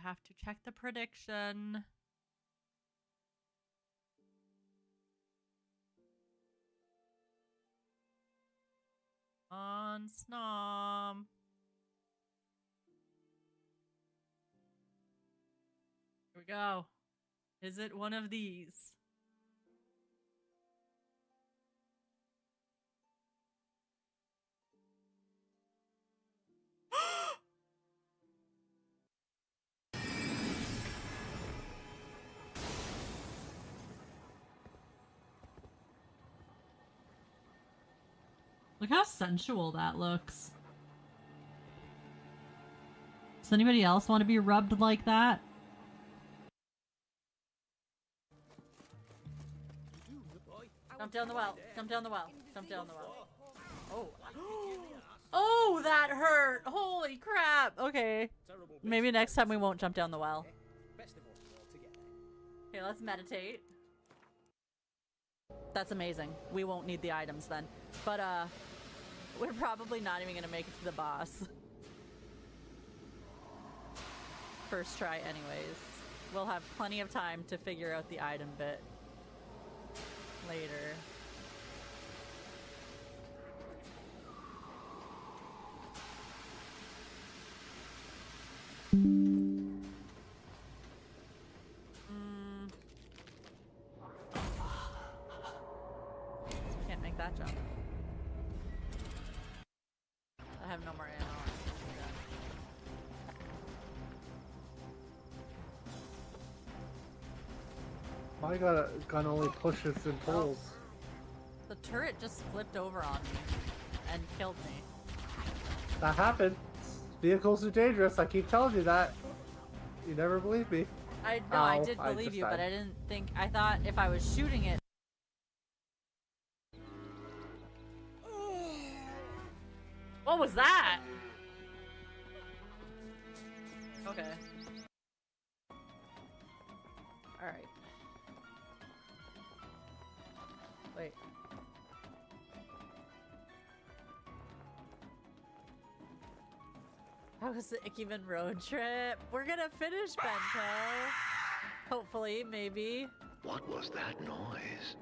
have to check the prediction. On Snom. Here we go. Is it one of these? Look how sensual that looks. Does anybody else want to be rubbed like that? Jump down the well. Jump down the well. Jump down the well. Oh. Oh, that hurt. Holy crap. Okay. Maybe next time we won't jump down the well. Okay, let's meditate. That's amazing. We won't need the items then. But, we're probably not even gonna make it to the boss. First try anyways. We'll have plenty of time to figure out the item bit later. Can't make that jump. I have no more ammo. My gun only pushes and pulls. The turret just flipped over on me and killed me. That happened. Vehicles are dangerous. I keep telling you that. You never believe me. I did believe you, but I didn't think. I thought if I was shooting it. What was that? Okay. Alright. Wait. How was the Ikiman road trip? We're gonna finish Bento. Hopefully, maybe. What was that noise?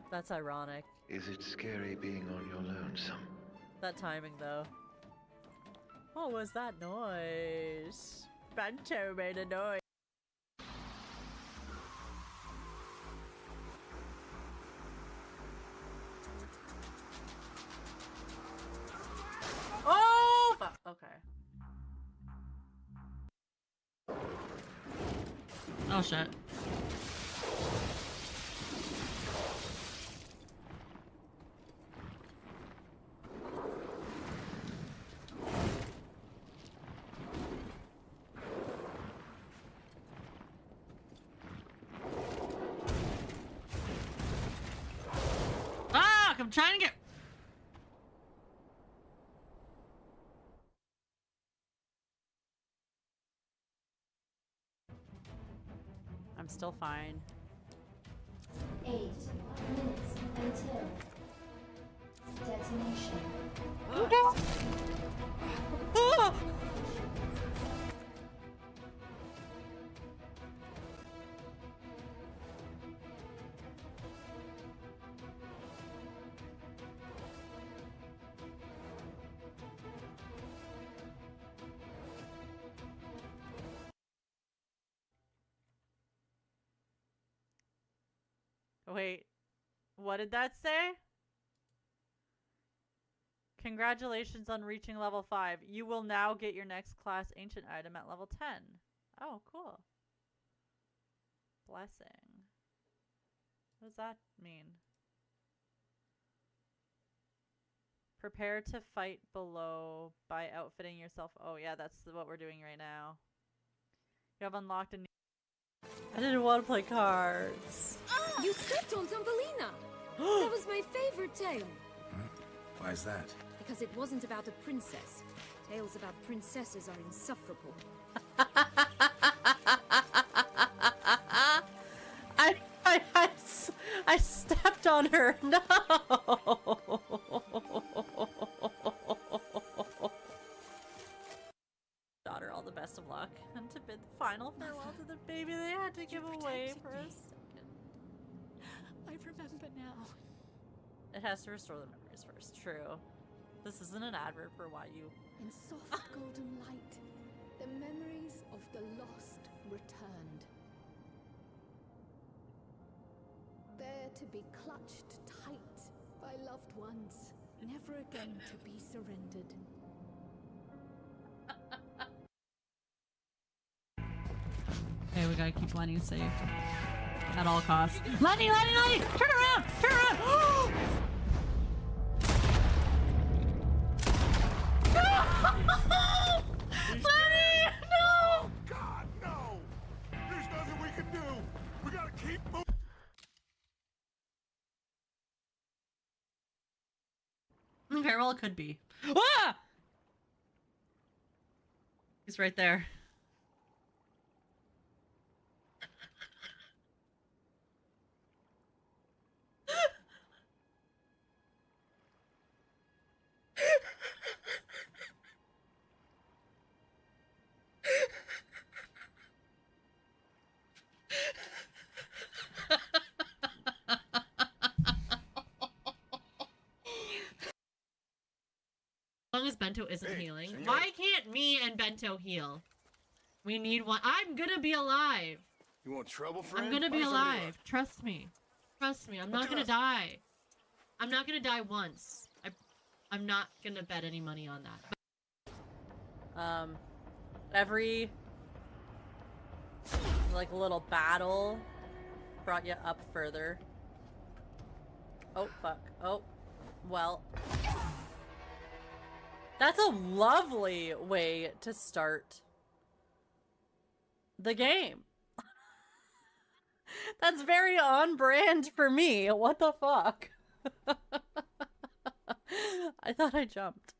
That's ironic. Is it scary being on your lonesome? That timing, though. What was that noise? Bento made a noise. Oh! Okay. Oh, shit. I'm trying to get... I'm still fine. 8 minutes until detonation. Wait, what did that say? Congratulations on reaching level 5. You will now get your next class ancient item at level 10. Oh, cool. Blessing. What does that mean? Prepare to fight below by outfitting yourself. Oh yeah, that's what we're doing right now. You have unlocked a new... I didn't want to play cards. You stepped on Thumbelina! That was my favorite tale. Why is that? Because it wasn't about a princess. Tales about princesses are insufferable. I stepped on her. No. Daughter, all the best. best of luck and to bid the final farewell to the baby they had to give away for a second. I remember now. It has to restore the memories first. True. This isn't an advert for why you. In soft golden light, the memories of the lost returned. There to be clutched tight by loved ones, never again to be surrendered. Okay, we gotta keep Lenny safe at all costs. Lenny! Lenny! Lenny! Turn around! Turn around! No! Lenny! No! God, no! There's nothing we can do! We gotta keep moving! Very well, it could be. Ah! He's right there. As long as Bento isn't healing. senor. Why can't me and Bento heal? We need one. I'm gonna be alive. You want trouble, friend? I'm gonna be Find somebody alive. else. Trust me. Trust me. I'm not gonna die. I'm not gonna die once. I'm not gonna bet any money on that. Every like little battle brought you up further. Oh fuck. Oh, well. That's a lovely way to start the game. That's very on brand for me. What the fuck? I thought I jumped.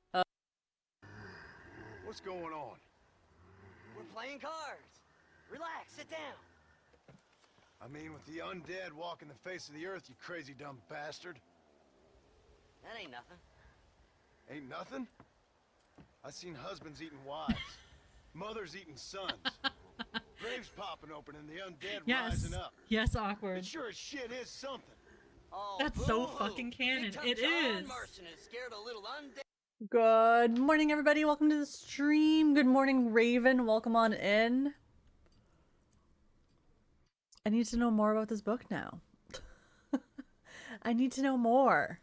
What's going on? We're playing cards. Relax, sit down. I mean, with the undead walking the face of the earth, you crazy dumb bastard. That ain't nothing. Ain't nothing? I seen husbands eating wives, mothers eating sons, graves popping open and the undead rising up. Yes, awkward. It sure as shit is something. Oh, That's so boo-hoo. fucking canon. Big Tom It John is. Marston is scared a little undead. Good morning, everybody. Welcome to the stream. Good morning, Raven. Welcome on in. I need to know more about this book now. I need to know more.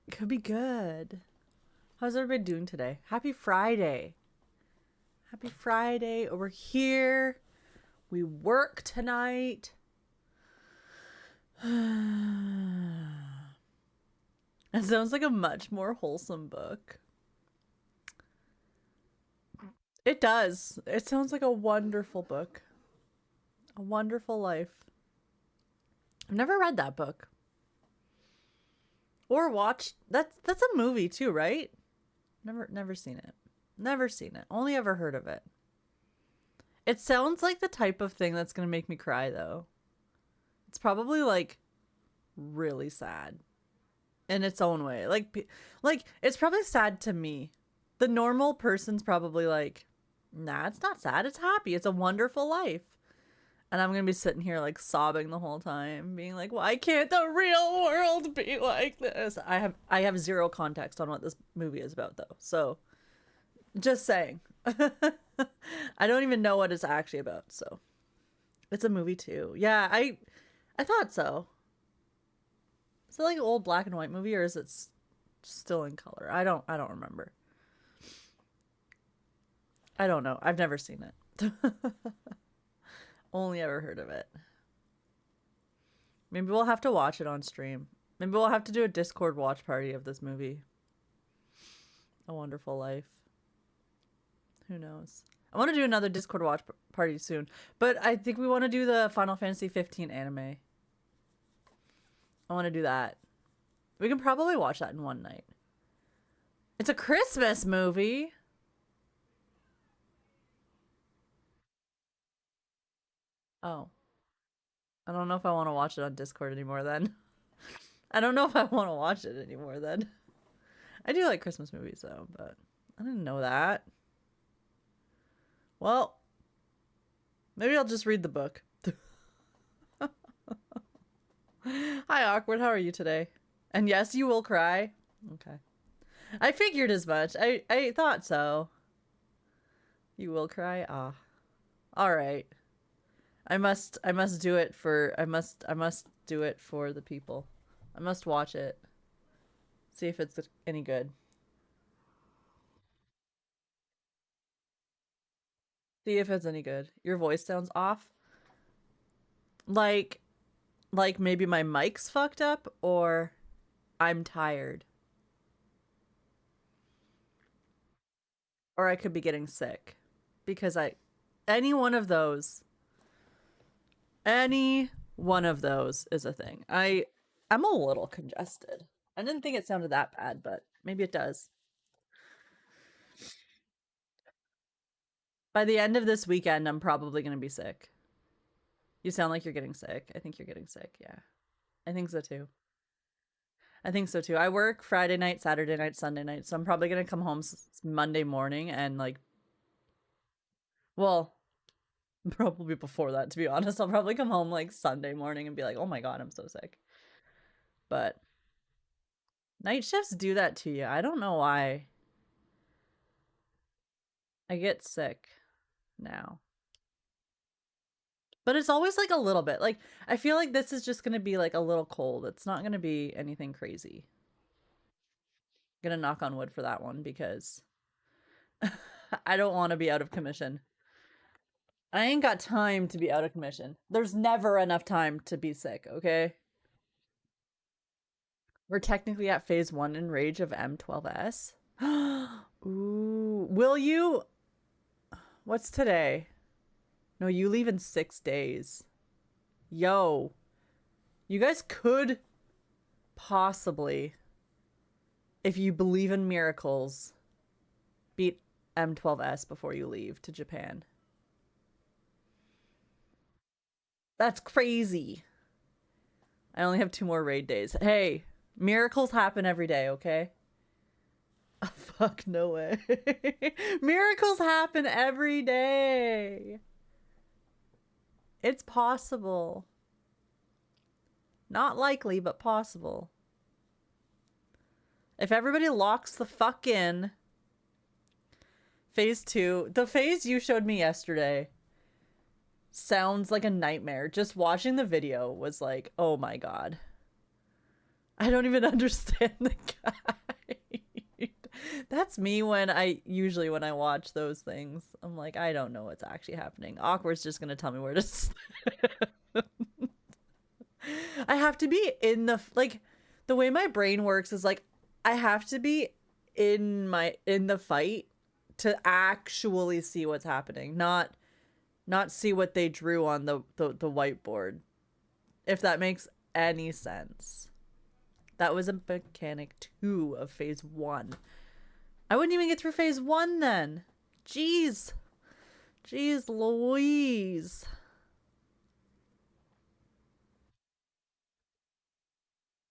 It could be good. How's everybody doing today? Happy Friday. Happy Friday. We're here. We work tonight. It sounds like a much more wholesome book. It does. It sounds like a wonderful book. A Wonderful Life. I've never read that book. Or watched. That's a movie too, right? Never seen it. Never seen it. Only ever heard of it. It sounds like the type of thing that's gonna make me cry though. It's probably like really sad in its own way. Like it's probably sad to me. The normal person's probably like, nah, it's not sad. It's happy. It's a wonderful life. And I'm going to be sitting here like sobbing the whole time, being like, why can't the real world be like this? I have zero context on what this movie is about though. So just saying. I don't even know what it's actually about. So it's a movie too. Yeah, I thought so. Is it like an old black and white movie or is it still in color? I don't remember. I don't know. I've never seen it. Only ever heard of it. Maybe we'll have to watch it on stream. Maybe we'll have to do a Discord watch party of this movie. A Wonderful Life. Who knows? I want to do another Discord watch party soon. But I think we want to do the Final Fantasy 15 anime. I want to do that. We can probably watch that in one night. It's a Christmas movie. Oh. I don't know if I want to watch it on Discord anymore then. I don't know if I want to watch it anymore then. I do like Christmas movies though, but I didn't know that. Well, maybe I'll just read the book. Hi, Awkward. How are you today? And yes, you will cry. Okay. I figured as much. I thought so. You will cry? Ah. All right. I must do it for I must do it for the people. I must watch it. See if it's any good. See if it's any good. Your voice sounds off. Like maybe my mic's fucked up or I'm tired. Or I could be getting sick. Because any one of those is a thing. I'm a little congested. I didn't think it sounded that bad, but maybe it does. By the end of this weekend, I'm probably going to be sick. You sound like you're getting sick. I think you're getting sick, yeah. I think so too. I work Friday night, Saturday night, Sunday night, so I'm probably going to come home Monday morning and like... Well, probably before that, to be honest. I'll probably come home like Sunday morning and be like, oh my god, I'm so sick. But night shifts do that to you. I don't know why. I get sick now. But it's always like a little bit. Like, I feel like this is just going to be like a little cold. It's not going to be anything crazy. I'm going to knock on wood for that one because I don't want to be out of commission. I ain't got time to be out of commission. There's never enough time to be sick, okay? We're technically at phase 1 in Rage of M12S. Ooh. Will you... What's today? No, you leave in 6 days. Yo. You guys could possibly, if you believe in miracles, beat M12S before you leave to Japan. That's crazy. I only have 2 more raid days. Hey, miracles happen every day, okay? Oh, fuck, no way. Miracles happen every day. It's possible. Not likely, but possible. If everybody locks the fuck in. Phase 2. The phase you showed me yesterday sounds like a nightmare. Just watching the video was like, oh my god. I don't even understand the guy. That's me when I watch those things. I'm like, I don't know what's actually happening. Awkward's just gonna tell me where to I have to be in the, like, the way my brain works is like, I have to be in the fight to actually see what's happening, not see what they drew on the whiteboard. If that makes any sense. That was a mechanic 2 of phase 1. I wouldn't even get through phase 1 then. Jeez. Jeez Louise.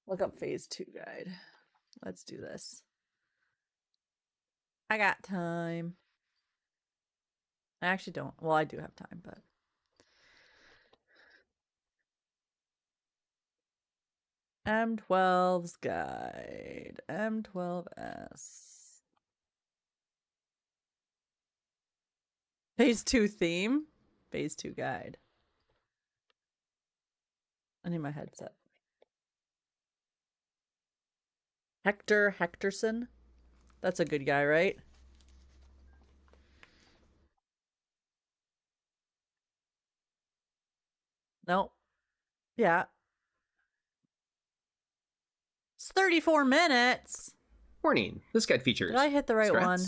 Look up phase 2 guide. Let's do this. I got time. I actually don't. Well, I do have time, but... M12's guide. M12S. Phase 2 theme. Phase 2 guide. I need my headset. Hector Hectorson. That's a good guy, right? No. Yeah. It's 34 minutes. Warning, this guide features... Did I hit the right strats. one?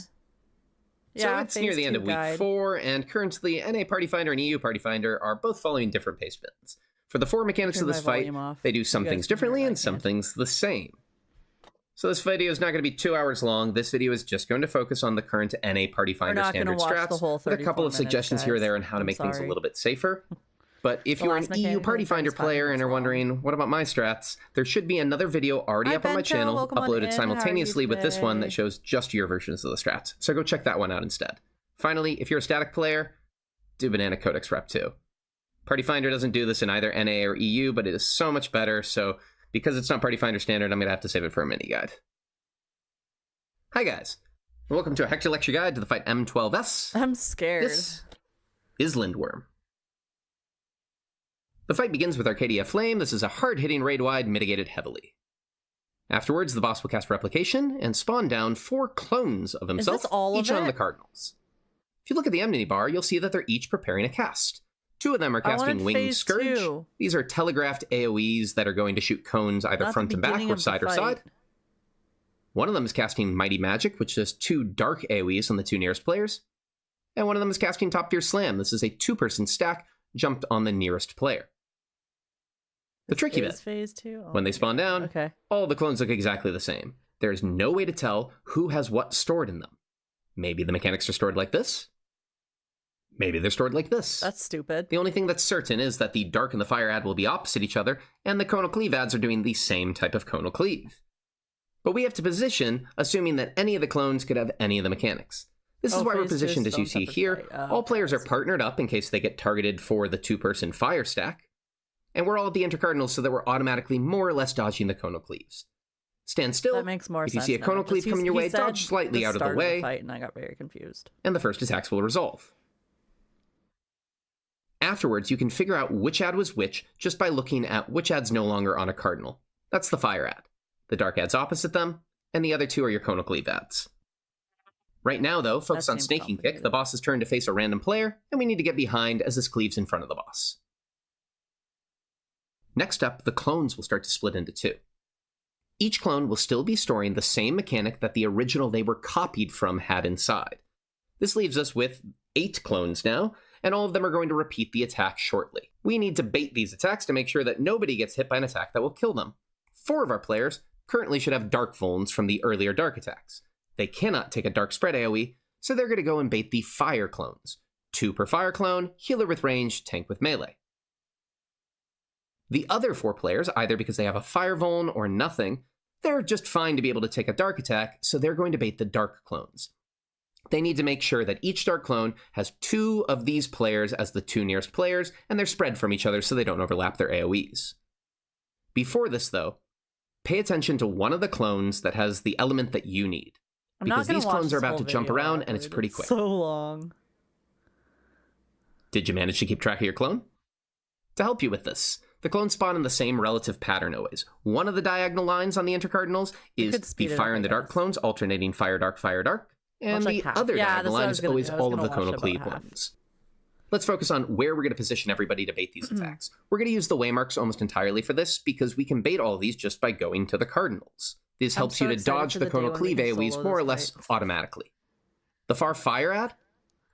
So Yeah, it's near the end of week guide. 4, and currently NA Party Finder and EU Party Finder are both following different pace bins. For the 4 mechanics Turn of this my fight, volume off. they do You some guys things can hear differently it, I and some can't. things the same. So this video is not going to be 2 hours long. This video is just going to focus on the current NA Party Finder not gonna standard watch the strats, whole with a couple 34 of suggestions here or minutes, there on how to I'm make things a sorry. little bit safer. But if The you're last an EU mechanic Party was Finder 5 player and minutes are long. wondering, what about my strats? There should be another video already Hi, up on my Bento. channel, Welcome on in. uploaded How are you simultaneously with this one today? that shows just your versions of the strats. So go check that one out instead. Finally, if you're a static player, do Banana Codex Rep 2. Party Finder doesn't do this in either NA or EU, but it is so much better, so because it's not Party Finder standard, I'm going to have to save it for a mini-guide. Hi guys, and welcome to a Hector Lecture Guide to the fight M12S. I'm scared. This is Lindworm. The fight begins with Arcadia Flame. This is a hard-hitting raid-wide, mitigated heavily. Afterwards, the boss will cast Replication and spawn down 4 clones of himself, this all of each on it? the Cardinals. If you look at the enemy bar, you'll see that they're each preparing a cast. 2 of them are I wanted casting Winged phase Scourge. 2. These are telegraphed AoEs that are going to shoot cones either Not the front and back beginning or of the side or fight. side. One of them is casting Mighty Magic, which is 2 dark AoEs on the 2 nearest players. And one of them is casting Top Tier Slam. This is a 2-person stack jumped on the nearest player. The tricky bit, phase 2? Oh when they my spawn God. down, Okay. all the clones look exactly the same. There is no way to tell who has what stored in them. Maybe the mechanics are stored like this. Maybe they're stored like this. That's stupid. The only thing that's certain is that the Dark and the Fire ad will be opposite each other, and the Conal Cleave ads are doing the same type of Conal Cleave. But we have to position, assuming that any of the clones could have any of the mechanics. This is why we're phase 2 is positioned its as you own see separate here. fight. All Okay, players I are see. partnered up in case they get targeted for the 2-person Fire stack. And we're all at the Intercardinals so that we're automatically more or less dodging the Conal Cleaves. Stand still. That makes more If sense. you see a now. Conal Just Cleave coming your he way, said dodge slightly the out of the start way. fight, and I got very confused. And the first attacks will resolve. Afterwards, you can figure out which ad was which just by looking at which ad's no longer on a cardinal. That's the Fire ad. The Dark ad's opposite them, and the other 2 are your Conal Cleave ads. Right now, though, focus on seems Snaking Kick. complicated. The boss is turned to face a random player, and we need to get behind as this cleaves in front of the boss. Next up, the clones will start to split into 2. Each clone will still be storing the same mechanic that the original they were copied from had inside. This leaves us with 8 clones now, and all of them are going to repeat the attack shortly. We need to bait these attacks to make sure that nobody gets hit by an attack that will kill them. 4 of our players currently should have Dark Vulns from the earlier Dark attacks. They cannot take a Dark Spread AoE, so they're going to go and bait the Fire clones. 2 per Fire clone, healer with range, tank with melee. The other 4 players, either because they have a Fire Vuln or nothing, they're just fine to be able to take a Dark attack, so they're going to bait the Dark clones. They need to make sure that each Dark clone has 2 of these players as the 2 nearest players, and they're spread from each other so they don't overlap their AoEs. Before this, though, pay attention to one of the clones that has the element that you need. I'm not Because gonna these watch clones are this about whole to jump video around, out, and it's dude. pretty quick. So long. Did you manage to keep track of your clone? To help you with this, the clones spawn in the same relative pattern always. One of the diagonal lines on the Intercardinals You is could the speed it up, Fire I and the Dark guess. clones, alternating Fire, Dark, Fire, Dark. And Watch the like half. other Yeah, diagonal that's what I line was is gonna always do. I was all of gonna the watch Conal about Cleave half. ones. Let's focus on where we're going to position everybody to bait these Hmm. attacks. We're going to use the waymarks almost entirely for this because we can bait all of these just by going to the Cardinals. This I'm helps so you to excited dodge for the the day Conal when we Cleave can AoEs solo more or this less fight. automatically. The Far Fire ad,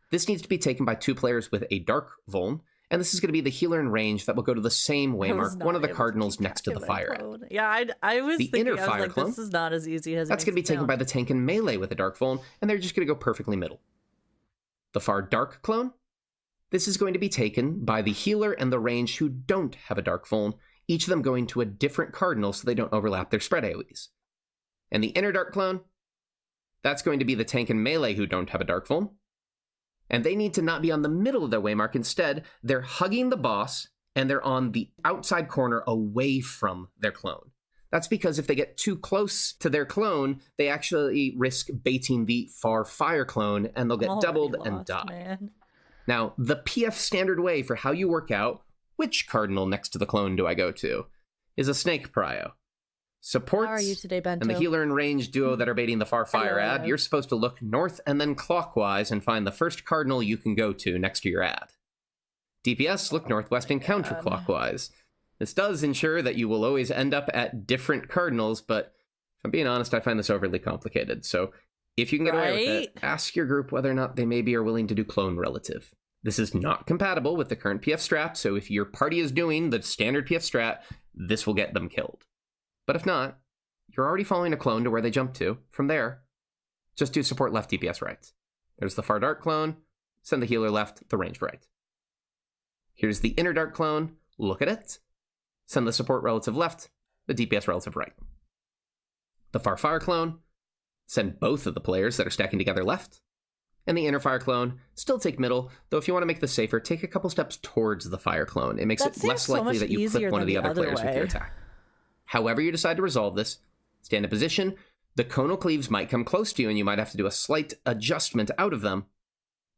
this needs to be taken by 2 players with a Dark Vuln, and this is going to be the healer in range that will go to the same I was waymark, not one of the able to Cardinals keep next to the track of my Fire ad. clone. Yeah, I was The thinking, inner I was Fire like, clone, this is not as easy as That's going to be taken by the tank and melee with a Dark Vuln, and they're just going to go perfectly middle. The Far Dark clone, this is going to be taken by the healer and the range who don't have a Dark Vuln, each of them going to a different Cardinal so they don't overlap their spread AoEs. And the Inner Dark clone, that's going to be the tank and melee who don't have a Dark Vuln. And they need to not be on the middle of their waymark. Instead, they're hugging the boss, and they're on the outside corner away from their clone. That's because if they get too close to their clone, they actually risk baiting the Far Fire clone, and they'll get I'm doubled already and lost, die. Man. Now, the PF standard way for how you work out which cardinal next to the clone do I go to is a snake prio. Supports How are you today, Bento? and the healer and range duo that are baiting the Far Fire Hello. ad, you're supposed to look north and then clockwise and find the first cardinal you can go to next to your ad. DPS, look northwest and counterclockwise. This does ensure that you will always end up at different cardinals, but if I'm being honest, I find this overly complicated. So if you can get away with it, Right? ask your group whether or not they maybe are willing to do clone relative. This is not compatible with the current PF strat, so if your party is doing the standard PF strat, this will get them killed. But if not, you're already following a clone to where they jump to. From there, just do support left, DPS right. There's the Far Dark clone, send the healer left, the ranged right. Here's the Inner Dark clone, look at it, send the support relative left, the DPS relative right. The Far Fire clone, send both of the players that are stacking together left, and the inner fire clone. Still take middle, though if you want to make this safer, take a couple steps towards the fire clone. It makes That it less seems so likely much that you easier clip one of than the the other other players with your way. attack. However you decide to resolve this, stand in position. The conal cleaves might come close to you, and you might have to do a slight adjustment out of them.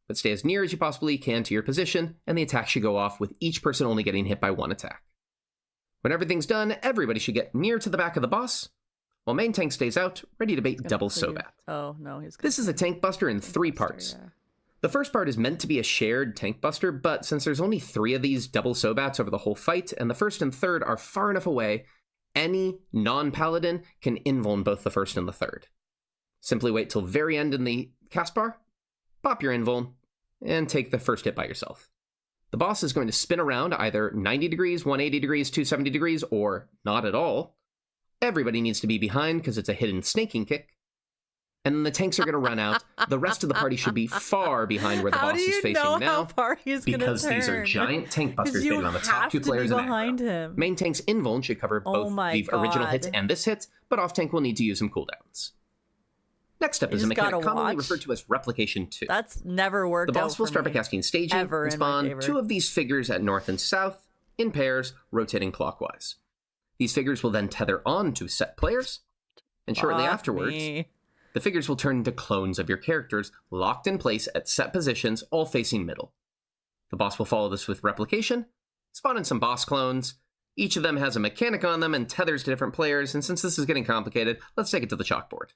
But stay as near as you possibly can to your position, and the attack should go off with each person only getting hit by one attack. When everything's done, everybody should get near to the back of the boss, while main tank stays out, ready to bait double Sobat. Oh, no, he's This is a tank buster in 3 parts. Yeah. The first part is meant to be a shared tank buster, but since there's only 3 of these double Sobats over the whole fight, and the first and third are far enough away, any non-paladin can invuln both the first and the third. Simply wait till very end in the cast bar, pop your invuln, and take the first hit by yourself. The boss is going to spin around either 90 degrees, 180 degrees, 270 degrees, or not at all. Everybody needs to be behind because it's a hidden snaking kick. And then the tanks are going to run out. The rest of the party should be far behind where the boss is facing how now. far he's gonna Because these are turn? giant tank busters 'Cause you based on the top have 2 to players be in behind aggro. him. Main tank's invuln should cover Oh both my the original hits God. and this hit, but off tank will need to use some cooldowns. Next up You is a just mechanic gotta commonly watch. referred to as Replication 2. That's never worked The out boss will for start by me. casting Staging Ever and in my spawn favor. 2 of these figures at north and south, in pairs, rotating clockwise. These figures will then tether on to set players, and shortly Fuck afterwards, me. the figures will turn into clones of your characters, locked in place at set positions, all facing middle. The boss will follow this with Replication, spawn in some boss clones. Each of them has a mechanic on them and tethers to different players, and since this is getting complicated, let's take it to the chalkboard.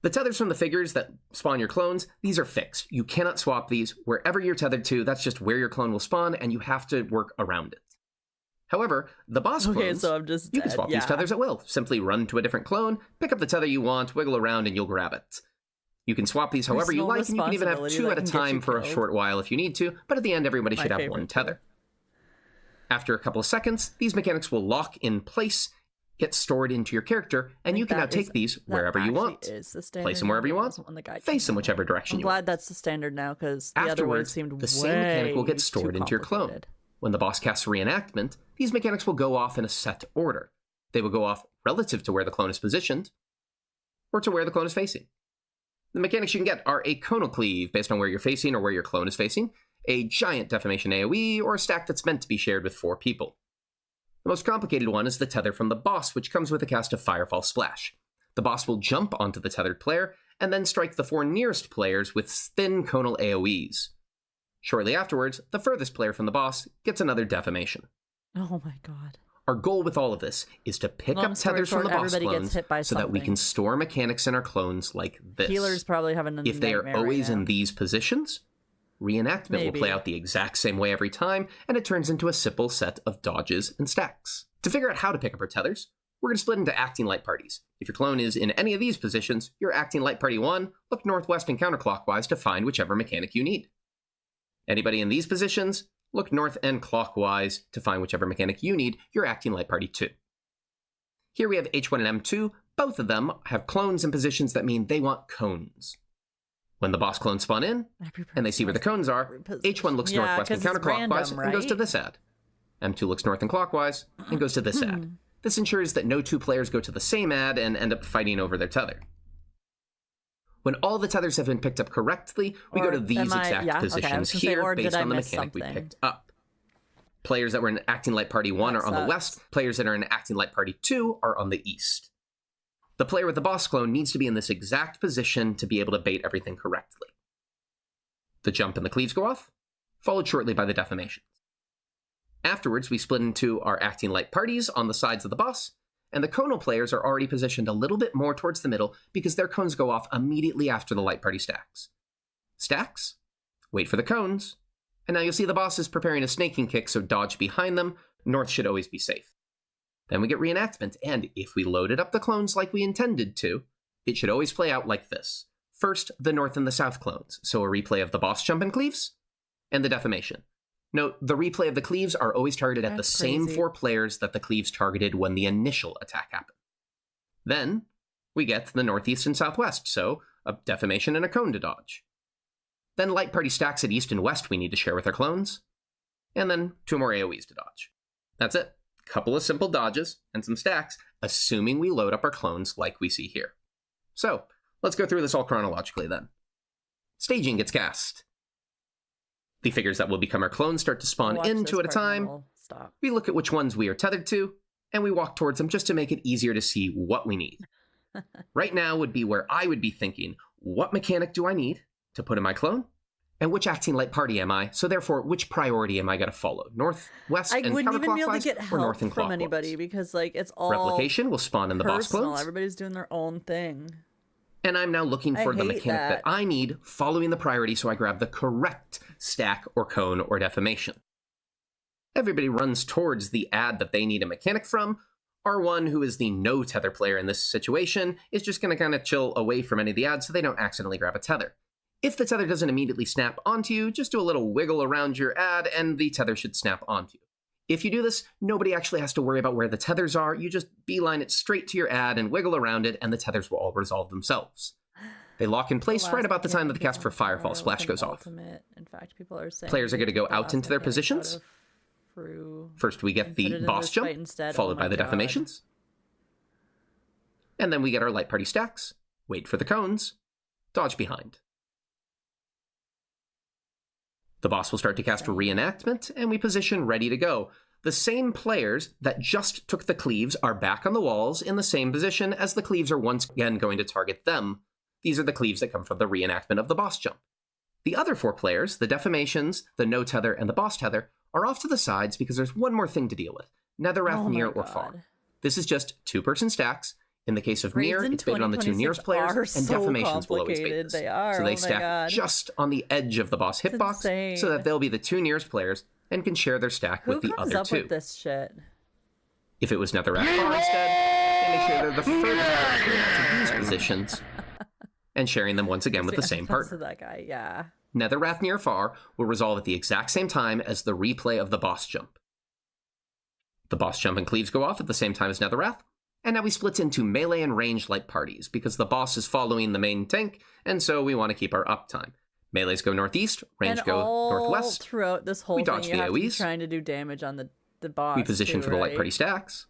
The tethers from the figures that spawn your clones, these are fixed. You cannot swap these. Wherever you're tethered to, that's just where your clone will spawn, and you have to work around it. However, the boss Okay, clones, so I'm just you can dead, swap yeah. these tethers at will. Simply run to a different clone, pick up the tether you want, wiggle around, and you'll grab it. You can swap these however you Personal like, and you can even have responsibility 2 that at a can get you time for a killed. short while if you need to, but at the end everybody My should have favorite 1 too. tether. After a couple of seconds, these mechanics will lock in place, get stored into your character, and you can now take these wherever you want. Place them wherever you want, face them whichever direction I'm you glad want. that's the standard now, because the other way Afterwards, seemed the same mechanic will way get stored too into your clone. complicated. When the boss casts Reenactment, these mechanics will go off in a set order. They will go off relative to where the clone is positioned, or to where the clone is facing. The mechanics you can get are a conal cleave, based on where you're facing or where your clone is facing, a giant defamation AoE, or a stack that's meant to be shared with 4 people. The most complicated one is the tether from the boss, which comes with a cast of Firefall Splash. The boss will jump onto the tethered player, and then strike the 4 nearest players with thin conal AoEs. Shortly afterwards, the furthest player from the boss gets another defamation. Oh my god. Our goal with all of this is to pick Long up story tethers from the short, boss everybody clones gets hit by so that we something. can store mechanics in our clones like this. Healers probably have a If they are nightmare always right in now. these positions, Reenactment will play Maybe. out the exact same way every time, and it turns into a simple set of dodges and stacks. To figure out how to pick up our tethers, we're going to split into acting light parties. If your clone is in any of these positions, you're acting light party 1, look northwest and counterclockwise to find whichever mechanic you need. Anybody in these positions, look north and clockwise to find whichever mechanic you need, you're acting light party 2. Here we have H1 and M2, both of them have clones in positions that mean they want cones. When the boss clones spawn in, and they see where the cones are, H1 looks Yeah, northwest and 'cause it's counterclockwise random, and goes to right? this ad. M2 looks north and clockwise and goes to this ad. This ensures that no 2 players go to the same ad and end up fighting over their tether. When all the tethers have been picked up correctly, we go Or to these am I- exact yeah, okay, I positions was gonna say, here or did based I on the miss mechanic we something? picked up. Players that were in Acting Light Party 1 That are on the sucks. west, players that are in Acting Light Party 2 are on the east. The player with the boss clone needs to be in this exact position to be able to bait everything correctly. The jump and the cleaves go off, followed shortly by the defamations. Afterwards, we split into our Acting Light parties on the sides of the boss, and the conal players are already positioned a little bit more towards the middle because their cones go off immediately after the light party stacks. Stacks, wait for the cones, and now you'll see the boss is preparing a snaking kick, so dodge behind them. North should always be safe. Then we get Reenactment, and if we loaded up the clones like we intended to, it should always play out like this. First, the north and the south clones, so a replay of the boss jump and cleaves, and the defamation. Note, the replay of the cleaves are always targeted at the That's same crazy. 4 players that the cleaves targeted when the initial attack happened. Then, we get the northeast and southwest, so a defamation and a cone to dodge. Then light party stacks at east and west we need to share with our clones, and then 2 more AoEs to dodge. That's it. Couple of simple dodges and some stacks, assuming we load up our clones like we see here. So, let's go through this all chronologically then. Staging gets cast. The figures that will become our clones start to spawn Watch in this two at a part and then time. we'll stop. We look at which ones we are tethered to, and we walk towards them just to make it easier to see what we need. Right now would be where I would be thinking, what mechanic do I need to put in my clone? And which acting light party am I? So therefore, which priority am I going to follow? North, west, I and wouldn't even be able to counterclockwise, get or help north and from clockwise? anybody because like it's all Replication will spawn in the boss personal. clones. Everybody's doing their own thing. And I'm now looking I for the hate mechanic that I need following the priority, so I grab the correct stack or cone or defamation. Everybody runs towards the ad that they need a mechanic from. R1, who is the no tether player in this situation, is just going to kind of chill away from any of the ads so they don't accidentally grab a tether. If the tether doesn't immediately snap onto you, just do a little wiggle around your ad and the tether should snap onto you. If you do this, nobody actually has to worry about where the tethers are. You just beeline it straight to your ad and wiggle around it, and the tethers will all resolve themselves. They lock in place right about the time that the cast for Firefall Splash goes off. In fact, people are saying Players are going to go out into their positions. First, we get the boss jump, followed by the defamations. And then we get our light party stacks, wait for the cones, dodge behind. The boss will start to cast a reenactment, and we position ready to go. The same players that just took the cleaves are back on the walls in the same position as the cleaves are once again going to target them. These are the cleaves that come from the reenactment of the boss jump. The other 4 players, the defamations, the no tether, and the boss tether, are off to the sides because there's one more thing to deal with. Netherrath, near, or far. This is just 2-person stacks. In the case of near, it's based on the 2 nearest players, and defamations will always bait this. So they stack just on the edge of the boss hitbox, so that they'll be the 2 nearest players and can share their stack with the other 2. Who comes up with this shit? If it was Netherrath far instead, they make sure they're the furthest to these positions, and sharing them once again with the same partner. That guy, yeah. Netherrath near far will resolve at the exact same time as the replay of the boss jump. The boss jump and cleaves go off at the same time as Netherrath, and now we split into melee and range light parties because the boss is following the main tank, and so we want to keep our uptime. Melees go northeast, range go northwest. Throughout this whole we dodge thing, you have to be AoEs. trying to do damage on the boss. We position too, for the light right? party stacks.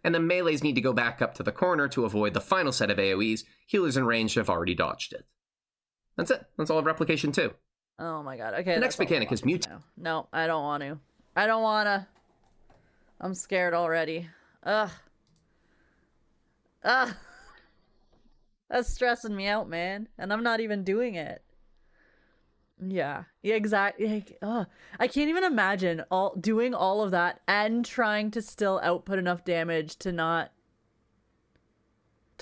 And then melees need to go back up to the corner to avoid the final set of AoEs. Healers in range have already dodged it. That's it. That's all of Replication 2. Oh my god. Okay. The next mechanic is mute. No, I don't want to. I don't want to. I'm scared already. Ugh. That's stressing me out, man. And I'm not even doing it. Yeah, exactly. I can't even imagine doing all of that and trying to still output enough damage to not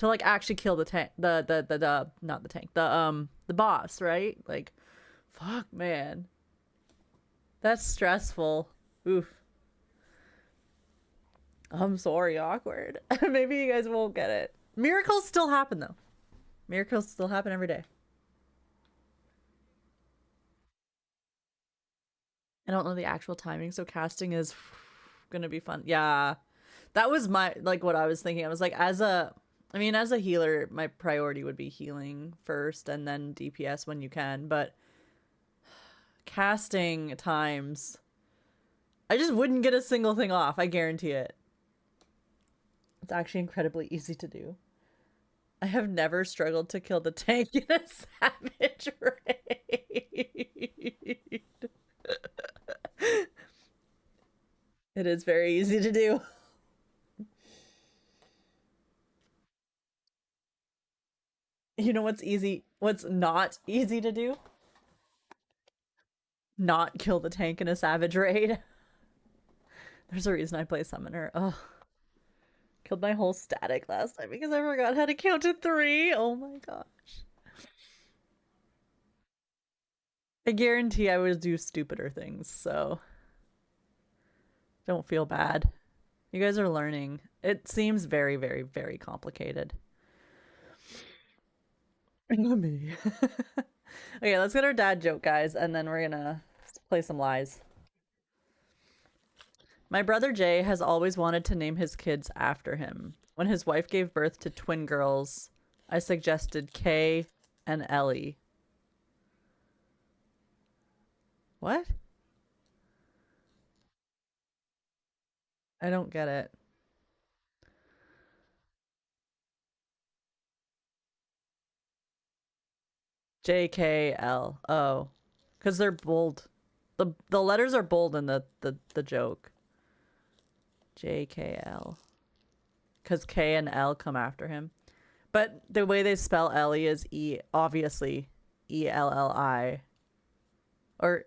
like actually kill the tank, not the tank, the boss, right? Like, fuck, man. That's stressful. Oof. I'm sorry, awkward. Maybe you guys won't get it. Miracles still happen though. Miracles still happen every day. I don't know the actual timing, so casting is gonna be fun. Yeah, that was what I was thinking. I was like, as a healer, my priority would be healing first and then DPS when you can, but casting times, I just wouldn't get a single thing off. I guarantee it. It's actually incredibly easy to do. I have never struggled to kill the tank in a savage raid. It is very easy to do. You know what's easy? What's not easy to do? Not kill the tank in a savage raid. There's a reason I play Summoner. Ugh. Killed my whole static last time because I forgot how to count to 3. Oh my gosh. I guarantee I would do stupider things, so don't feel bad. You guys are learning. It seems very, very, very complicated. Me. Okay, let's get our dad joke, guys, and then we're gonna play some lies. My brother Jay has always wanted to name his kids after him. When his wife gave birth to twin girls, I suggested Kay and Ellie. What? I don't get it. JKL. Oh. Because they're bold. The letters are bold in the joke. JKL. Because K and L come after him. But the way they spell Ellie is E, obviously. E-L-L-I. Or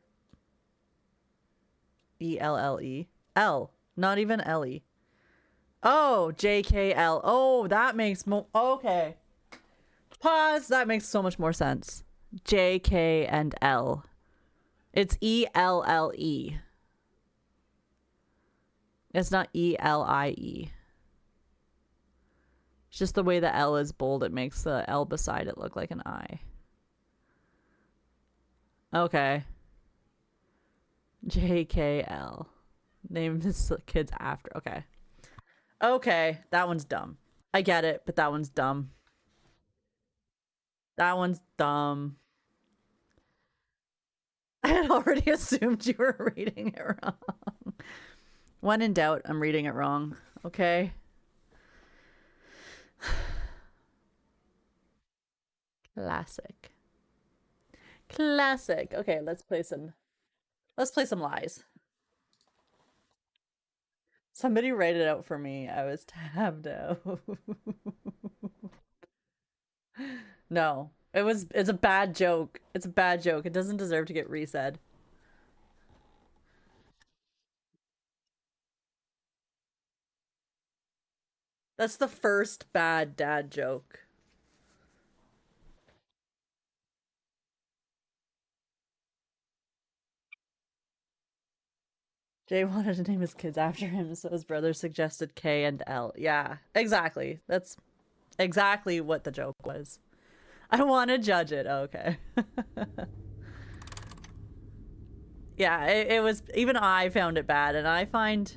E-L-L-E. L. Not even Ellie. Oh, JKL. Oh, that makes okay. Pause. That makes so much more sense. JK and L. It's E-L-L-E. It's not E-L-I-E. It's just the way the L is bold. It makes the L beside it look like an I. Okay. JKL. Name his kids after. Okay. Okay. That one's dumb. I get it, but that one's dumb. That one's dumb. I had already assumed you were reading it wrong. When in doubt, I'm reading it wrong. Okay. Classic. Classic. Okay, let's play some lies. Somebody write it out for me. I was tabbed out. No. It's a bad joke. It's a bad joke. It doesn't deserve to get resaid. That's the first bad dad joke. Jay wanted to name his kids after him, so his brother suggested K and L. Yeah, exactly. That's exactly what the joke was. I want to judge it. Okay. Yeah, it was, even I found it bad, and I find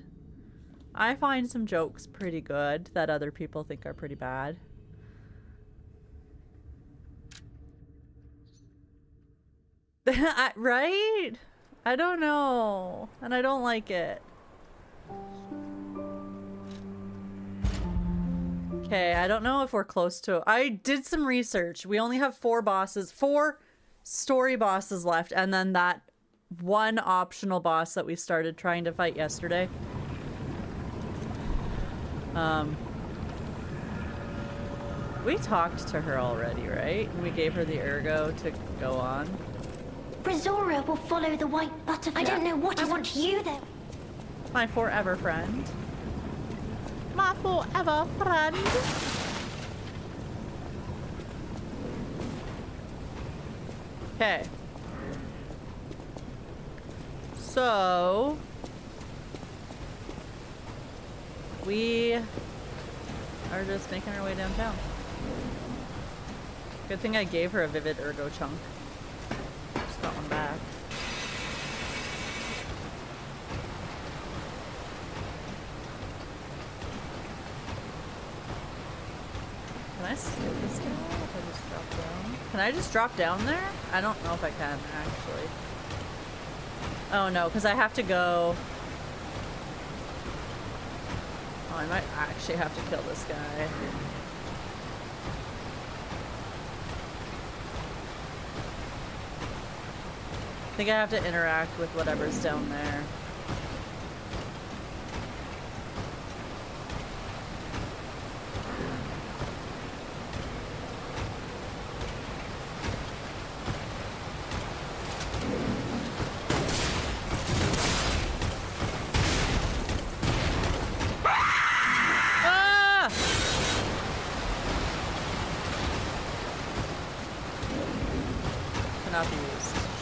some jokes pretty good that other people think are pretty bad. Right? I don't know, and I don't like it. Okay, I don't know if we're close to... I did some research. We only have 4 story bosses left, and then that one optional boss that we started trying to fight yesterday. We talked to her already, right? And we gave her the ergo to go on. Brazora will follow the white butterfly. I don't know what I want you there. My forever friend. My forever friend. Okay. So we are just making our way downtown. Good thing I gave her a vivid ergo chunk. Just got one back. Can I skip this guy if I just drop down? Can I just drop down there? I don't know if I can, actually. Oh no, because I have to go... Oh, I might actually have to kill this guy. I think I have to interact with whatever's down there.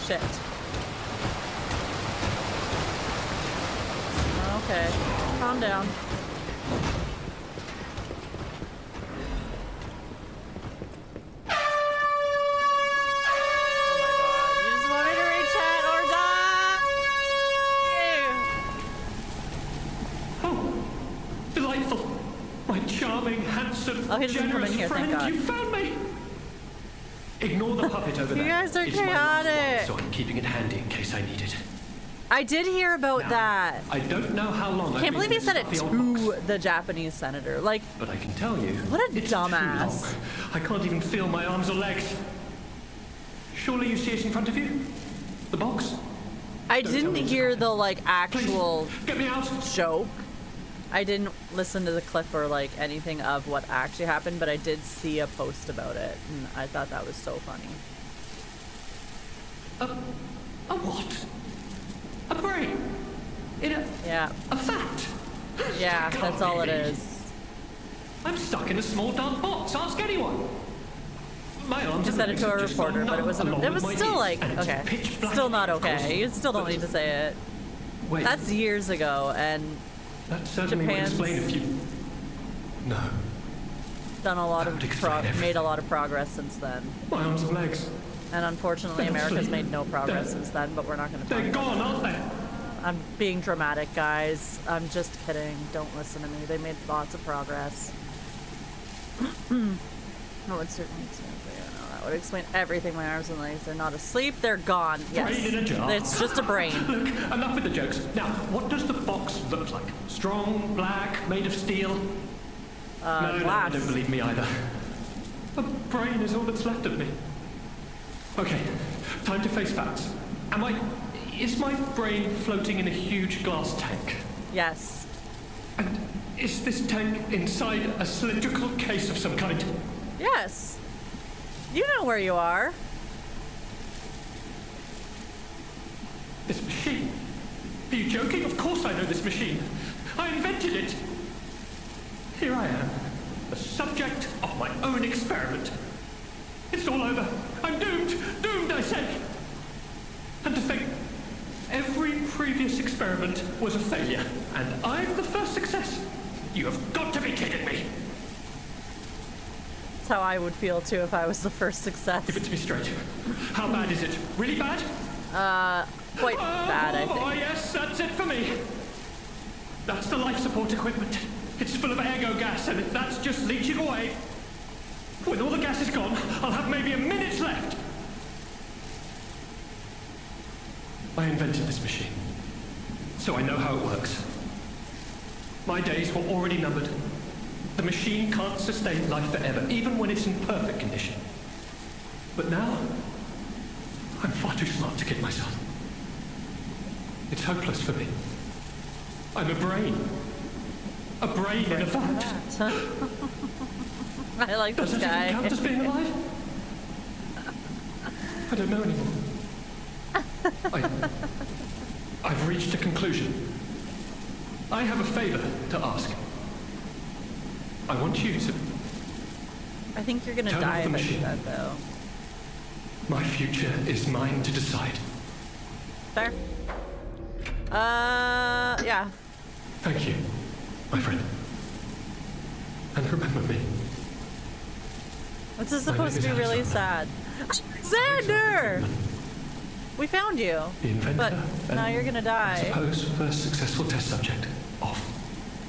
Shit. Okay, calm down. Oh my god, you just want me to read chat or die? Oh, delightful. My charming, handsome, Oh, he doesn't come in generous here, thank friend, God. you found me. Ignore the puppet over there. You guys are It's my last chaotic. one, so I'm keeping it handy in case I need it. I did hear about Now, that. I don't know how long I've Can't been believe he in said it this stuffy old to box, the Japanese senator. Like, but I can tell you, what a it's dumbass. too long. I can't even feel my arms or legs. Surely you see it in front of you? The box? I Don't tell didn't me it's hear not. the like actual Please, get me out! joke. I didn't listen to the clip or like anything of what actually happened, but I did see a post about it, and I thought that was so funny. A what? A brain? In a Yeah, fact? yeah, Can't that's all it be. is. I'm stuck in a small dark box. Ask anyone. My arms Just and said it legs to a have just gone reporter, but it numb, wasn't. along It with was my still ears, like and it's okay, pitch black, still not of course, okay. You still don't but- need to say it. Wait, That's years ago, and that certainly would Japan's- explain a few. No, done a lot That of would explain made a lot of progress since then. my arms and legs. And unfortunately, They're America's asleep. made no progress They're- since then. But we're not going to. They're gone, aren't they? I'm being dramatic, guys. I'm just kidding. Don't listen to me. They made lots of progress. That would certainly explain. That would explain everything. My arms and legs are not asleep. They're gone. Yes. Brain in a jar. It's just a brain. Look, enough with the jokes. Now, what does the box look like? Strong, black, made of steel? No, glass. don't believe me either. A brain is all that's left of me. Okay, time to face facts. Is my brain floating in a huge glass tank? Yes. And is this tank inside a cylindrical case of some kind? Yes. You know where you are. This machine? Are you joking? Of course I know this machine. I invented it. Here I am, the subject of my own experiment. It's all over. I'm doomed. Doomed, I say. And to think, every previous experiment was a failure, and I'm the first success. You have got to be kidding me. That's how I would feel too if I was the first success. Give it to me straight. How bad is it? Really bad? Quite bad, I think. Oh, yes, that's it for me. That's the life support equipment. It's full of ergo gas, and if that's just leaching away, when all the gas is gone, I'll have maybe a minute left. I invented this machine, so I know how it works. My days were already numbered. The machine can't sustain life forever, even when it's in perfect condition. But now, I'm far too smart to kid myself. It's hopeless for me. I'm a brain. A brain in a vat. I like Does this it even guy. count as being alive? I don't know anymore. I've reached a conclusion. I have a favor to ask. I want you to... I think you're gonna Turn die off the if I do machine. that, though. My future is mine to decide. Fair. Yeah. Thank you, my friend. And remember me. This is My supposed to be name is really Alexander. sad. Xander! We found you. The inventor But and, now you're gonna I die. suppose, first successful test subject of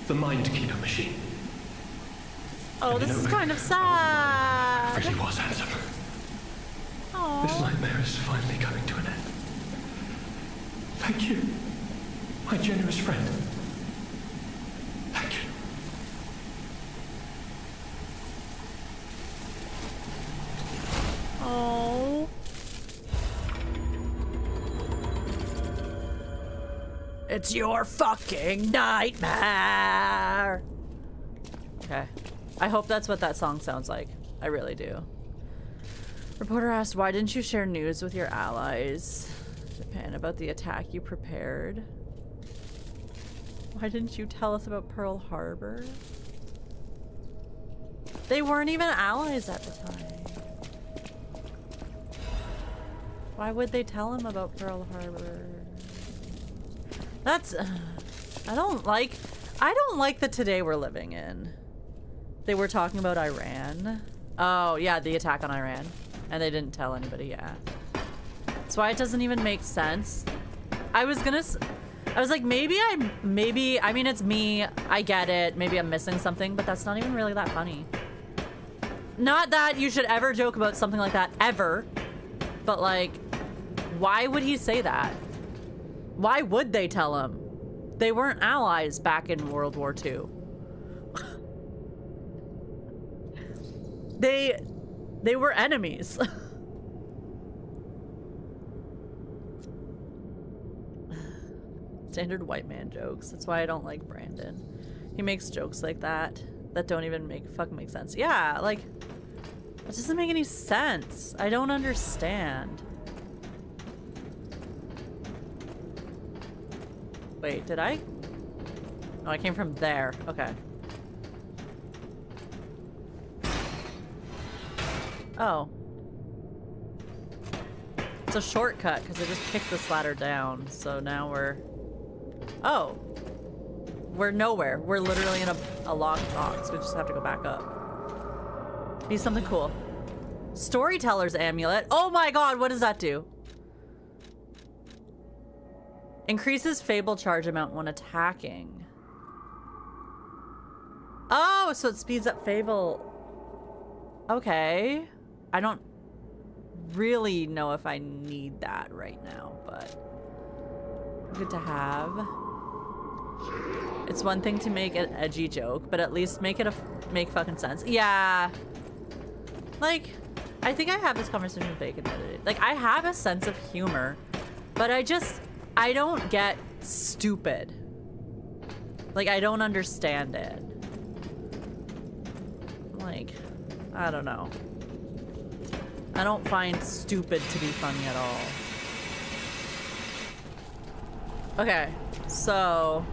the Mind Keeper machine. Oh, And you this know, is kind of It sad. really was handsome. This Aww. nightmare is finally coming to an end. Thank you, my generous friend. Thank you. Oh. It's your fucking nightmare. Okay. I hope that's what that song sounds like. I really do. Reporter asked, why didn't you share news with your allies, Japan, about the attack you prepared? Why didn't you tell us about Pearl Harbor? They weren't even allies at the time. Why would they tell him about Pearl Harbor? That's... I don't like the today we're living in. They were talking about Iran. Oh, yeah, the attack on Iran. And they didn't tell anybody, yeah. That's why it doesn't even make sense. I was like, maybe, I mean, it's me. I get it. Maybe I'm missing something, but that's not even really that funny. Not that you should ever joke about something like that, ever. But, like, why would he say that? Why would they tell him? They weren't allies back in World War II. They were enemies. standard white man jokes. That's why I don't like Brandon. He makes jokes like that don't even fucking make sense. Yeah, like, it doesn't make any sense. I don't understand. Wait, did I? Oh, I came from there. Okay. Oh. It's a shortcut because I just kicked this ladder down. So now we're... Oh. We're nowhere. We're literally in a locked box. We just have to go back up. Be something cool. Storyteller's amulet. Oh my god, what does that do? Increases Fable charge amount when attacking. Oh, so it speeds up Fable. Okay. I don't really know if I need that right now, but good to have. It's one thing to make an edgy joke, but at least make it make fucking sense. Yeah. Like, I think I have this conversation with Bacon the other day. Like, I have a sense of humor, but I don't get stupid. Like, I don't understand it. Like, I don't know. I don't find stupid to be funny at all. Okay, so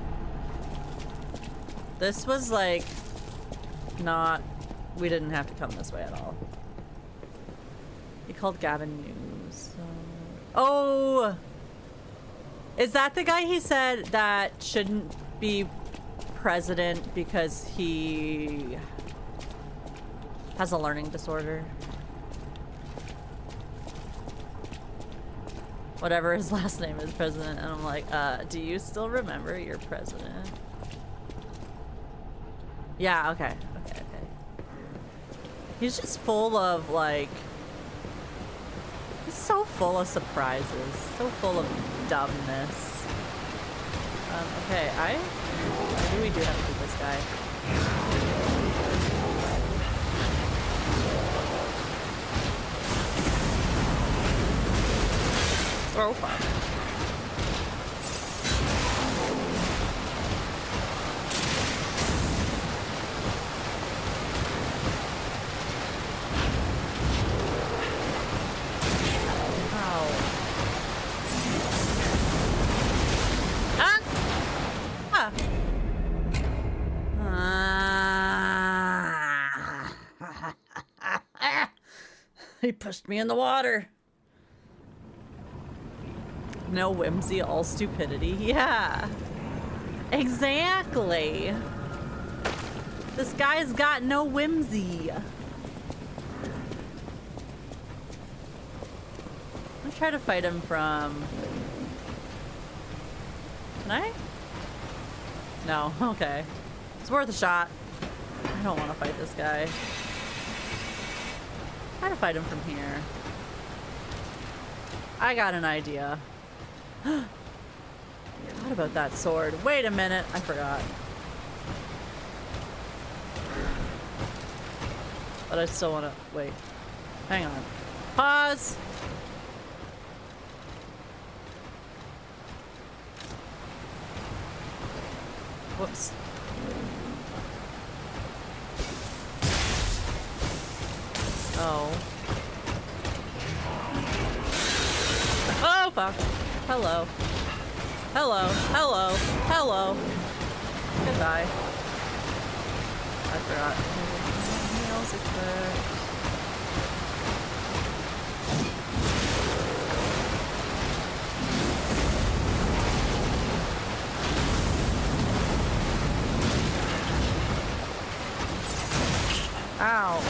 this was like not, we didn't have to come this way at all. He called Gavin News. Oh! Is that the guy he said that shouldn't be president because he has a learning disorder? Whatever his last name is, president. And I'm like, do you still remember your president? Yeah, okay. Okay. He's just full of, like... He's so full of surprises. So full of dumbness. Okay, maybe we do have to beat this guy. Oh, fuck. He pushed me in the water. No whimsy, all stupidity. Yeah. Exactly. This guy's got no whimsy. I'm trying to fight him from... Can I? No, okay. It's worth a shot. I don't want to fight this guy. Try to fight him from here. I got an idea. I forgot about that sword. Wait a minute. I forgot. But I still want to... Wait. Hang on. Pause! Whoops. Oh. Oh, fuck. Hello. Hello. Hello. Hello. Goodbye. I forgot. Anything else equipped? Ow.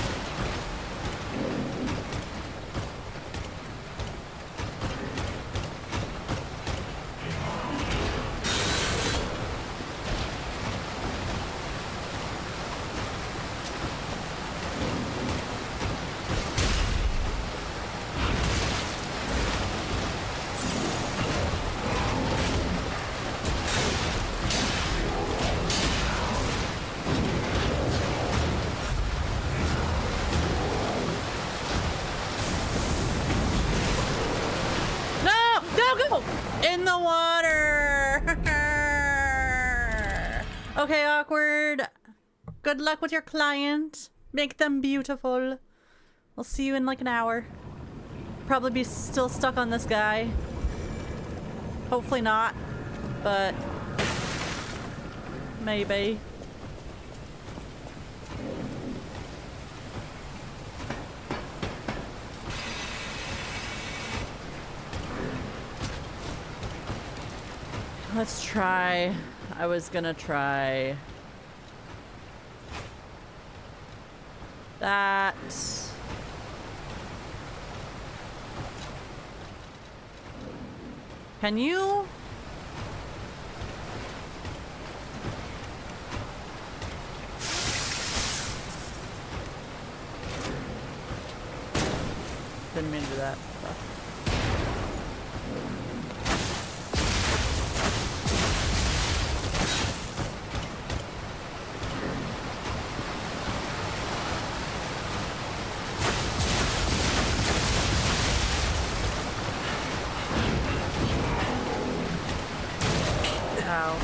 In the water! Okay, awkward. Good luck with your client. Make them beautiful. I'll see you in like an hour. Probably be still stuck on this guy. Hopefully not, but maybe. Let's try. I was gonna try that. Can you? Didn't mean to do that. Ow.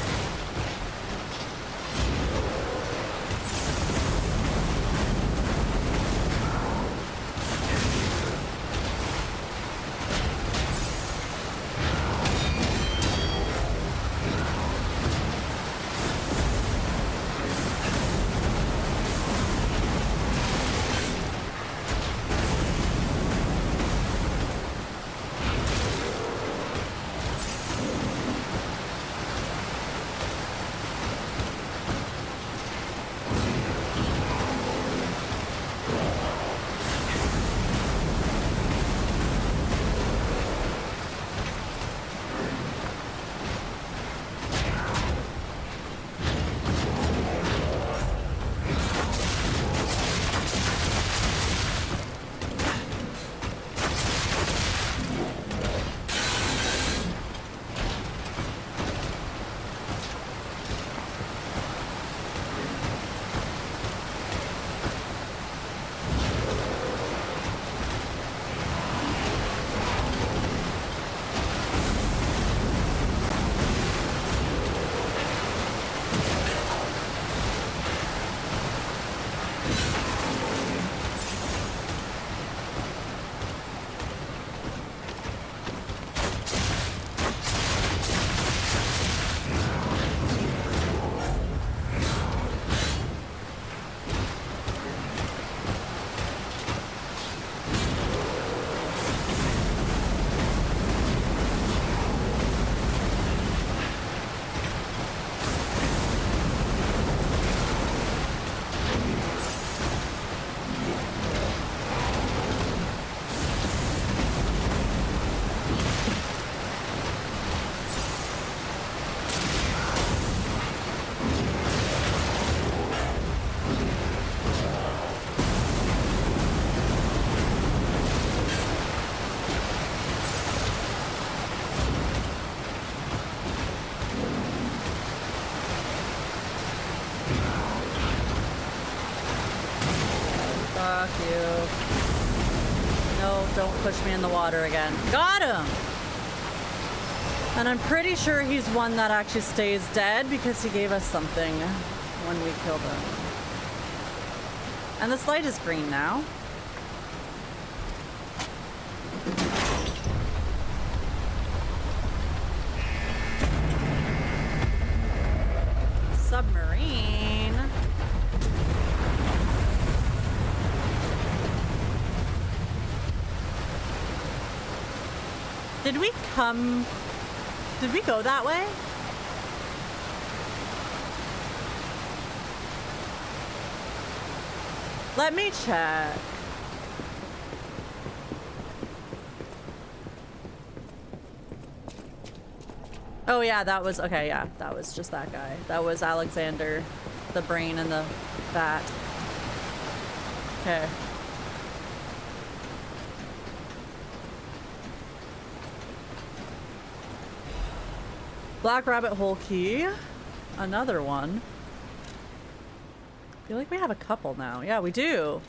Fuck you. No, don't push me in the water again. Got him! And I'm pretty sure he's one that actually stays dead because he gave us something when we killed him. And this light is green now. Submarine. Did we come? Did we go that way? Let me check. Oh yeah, that was, okay, yeah, that was just that guy. That was Alexander, the brain and the bat. Okay. Black rabbit hole key. Another one. I feel like we have a couple now. Yeah, we do.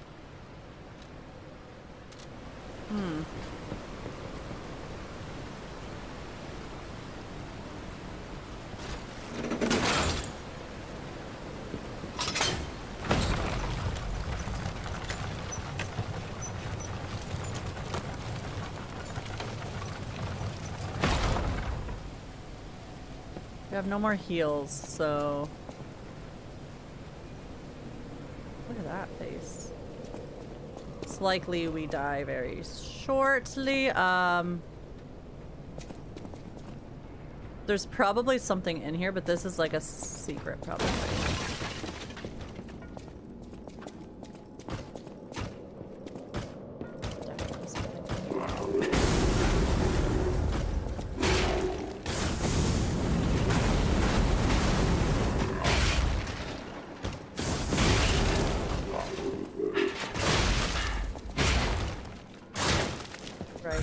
We have no more heals, so... Look at that face. It's likely we die very shortly. There's probably something in here, but this is like a secret, probably. Right.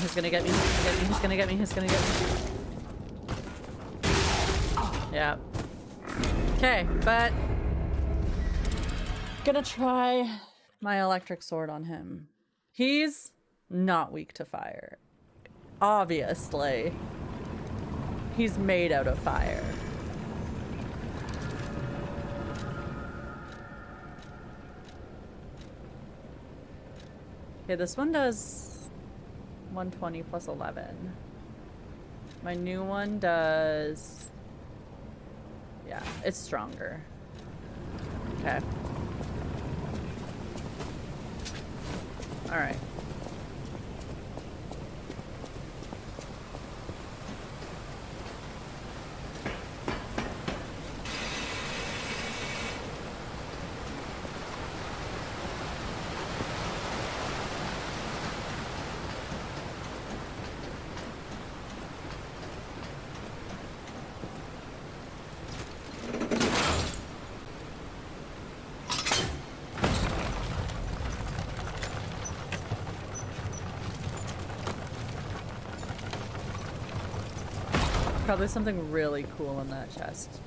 He's gonna get me, he's gonna get me, he's gonna get me, he's gonna get me. Yeah. Okay, but gonna try my electric sword on him. He's not weak to fire. Obviously. He's made out of fire. Okay, this one does 120 plus 11. My new one does... Yeah, it's stronger. Okay. Alright. Probably something really cool in that chest.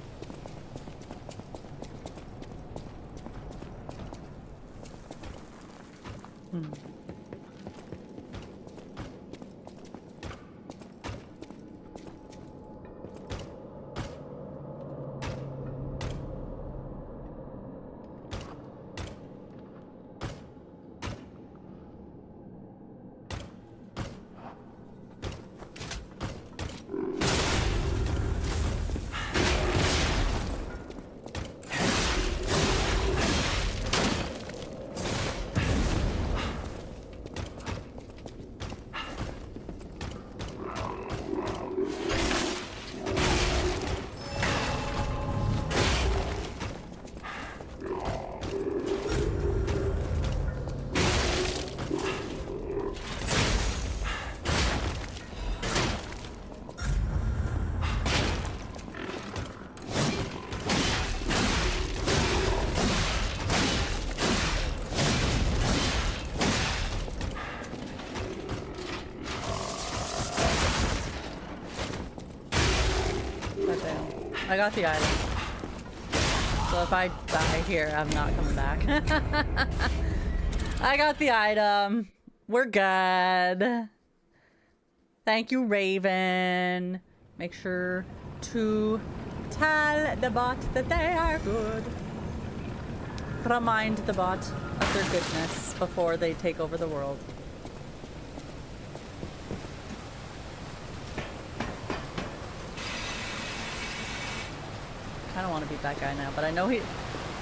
I got the item. So if I die here, I'm not coming back. I got the item. We're good. Thank you, Raven. Make sure to tell the bot that they are good. Remind the bot of their goodness before they take over the world. I don't want to beat that guy now, but I know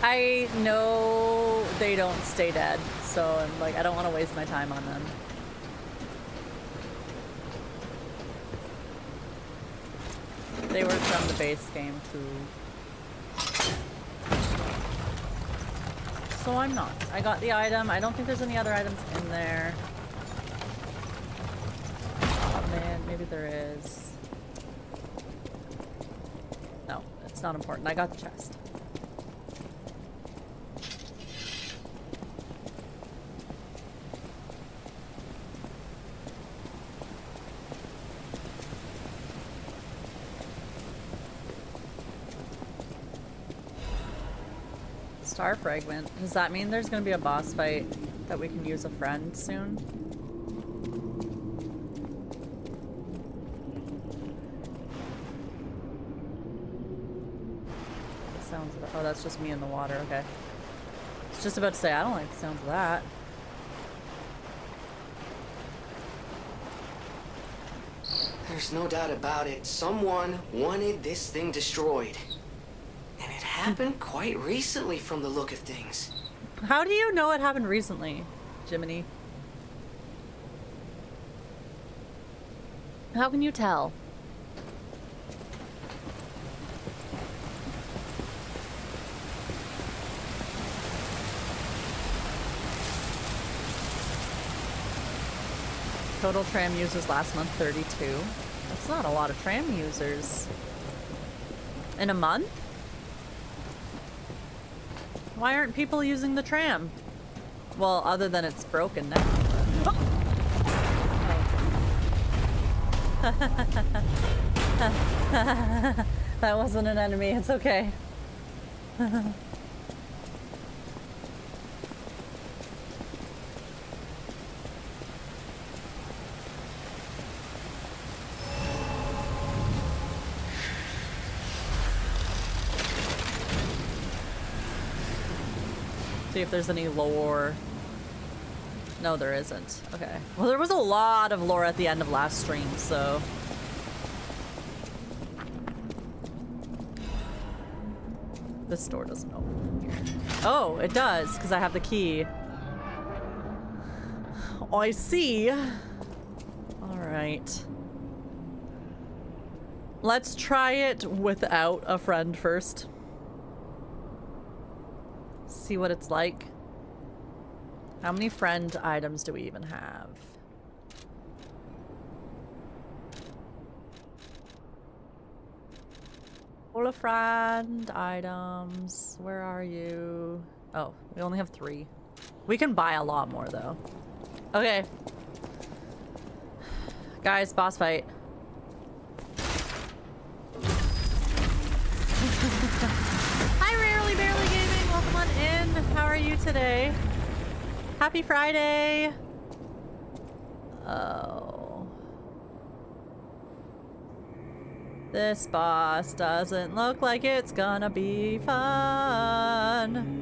I know they don't stay dead, so I'm like, I don't want to waste my time on them. They were from the base game too. So I'm not. I got the item. I don't think there's any other items in there. Oh man, maybe there is. No, it's not important. I got the chest. Star fragment. Does that mean there's gonna be a boss fight that we can use a friend soon? The sounds of that. Oh, that's just me in the water. Okay. I was just about to say, I don't like the sounds of that. There's no doubt about it. Someone wanted this thing destroyed. And it happened quite recently from the look of things. How do you know it happened recently, Jiminy? How can you tell? Total tram users last month, 32. That's not a lot of tram users. In a month? Why aren't people using the tram? Well, other than it's broken now. But... Oh. That wasn't an enemy, it's okay. See if there's any lore. No, there isn't. Okay. Well, there was a lot of lore at the end of last stream, so... This door doesn't open. Oh, it does, because I have the key. Oh, I see. Alright. Let's try it without a friend first. See what it's like. How many friend items do we even have? Full of friend items. Where are you? Oh, we only have 3. We can buy a lot more though. Okay. Guys, boss fight. Hi, Rarely Barely Gaming. Welcome on in. How are you today? Happy Friday. Oh. This boss doesn't look like it's gonna be fun.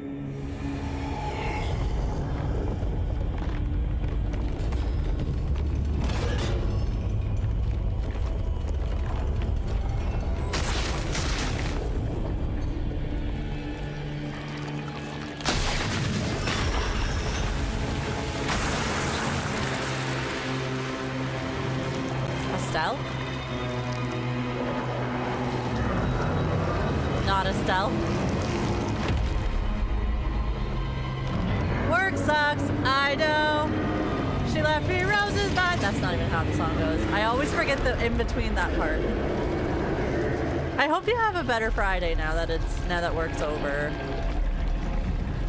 Estelle? Not Estelle. Work sucks, I know. She left me roses, but that's not even how the song goes. I always forget the in between that part. I hope you have a better Friday now that work's over.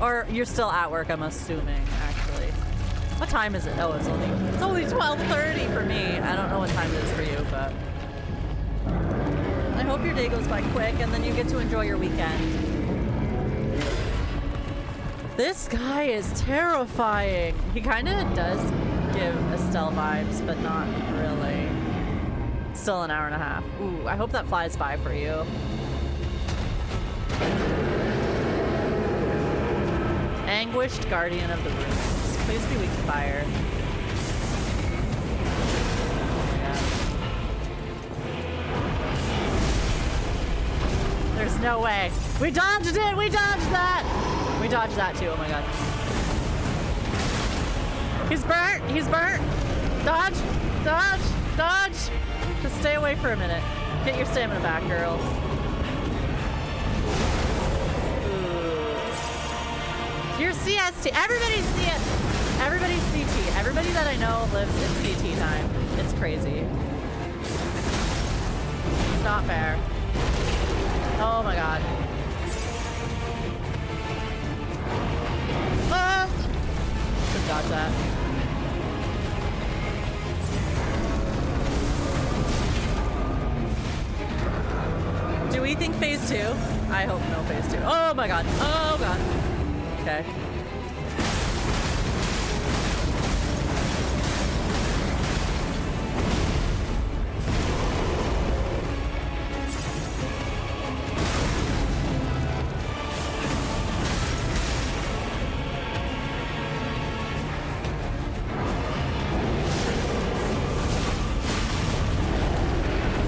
Or you're still at work, I'm assuming, actually. What time is it? Oh, it's only 12:30 for me. I don't know what time it is for you, but I hope your day goes by quick and then you get to enjoy your weekend. This guy is terrifying. He kind of does give Estelle vibes, but not really. Still an hour and a half. Ooh, I hope that flies by for you. Anguished Guardian of the Runes. Please be weak to fire. Yeah. There's no way. We dodged it! We dodged that! We dodged that too, oh my god. He's burnt! He's burnt! Dodge! Dodge! Dodge! Just stay away for a minute. Get your stamina back, girls. Your CST. Everybody's CT. Everybody that I know lives in CT time. It's crazy. It's not fair. Oh my god. Ah! Just dodge that. Do we think phase 2? I hope no phase 2. Oh my god. Oh god. Okay.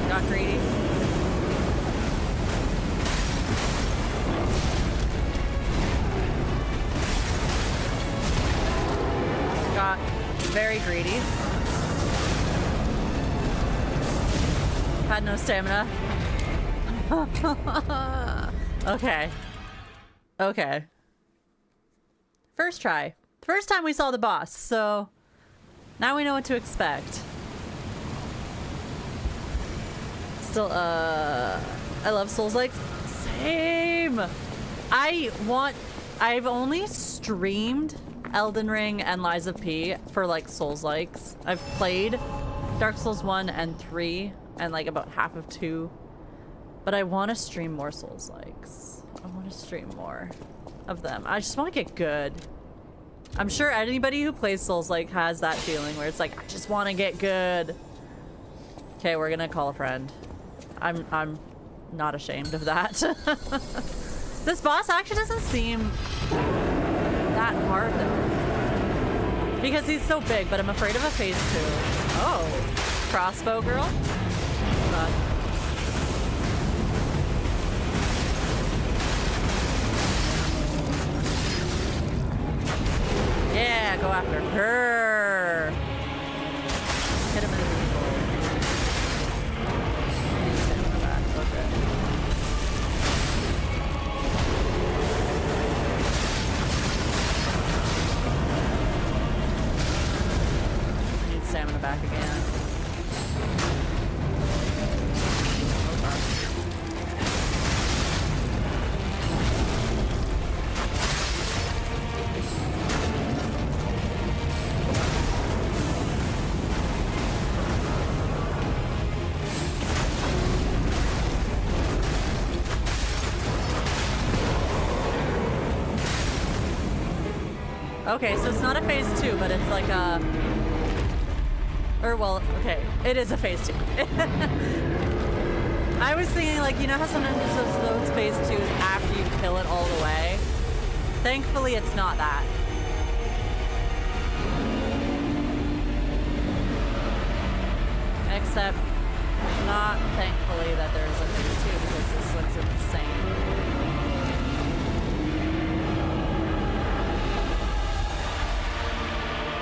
Got greedy. Got very greedy. Had no stamina. Okay. Okay. First try. First time we saw the boss, so now we know what to expect. Still, I love Souls-like. Same! I've only streamed Elden Ring and Lies of P for like Souls-likes. I've played Dark Souls 1 and 3 and like about half of 2. But I want to stream more Souls-likes. I want to stream more of them. I just want to get good. I'm sure anybody who plays Souls-like has that feeling where it's like, I just want to get good. Okay, we're gonna call a friend. I'm not ashamed of that. This boss actually doesn't seem that hard though. Because he's so big, but I'm afraid of a phase 2. Oh, crossbow girl? God. Yeah, go after her. Hit him in the knee. Okay. I need stamina back again. Okay, so it's not a phase 2, but it's like a... Or, well, okay, it is a phase 2. I was thinking, like, you know how sometimes those phase 2s after you kill it all the way? Thankfully, it's not that. Except, not thankfully that there is a phase 2, because this looks insane.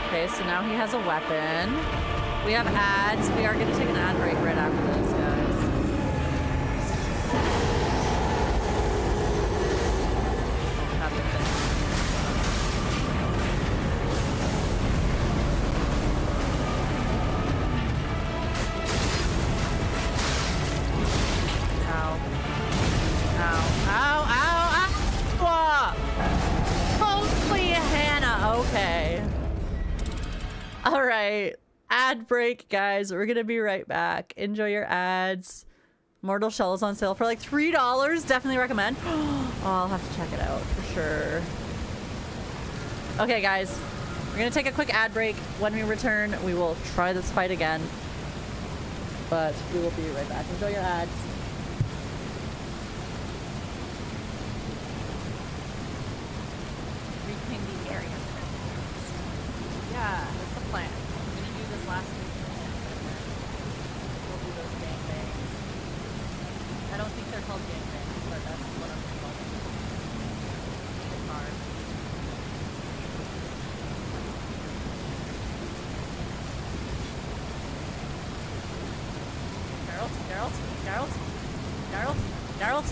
Okay, so now he has a weapon. We have ads. We are going to take an ad break right after this, guys. Don't have the thing. Ow. Ow. Ow. Ow. Ow. Holy Hannah. Okay. All right, ad break, guys. We're gonna be right back. Enjoy your ads. Mortal Shell is on sale for like $3. Definitely recommend. Oh, I'll have to check it out for sure. Okay, guys, we're gonna take a quick ad break. When we return, we will try this fight again, but we will be right back. Enjoy your ads. Reping the area. Yeah. Plan. I'm gonna do this last week and then we'll do those gangbangs. I don't think they're called gangbangs, but that's what I'm gonna call them. It's hard. Geralt.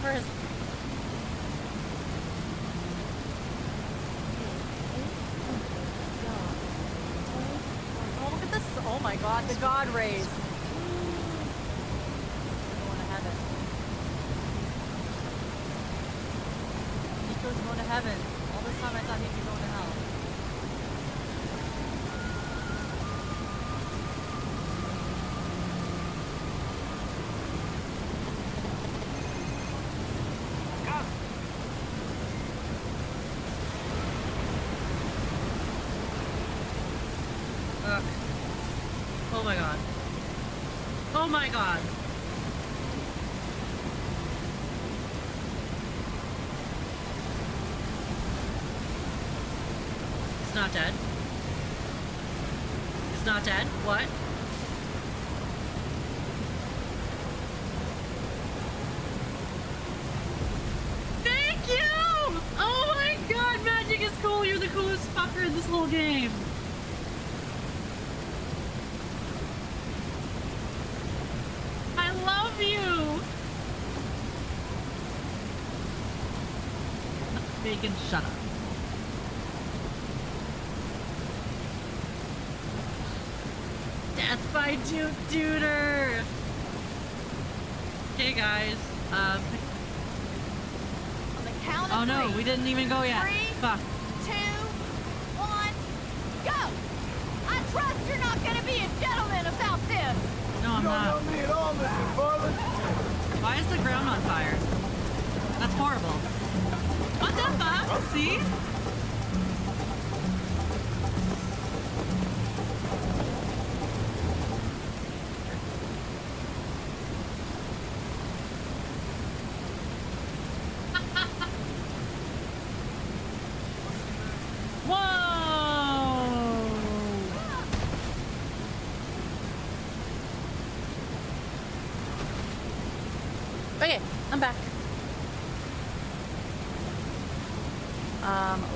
for his. Oh, look at this. Oh my god, the god rays. We're going to heaven. Nico's going to heaven. All this time I thought he'd be going to hell. Oh my god. Oh my god. He's not dead. He's not dead. What? Thank you! Oh my god, magic is cool. You're the coolest fucker in this whole game. I love you! Bacon, shut up. Death by Duke Duder! Okay, guys. On the count of Oh no, three. we didn't even go yet. 3, Fuck. 2, 1, go! I trust you're not gonna be a gentleman about this! No, I'm not. me at all, Mr. Bartlett. Why is the ground on fire? That's horrible. What the fuck? See? Whoa! Okay, I'm back.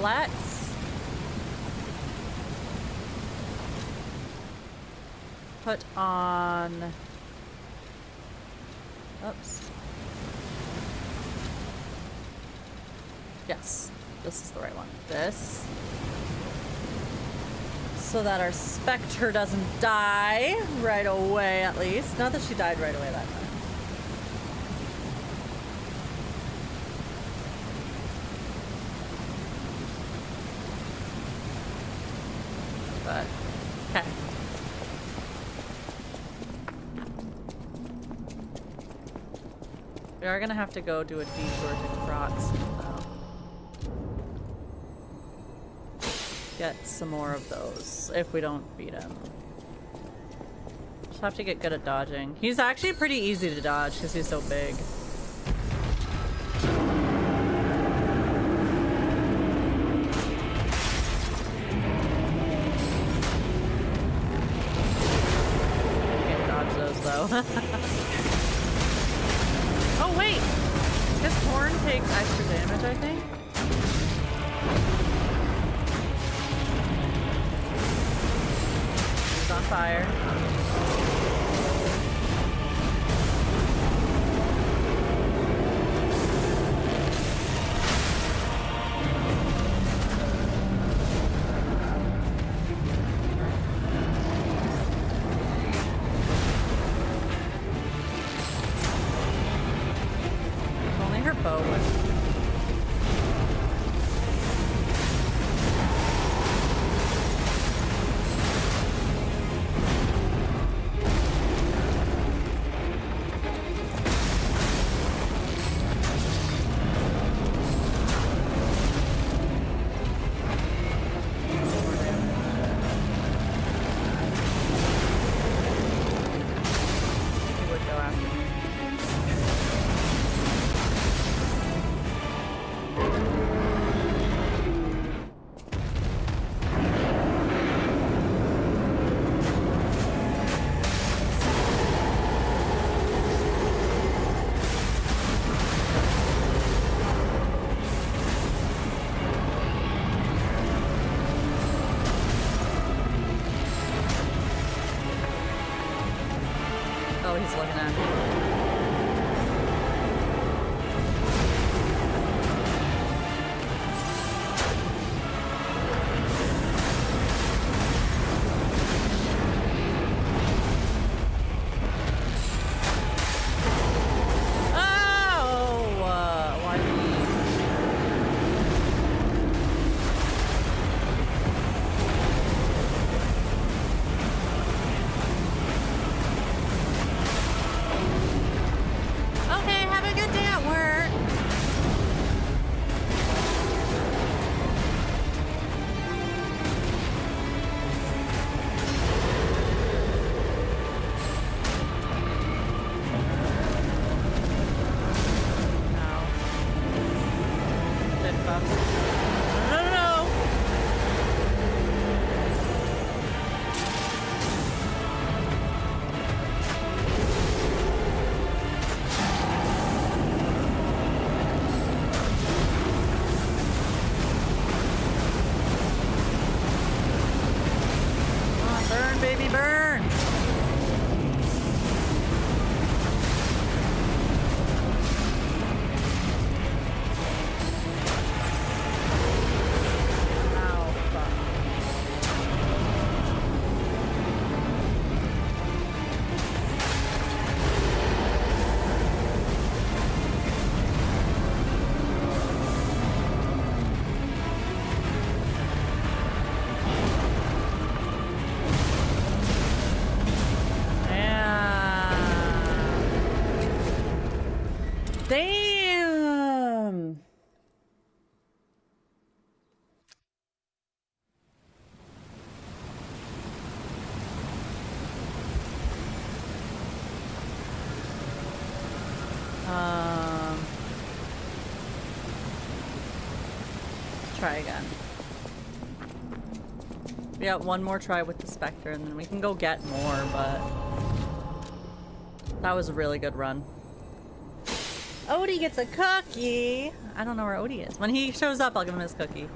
Let's put on. Oops. Yes, this is the right one. This. So that our Spectre doesn't die right away, at least. Not that she died right away that time. But, okay. We are gonna have to go do a detour to Krat's, though. Get some more of those, if we don't beat him. Just have to get good at dodging. He's actually pretty easy to dodge, because he's so big. Can't dodge those, though. Oh, wait! His horn takes extra damage, I think. He's on fire. If only her bow was. He would go after me. Oh, he's looking at me. Damn! Try again. We got one more try with the Spectre and then we can go get more, but that was a really good run. Odie gets a cookie! I don't know where Odie is. When he shows up, I'll give him his cookie.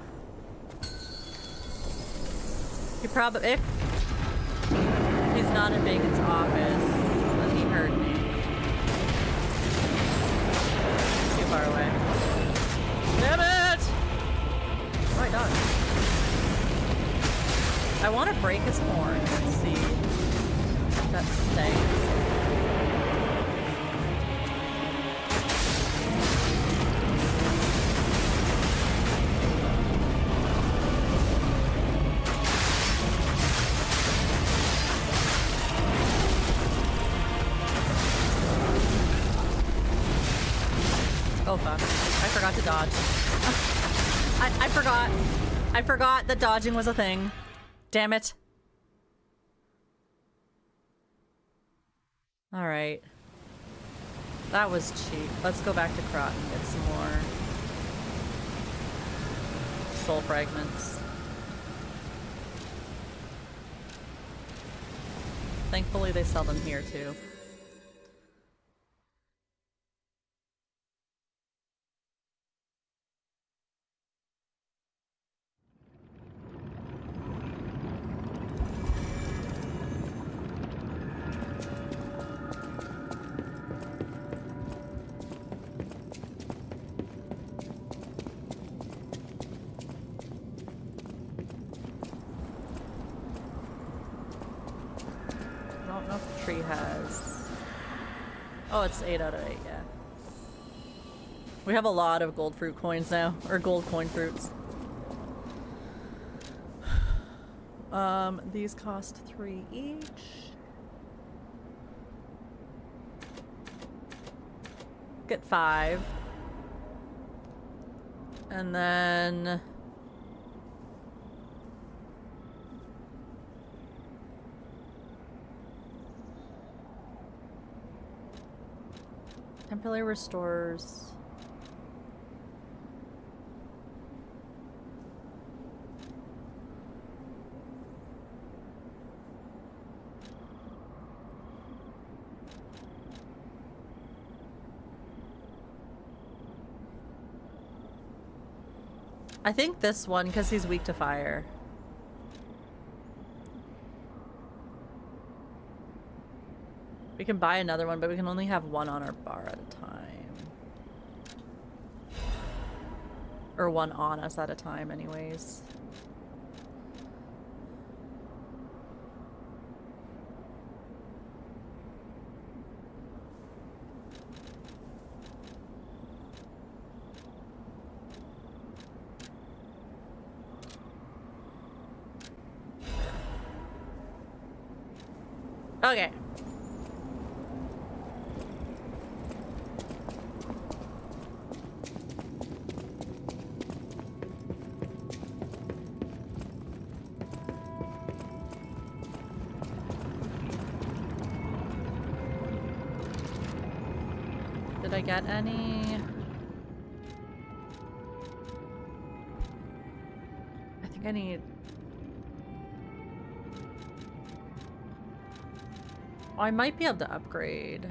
He probably, if he's not in Bacon's office, then he heard me. Too far away. Damn it! Oh my god. I want to break his horn and see if that stays. Oh fuck. I forgot to dodge. I forgot that dodging was a thing. Damn it. Alright. That was cheap. Let's go back to Krat and get some more soul fragments. Thankfully they sell them here too. Oh, it's 8 out of 8, yeah. We have a lot of gold fruit coins now, or gold coin fruits. These cost 3 each. Get 5. And then... temporarily restores. I think this one, because he's weak to fire. We can buy another one, but we can only have one on our bar at a time. Or one on us at a time, anyways. Okay. Did I get any? I think I need... oh, I might be able to upgrade.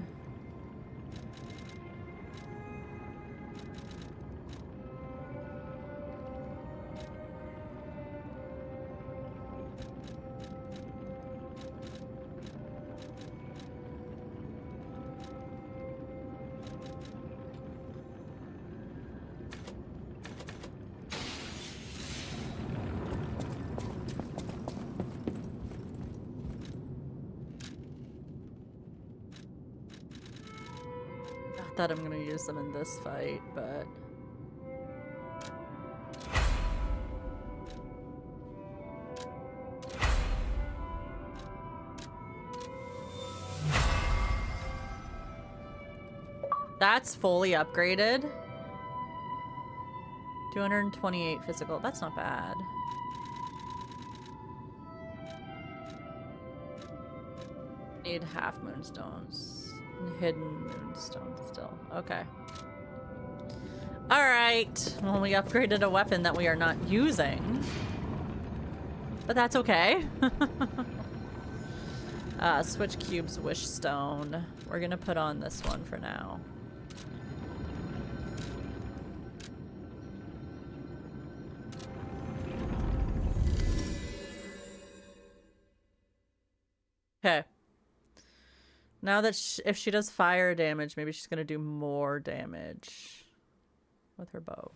That I'm gonna use them in this fight, but... That's fully upgraded. 228 physical. That's not bad. Need half moonstones. Hidden moonstones still. Okay. Alright. Well, we upgraded a weapon that we are not using. But that's okay. Switch cubes, wish stone. We're gonna put on this one for now. Okay. Now that if she does fire damage, maybe she's gonna do more damage with her bow.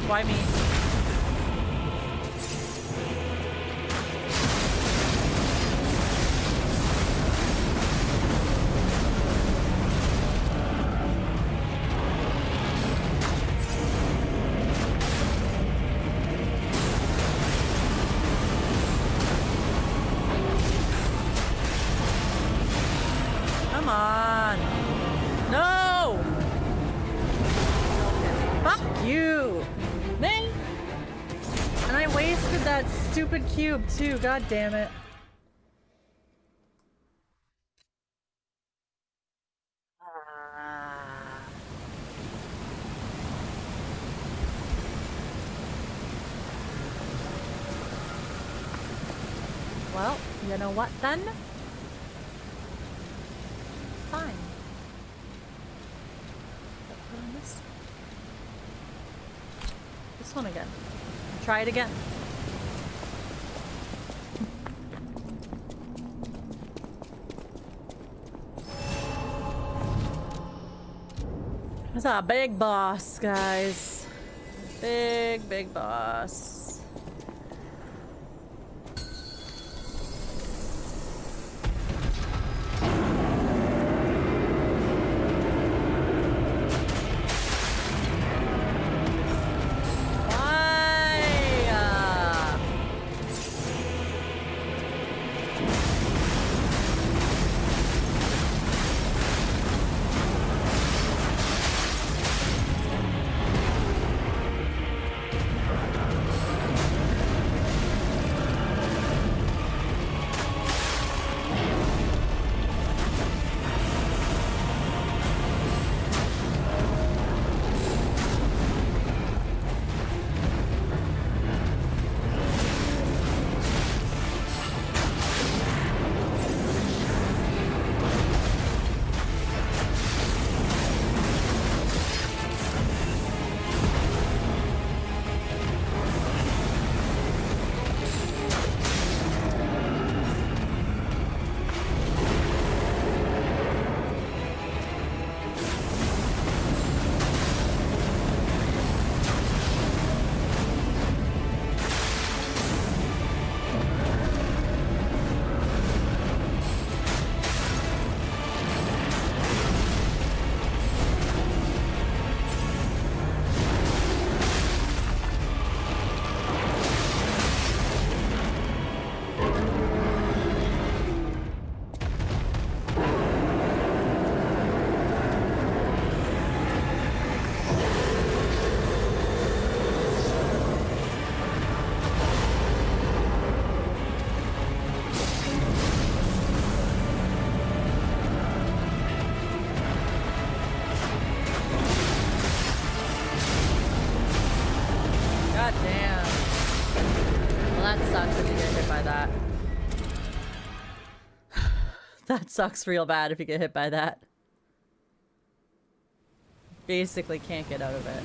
Why me? Come on. No! Fuck you! Man! And I wasted that stupid cube too, god damn it. Well, you know what then? Fine. Put on this one again. Try it again. That's a big boss, guys. Big, big boss. That sucks real bad if you get hit by that. Basically can't get out of it.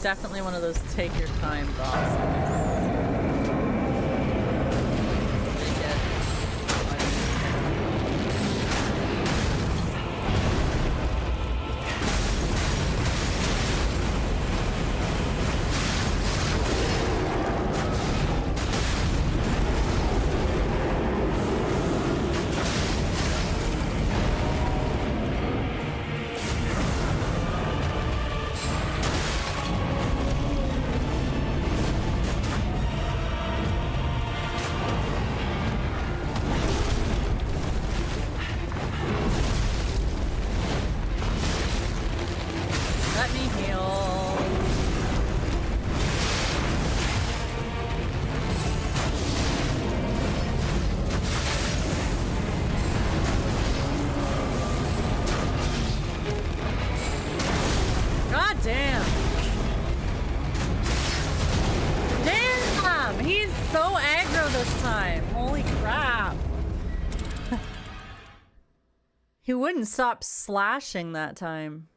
Definitely one of those take your time bosses. Let me heal. God damn. Damn! He's so aggro this time. Holy crap. He wouldn't stop slashing that time.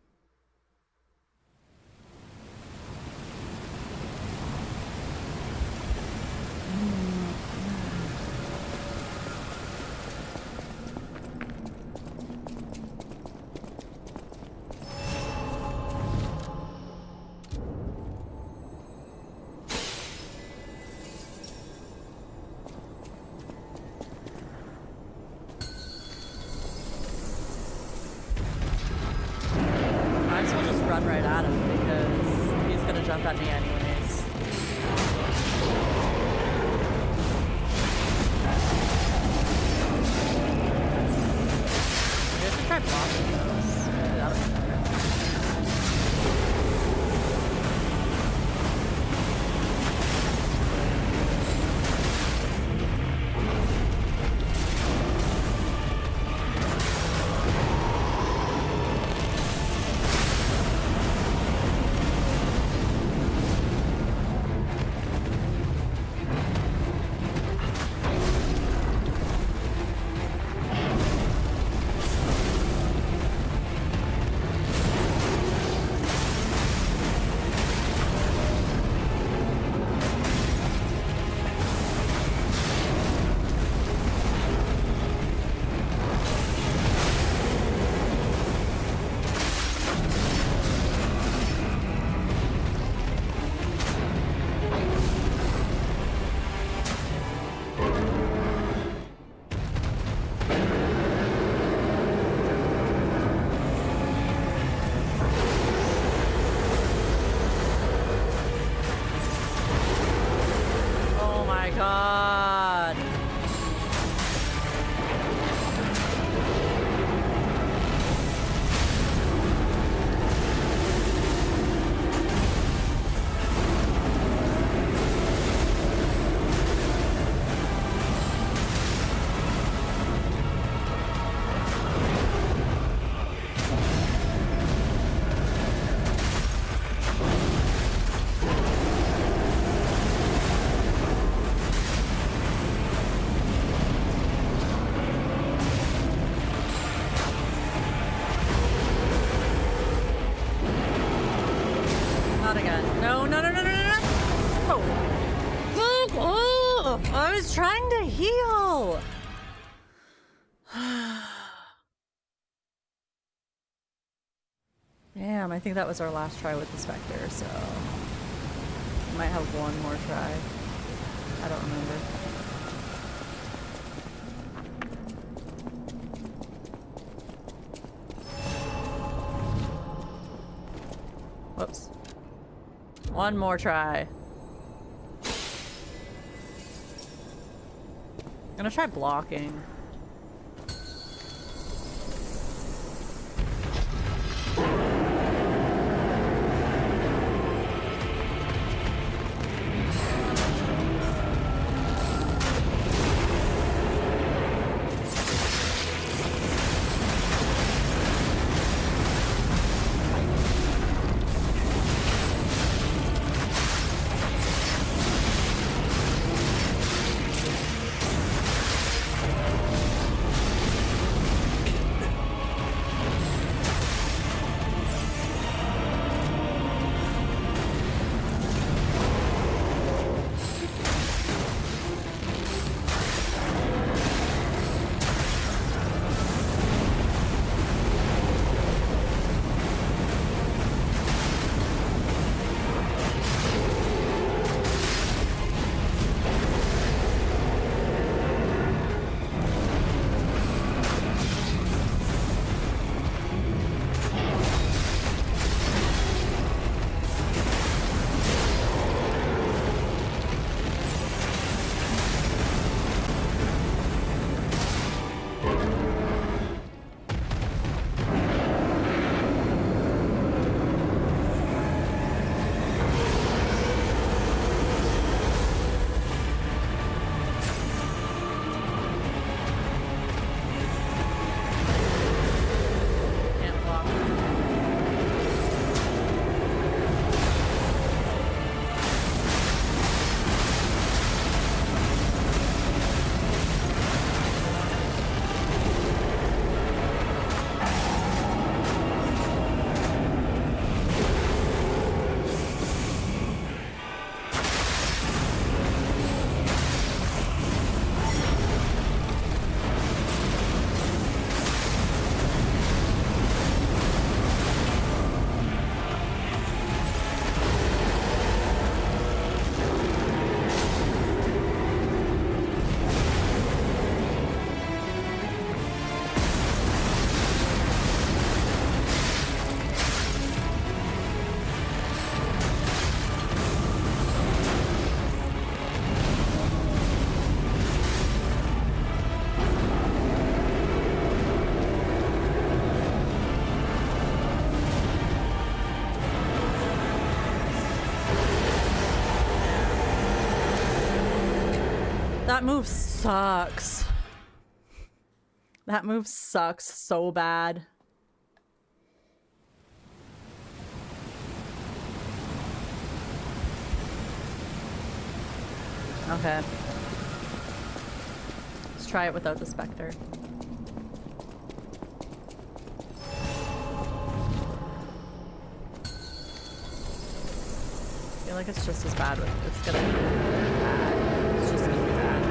Might as well just run right at him because he's gonna jump at me anyways. You have to try blocking those. That'll be better. Oh my god. Not again. No, no, no, no, no, no, no. Oh. Oh, I was trying to heal. Damn, I think that was our last try with the Spectre, so we might have one more try. I don't remember. Whoops. One more try. I'm gonna try blocking. That move sucks. That move sucks so bad. Okay. Let's try it without the Spectre. I feel like it's just as bad with it's gonna be bad. It's just gonna be bad.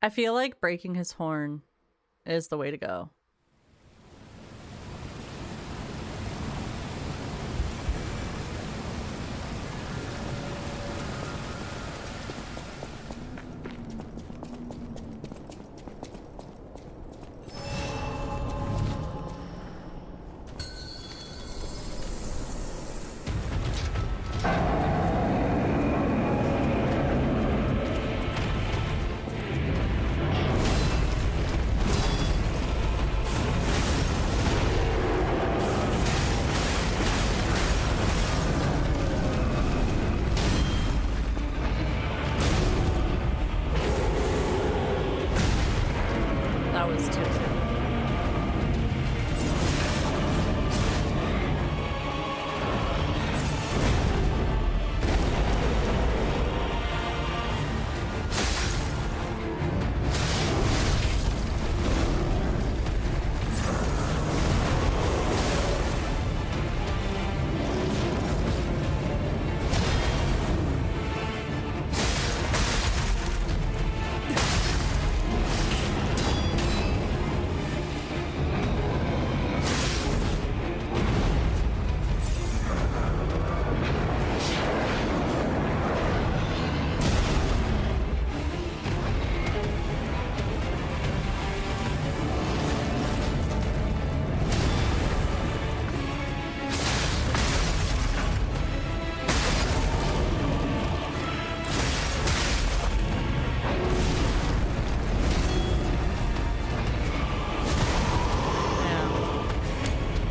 I feel like breaking his horn is the way to go.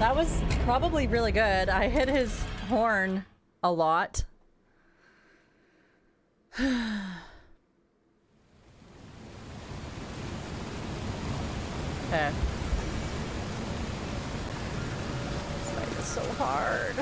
That was probably really good. I hit his horn a lot. Okay. This fight is so hard.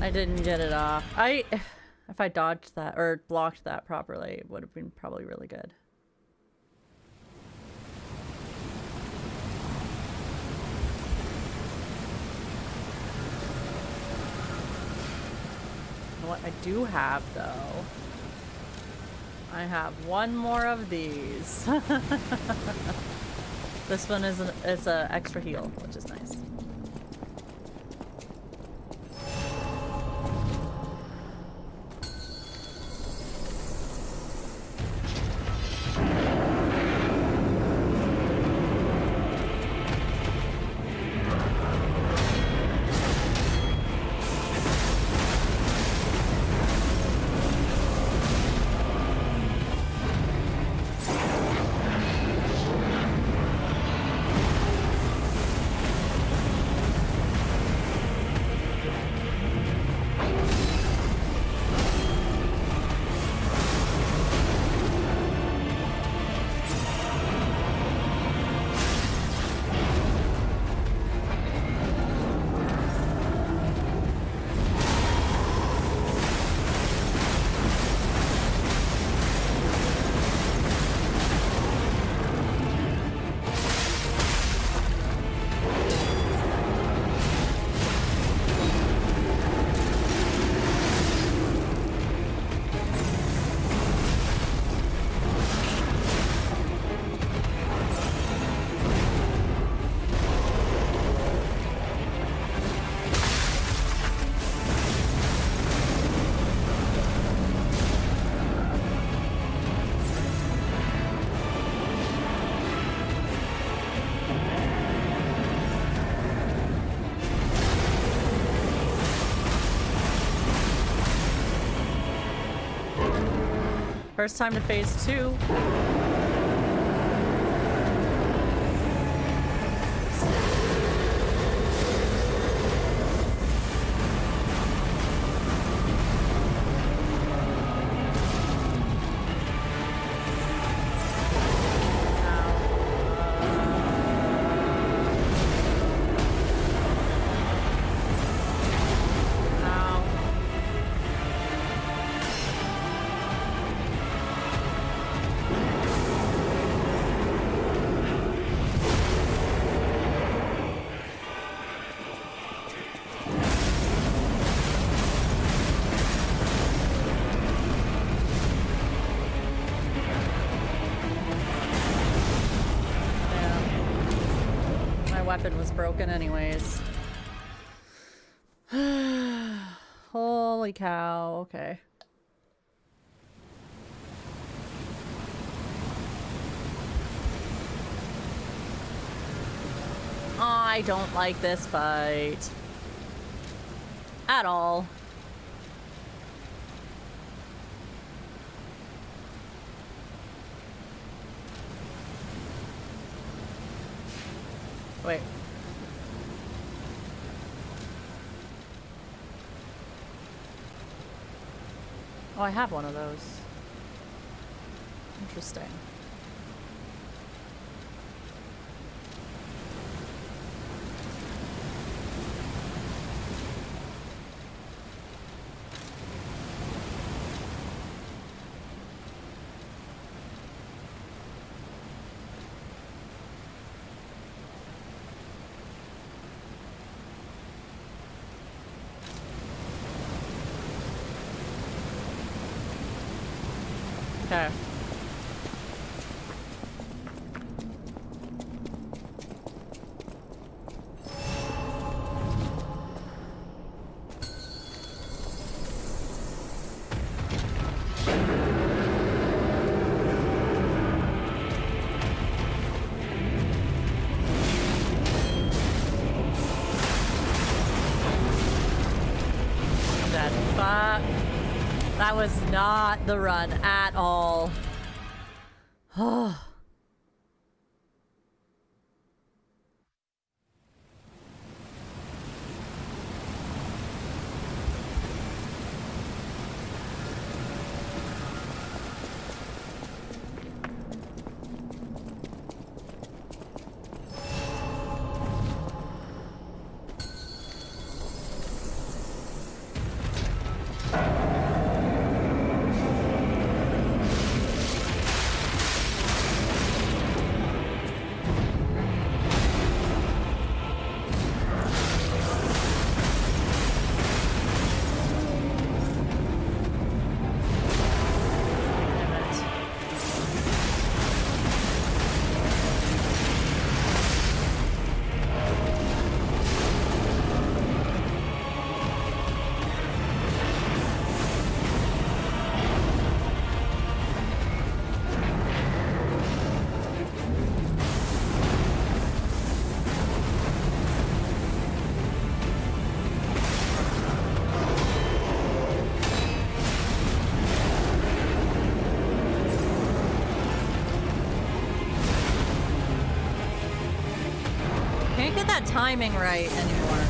I didn't get it off. If I dodged that or blocked that properly, it would have been probably really good. What I do have though, I have one more of these. This one is it's a extra heal, which is nice. First time to phase 2. Weapon was broken anyways. Holy cow, okay. I don't like this fight. At all. Wait. Oh, I have one of those. Interesting. Okay. That was not the run at all. Oh. that timing right anymore.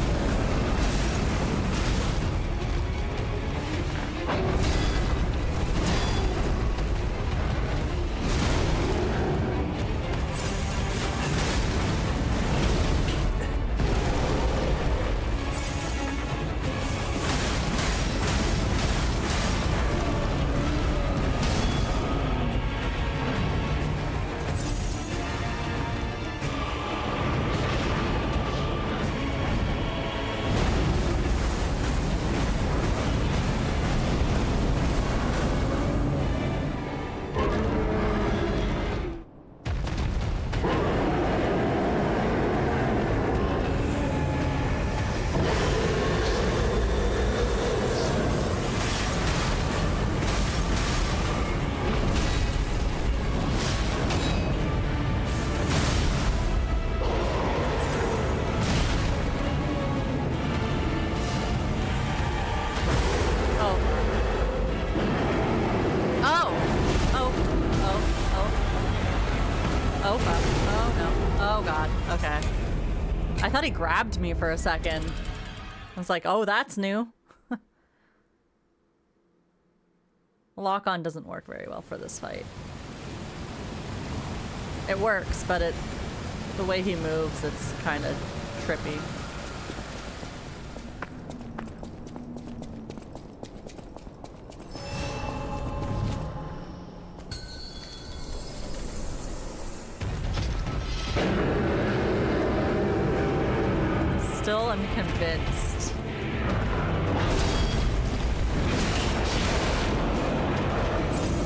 I thought he grabbed me for a second. I was like, oh, that's new. Lock-on doesn't work very well for this fight. It works, but the way he moves, it's kind of trippy. Still, I'm convinced.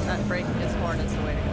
That breaking his horn is the way to go.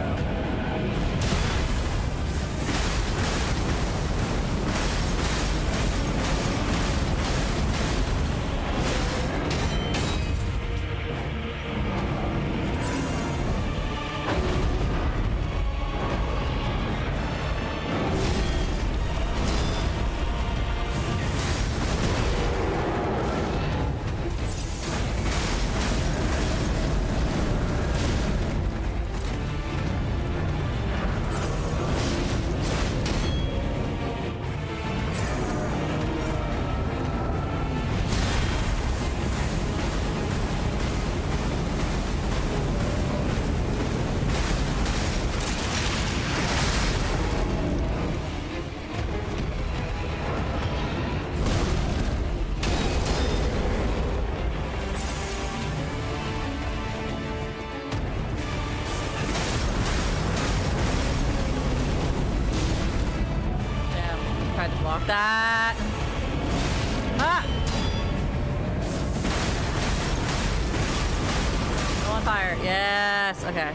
That. Ah! Go on fire. Yes. Okay.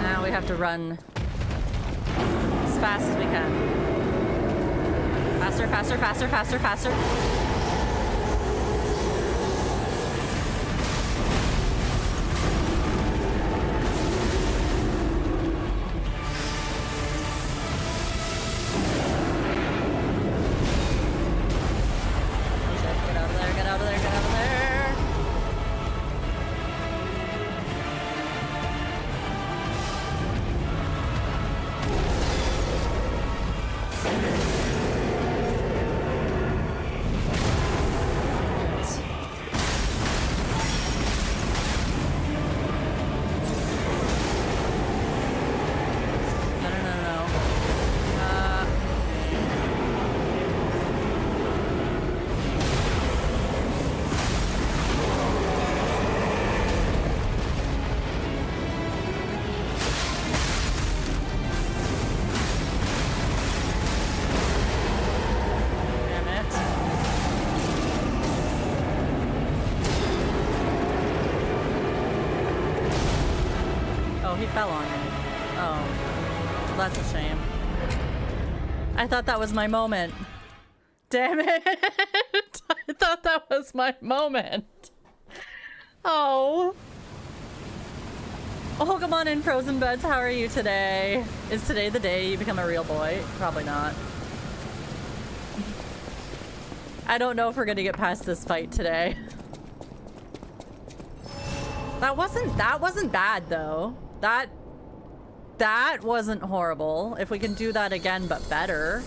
Now we have to run as fast as we can. Faster, faster, faster, faster, faster. Fell on me. Oh, that's a shame. I thought that was my moment. Damn it! I thought that was my moment. Oh. Oh, come on in, Frozen Buds. How are you today? Is today the day you become a real boy? Probably not. I don't know if we're gonna get past this fight today. That wasn't bad though. That wasn't horrible. If we can do that again, but better.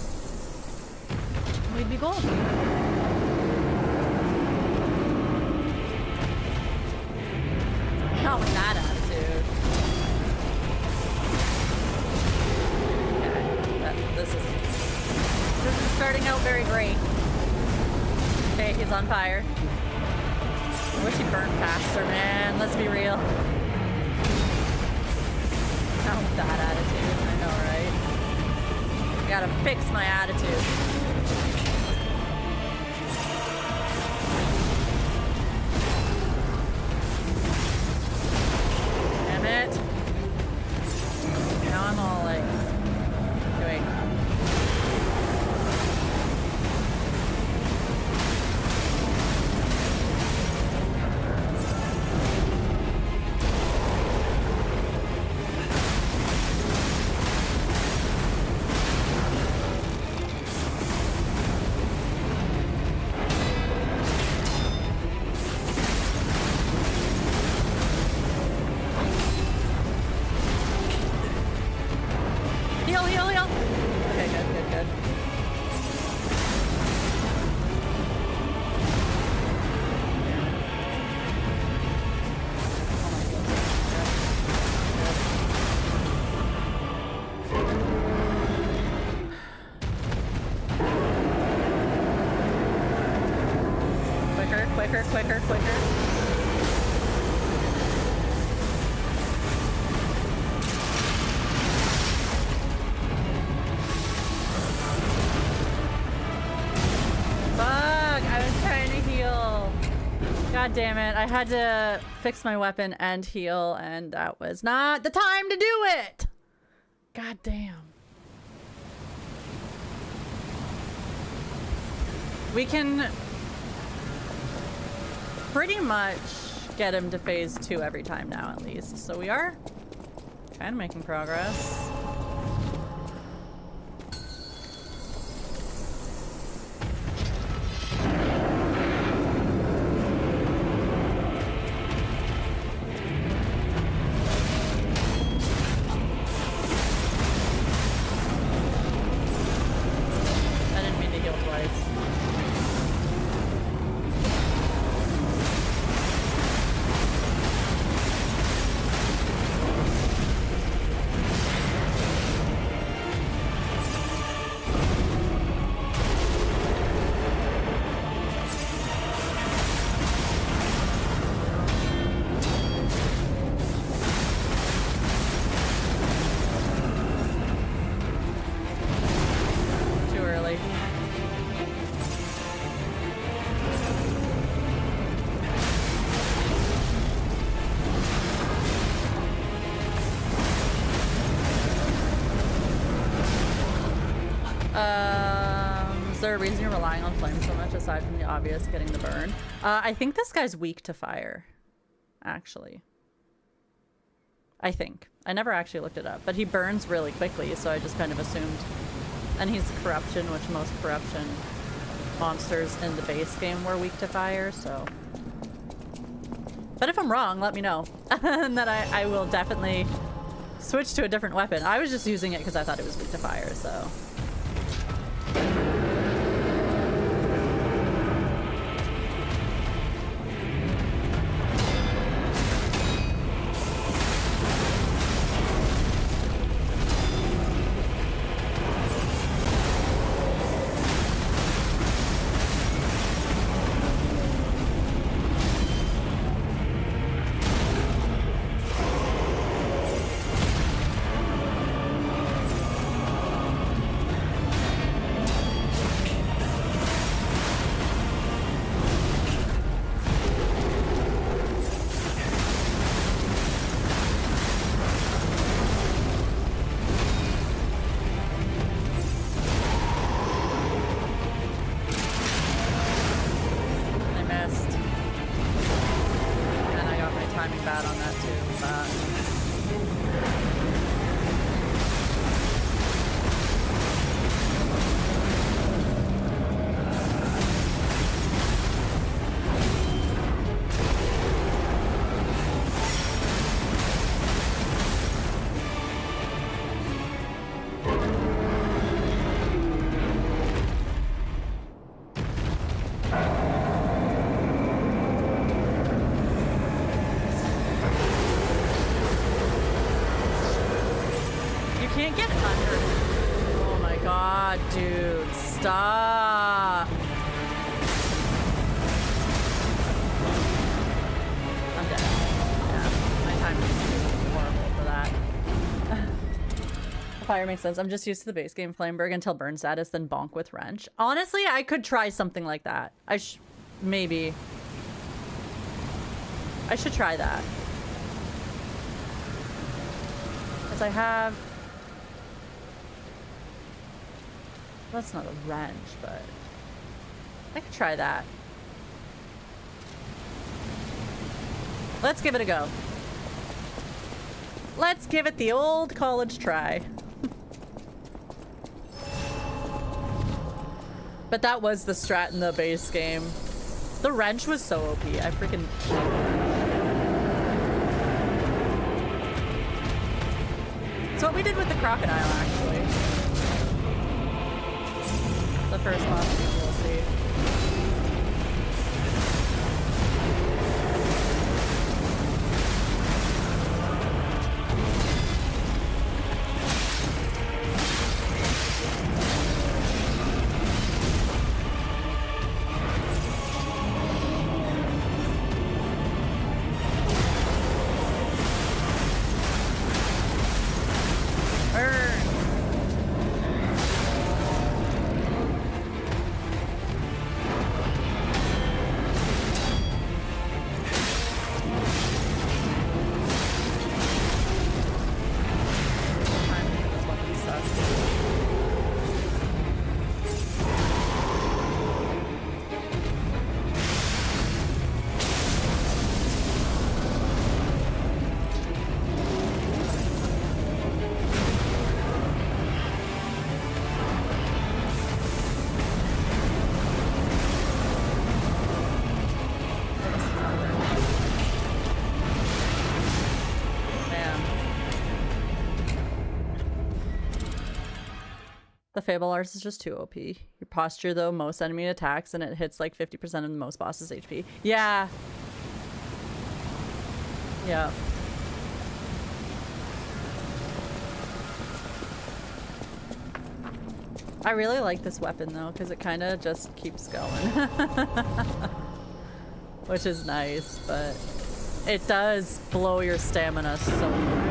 we'd be golden. Not with that attitude. Okay, this isn't starting out very great. Okay, he's on fire. I wish he burned faster, man. Let's be real. Not with that attitude. I know, right? I gotta fix my attitude. Damn it. Now I'm all like doing. Heal, heal, heal. Okay, good, good, good. Quicker, quicker, quicker, quicker. God damn it. I had to fix my weapon and heal, and that was not the time to do it. God damn. We can pretty much get him to phase 2 every time now, at least. So we are kind of making progress. Is there a reason you're relying on flame so much aside from the obvious getting the burn? I think this guy's weak to fire, actually. I think. I never actually looked it up, but he burns really quickly, so I just kind of assumed. And he's corruption, which most corruption monsters in the base game were weak to fire, so. But if I'm wrong, let me know. And then I will definitely switch to a different weapon. I was just using it because I thought it was weak to fire, so. can't get under. Oh my god, dude. Stop. I'm dead. Yeah, my time is horrible for that. Fire makes sense. I'm just used to the base game Flameberg until burn status, then bonk with wrench. Honestly, I could try something like that. Maybe. I should try that. Because I have... That's not a wrench, but... I could try that. Let's give it a go. Let's give it the old college try. But that was the strat in the base game. The wrench was so OP. I freaking love the wrench. It's what we did with the crocodile, actually. The first boss we'll see. The Fable Arts is just too OP. Your posture, though, most enemy attacks, and it hits like 50% of most bosses' HP. Yeah. Yeah. I really like this weapon, though, because it kind of just keeps going. Which is nice, but it does blow your stamina so much.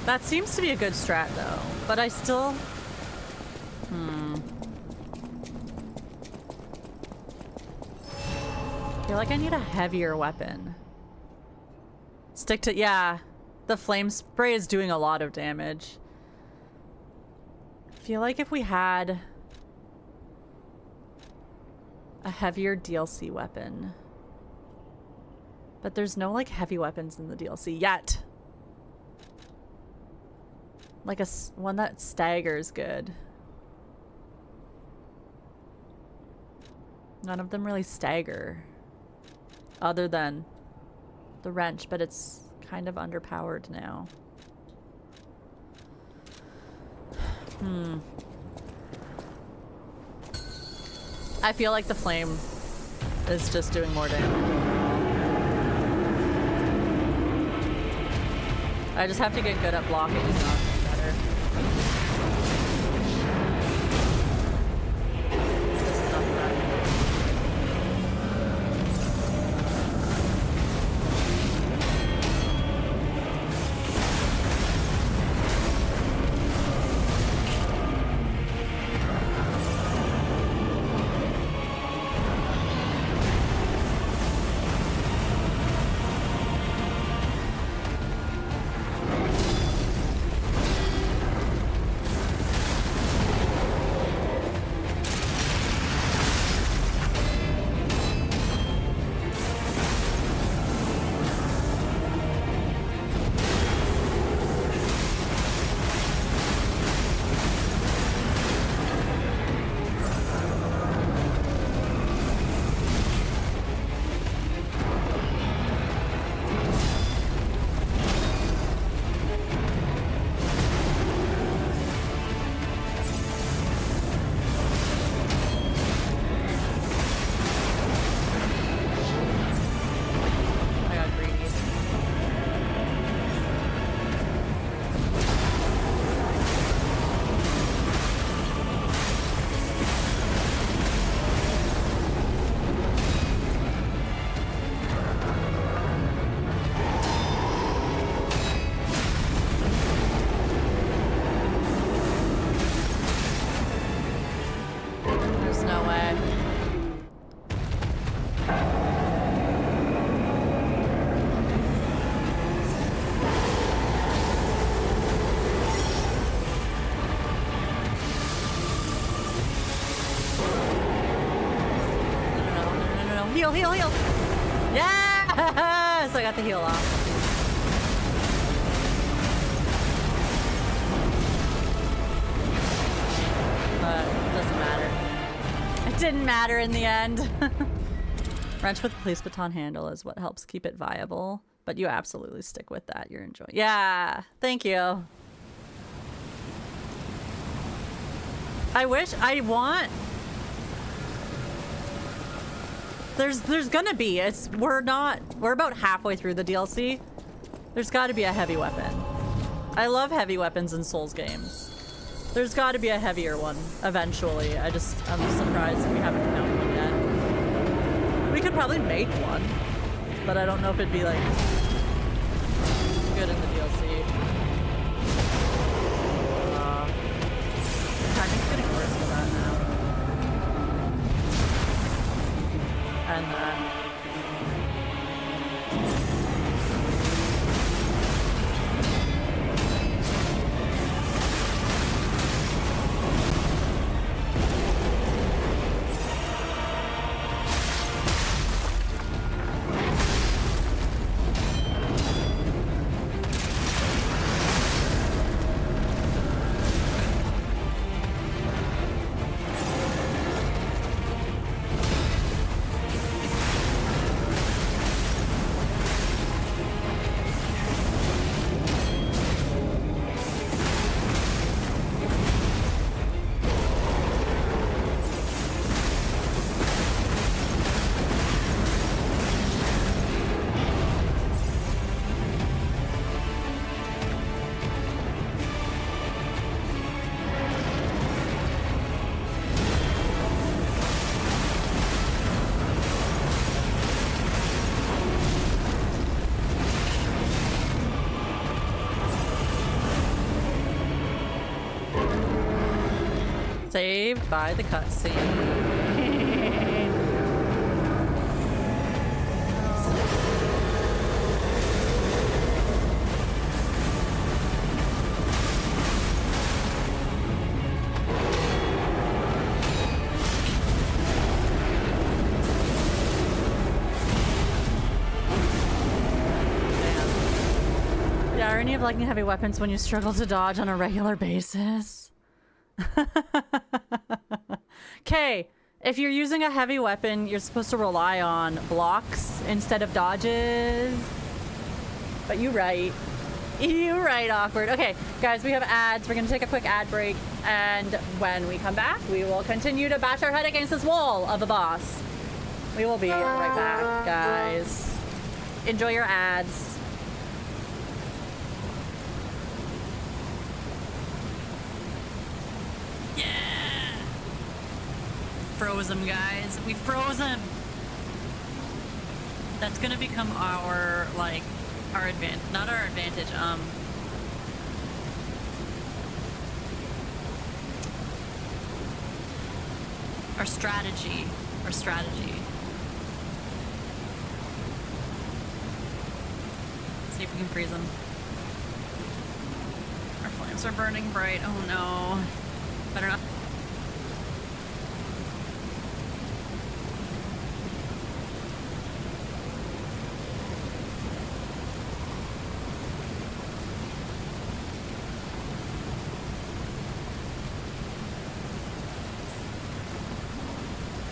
That seems to be a good strat though, but I still... I feel like I need a heavier weapon. Stick to... yeah. The flame spray is doing a lot of damage. I feel like if we had a heavier DLC weapon. But there's no like heavy weapons in the DLC yet. Like one that staggers good. None of them really stagger. Other than the wrench, but it's kind of underpowered now. I feel like the flame is just doing more damage. I just have to get good at blocking and dodging better. This is not bad. Heal, heal, heal! Yes! I got the heal off. But it doesn't matter. It didn't matter in the end. Wrench with police baton handle is what helps keep it viable. But you absolutely stick with that. You're enjoying. Yeah! Thank you. I want... There's gonna be. We're about halfway through the DLC. There's gotta be a heavy weapon. I love heavy weapons in Souls games. There's gotta be a heavier one eventually. I'm surprised we haven't found one yet. We could probably make one, but I don't know if it'd be like good in the DLC. Timing's getting worse for that now. And then Saved by the cutscene. The irony of liking heavy weapons when you struggle to dodge on a regular basis. Okay, if you're using a heavy weapon, you're supposed to rely on blocks instead of dodges. But you right. You right, awkward. Okay, guys, we have ads. We're gonna take a quick ad break, and when we come back, we will continue to bash our head against this wall of the boss. We will be right back, guys. Enjoy your ads. Froze him, guys. We froze him. That's gonna become our, like, our advantage. Not our advantage, our strategy. Our strategy. See if we can freeze him. Our flames are burning bright. Oh no. Better not.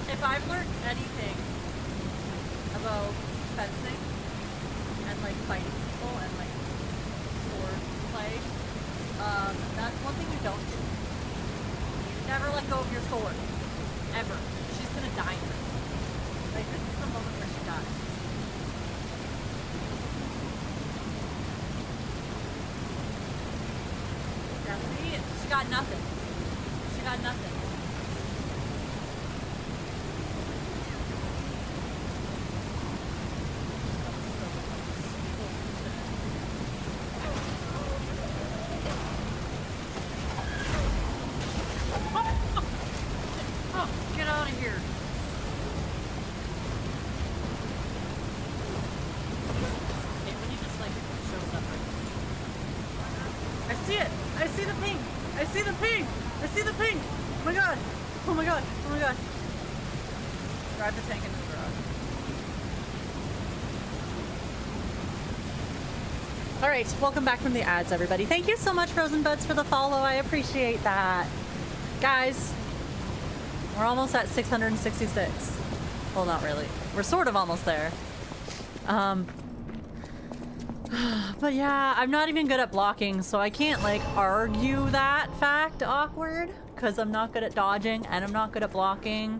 If I've learned anything about fencing and like fighting people and like sword play, that's one thing you don't do. You never let go of your sword. Ever. She's gonna die here. Like, this is the moment where she dies. Yeah, see? She got nothing. She got nothing. Alright, welcome back from the ads, everybody. Thank you so much, Frozen Buds, for the follow. I appreciate that. Guys, we're almost at 666. Well, not really. We're sort of almost there. But yeah, I'm not even good at blocking, so I can't, like, argue that fact, awkward, because I'm not good at dodging, and I'm not good at blocking.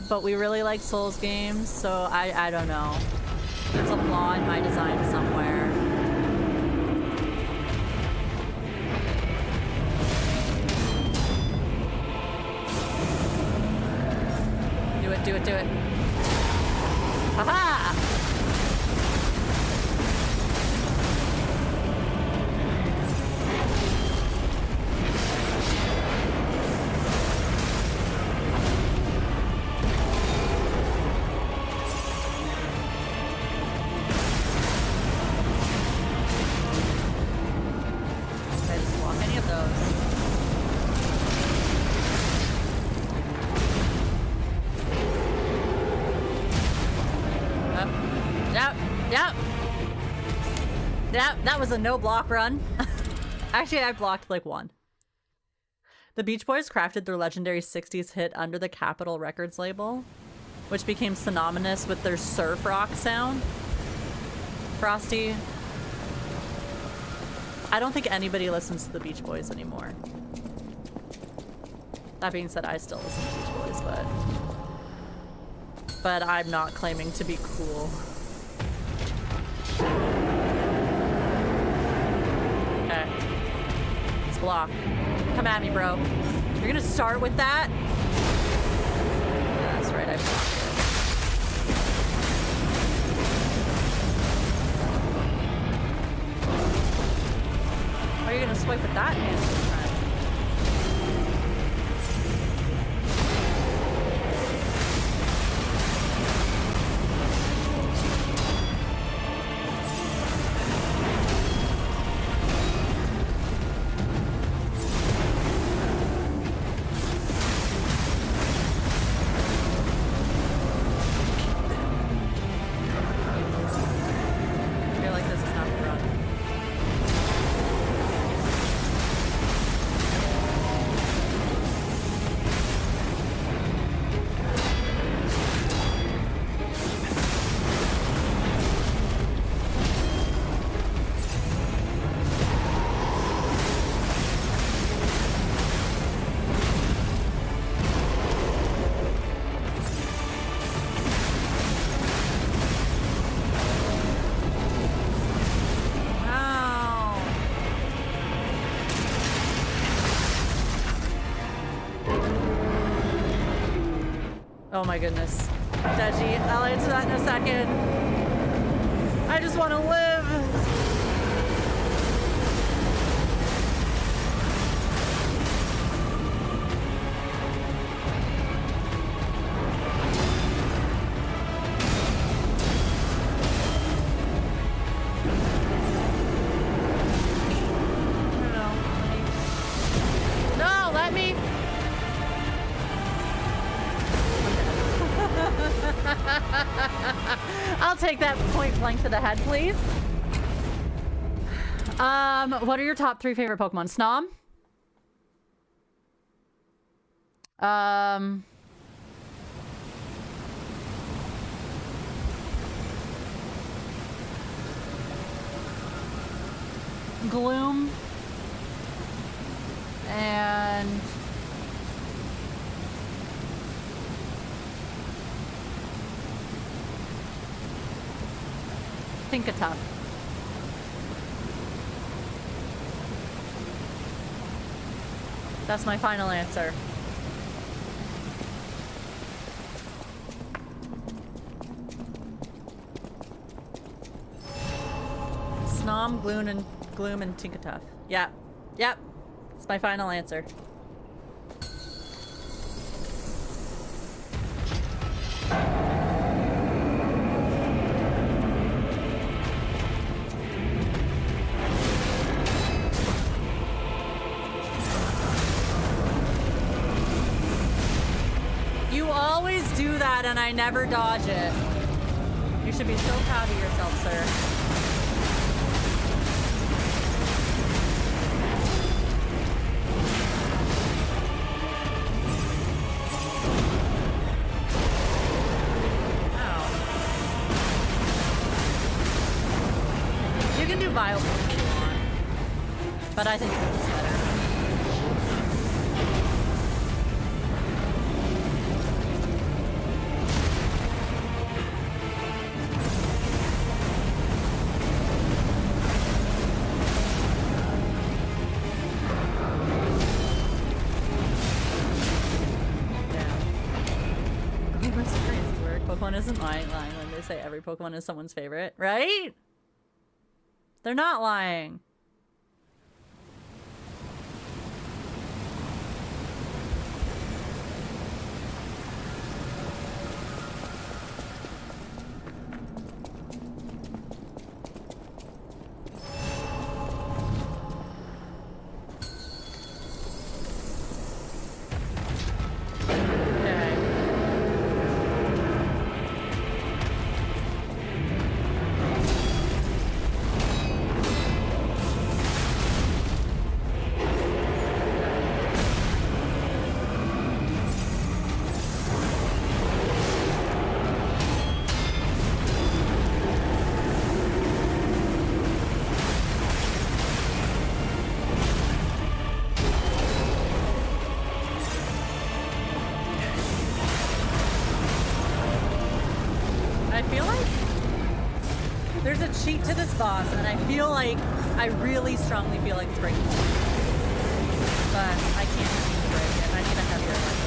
But we really like Souls games, so I don't know. There's a flaw in my design somewhere. Do it, do it. Aha! I just block any of those. That was a no block run. Actually, I blocked like one. The Beach Boys crafted their legendary 60s hit under the Capitol Records label, which became synonymous with their surf rock sound. Frosty. I don't think anybody listens to the Beach Boys anymore. That being said, I still listen to Beach Boys, but I'm not claiming to be cool. Okay. Let's block. Come at me, bro. You're gonna start with that? Yeah, that's right, I blocked it. Are you gonna swipe with that hand this time? Oh my goodness. Deji, I'll answer that in a second. I just want to live. No, let me. I'll take that point blank to the head, please. What are your top 3 favorite Pokemon? Snom? Gloom. And Tinkatuff. That's my final answer. Snom, Gloom, and Tinkatuff. Yeah. Yep. It's my final answer. You always do that and I never dodge it. You should be so proud of yourself, sir. Bio if you want, but I think it's better. Yeah. That's a crazy word. Pokemon isn't lying when they say every Pokemon is someone's favorite, right? They're not lying. Cheat to this boss, and I feel like I really strongly feel like it's breakable, but I can't seem to break it. I need a heavier weapon.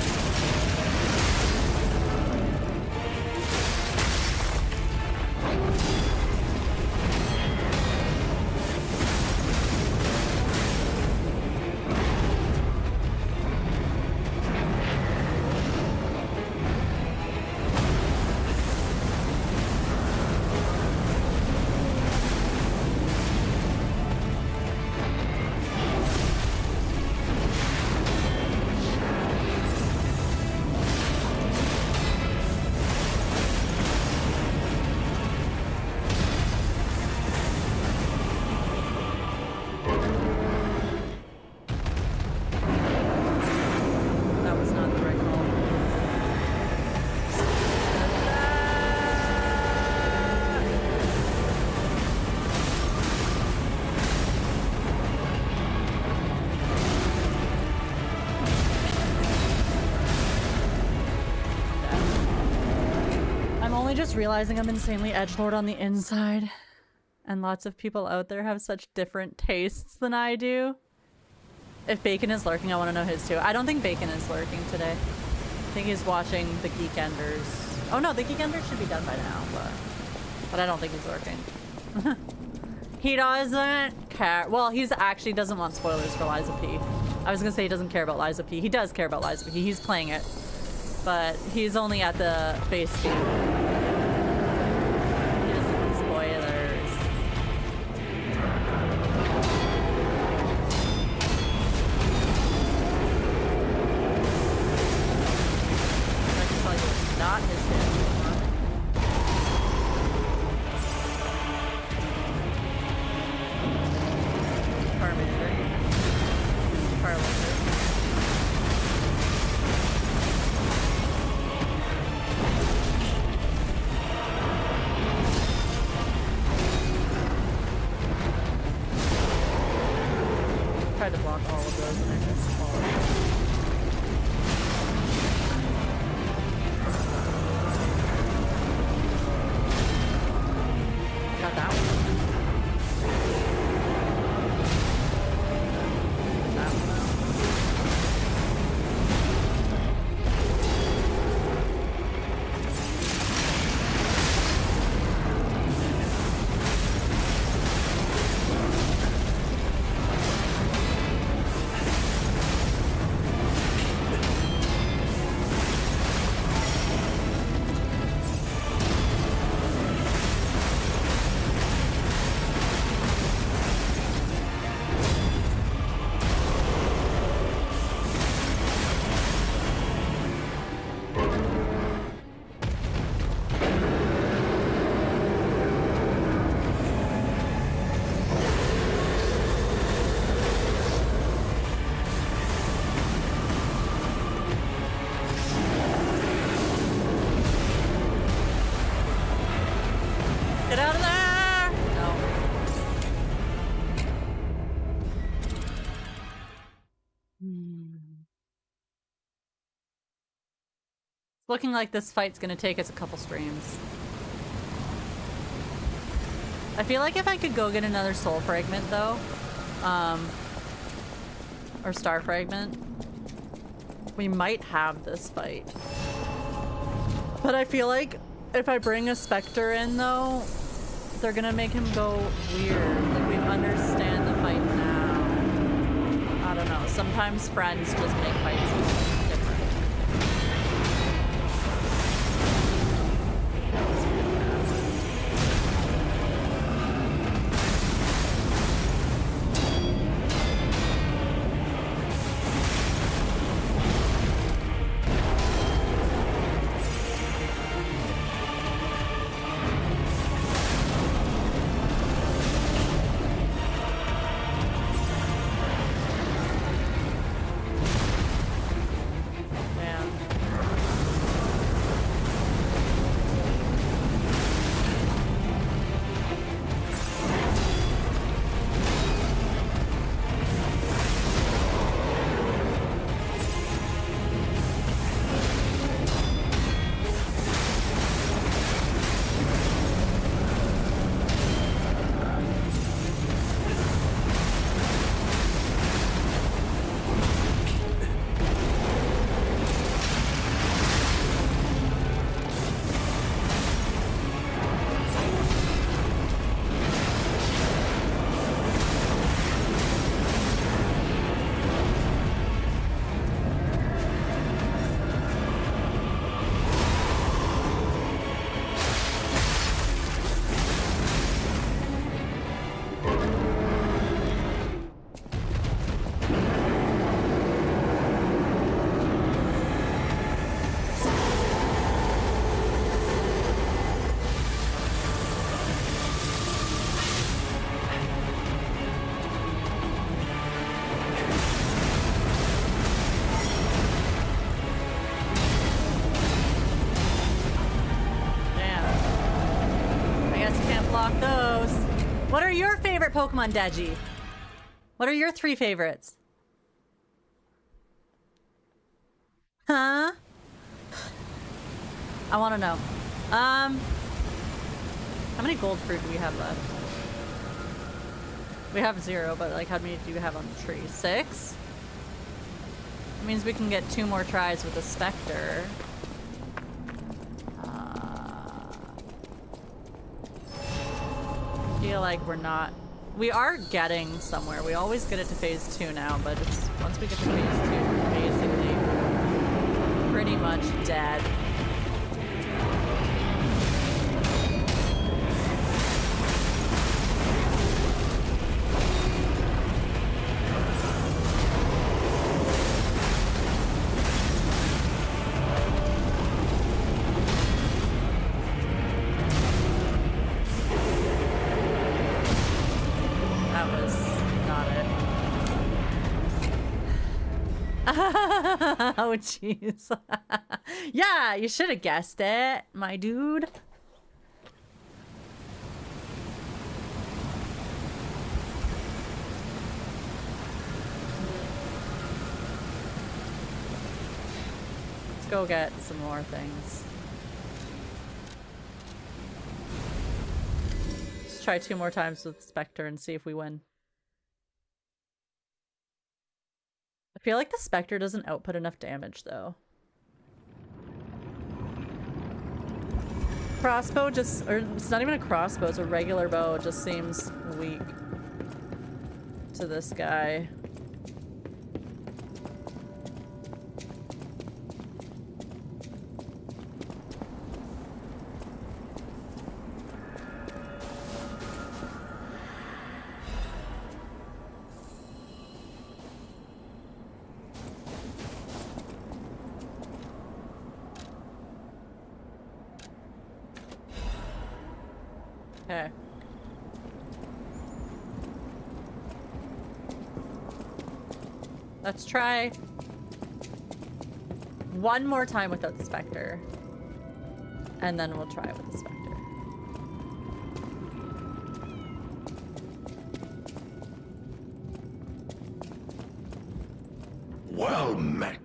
Just realizing I'm insanely edgelord on the inside, and lots of people out there have such different tastes than I do. If Bacon is lurking, I want to know his too. I don't think Bacon is lurking today. think he's watching the Geek Enders. Oh no, the Geek Enders should be done by now, but I don't think he's working. He doesn't care. Well, he's actually doesn't want spoilers for Liza P. I was gonna say he doesn't care about Liza P. He does care about Liza P. He's playing it, but he's only at the base game. He doesn't want spoilers. I can tell you it's not his game. Tried to block all of those and I missed all of them. Got that one. That one out. Get out of there! No. It's looking like this fight's gonna take us a couple streams. I feel like if I could go get another soul fragment though, or star fragment, we might have this fight. But I feel like if I bring a Spectre in though, they're gonna make him go weird. Like, we understand the fight now. I don't know. Sometimes friends just make fights different. What are your favorite Pokemon, Deji? What are your 3 favorites? Huh? I want to know. How many gold fruit do we have left? We have 0, but like how many do you have on the tree? 6? It means we can get 2 more tries with the Spectre. Feel like we're not... We are getting somewhere. We always get it to phase 2 now, but it's, once we get to phase 2, we're basically pretty much dead. Oh, jeez. Yeah, you should have guessed it, my dude. Let's go get some more things. Let's try 2 more times with Spectre and see if we win. I feel like the Spectre doesn't output enough damage, though. Crossbow just... or it's not even a crossbow, it's a regular bow. It just seems weak to this guy. Okay. Let's try 1 more time without the Spectre. And then we'll try it with the Spectre. Well met.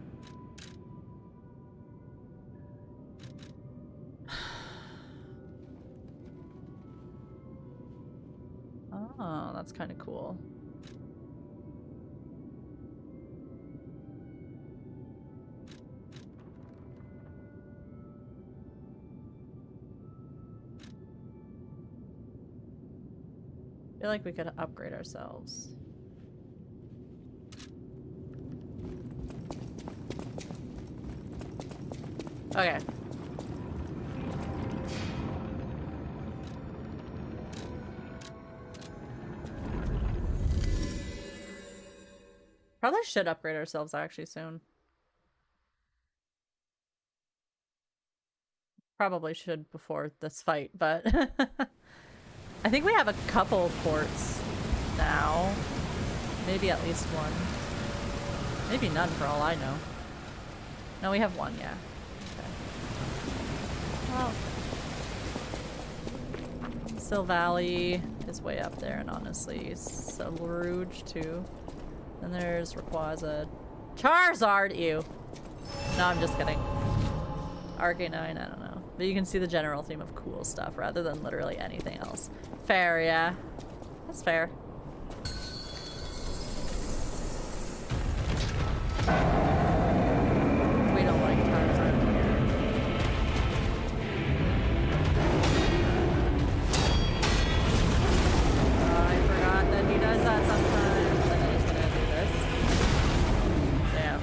Oh, that's kind of cool. I feel like we could upgrade ourselves. Okay. Probably should upgrade ourselves actually soon. Probably should before this fight, but I think we have a couple ports now. Maybe at least 1. Maybe none for all I know. No, we have 1, yeah. Okay. Well, Sil Valley is way up there, and honestly, Sil Rouge too. Then there's Rayquaza. Charizard, ew. No, I'm just kidding. Arcanine, I don't know. But you can see the general theme of cool stuff rather than literally anything else. Fair, yeah. That's fair. We don't like Charizard here. Oh, I forgot that he does that sometimes. And then he's gonna do this. Damn.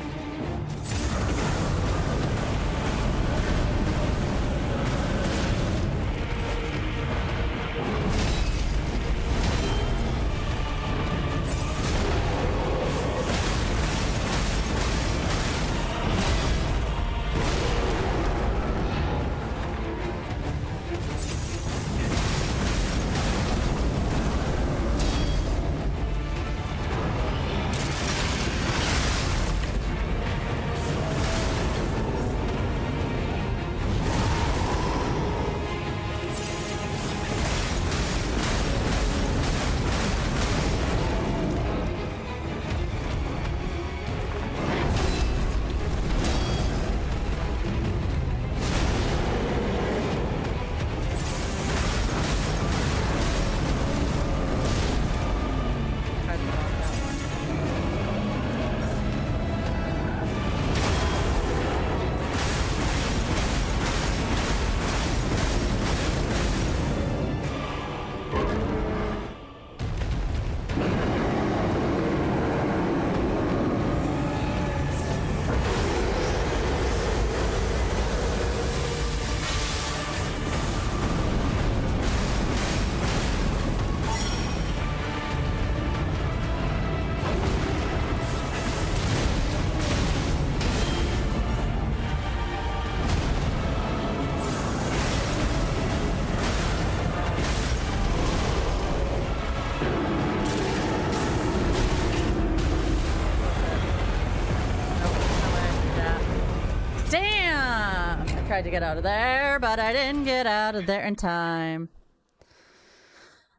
tried to get out of there, but I didn't get out of there in time.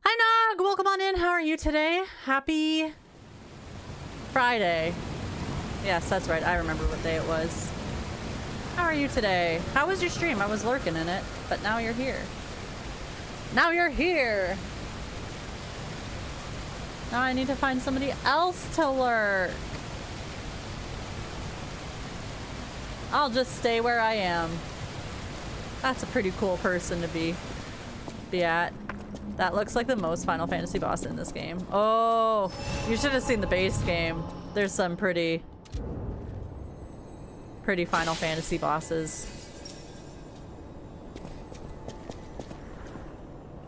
Hi Nog, welcome on in. How are you today? Happy Friday. Yes, that's right. I remember what day it was. How are you today? How was your stream? I was lurking in it, but now you're here. Now you're here. Now I need to find somebody else to lurk. I'll just stay where I am. That's a pretty cool person to be at. That looks like the most Final Fantasy boss in this game. Oh, you should have seen the base game. There's some pretty Final Fantasy bosses.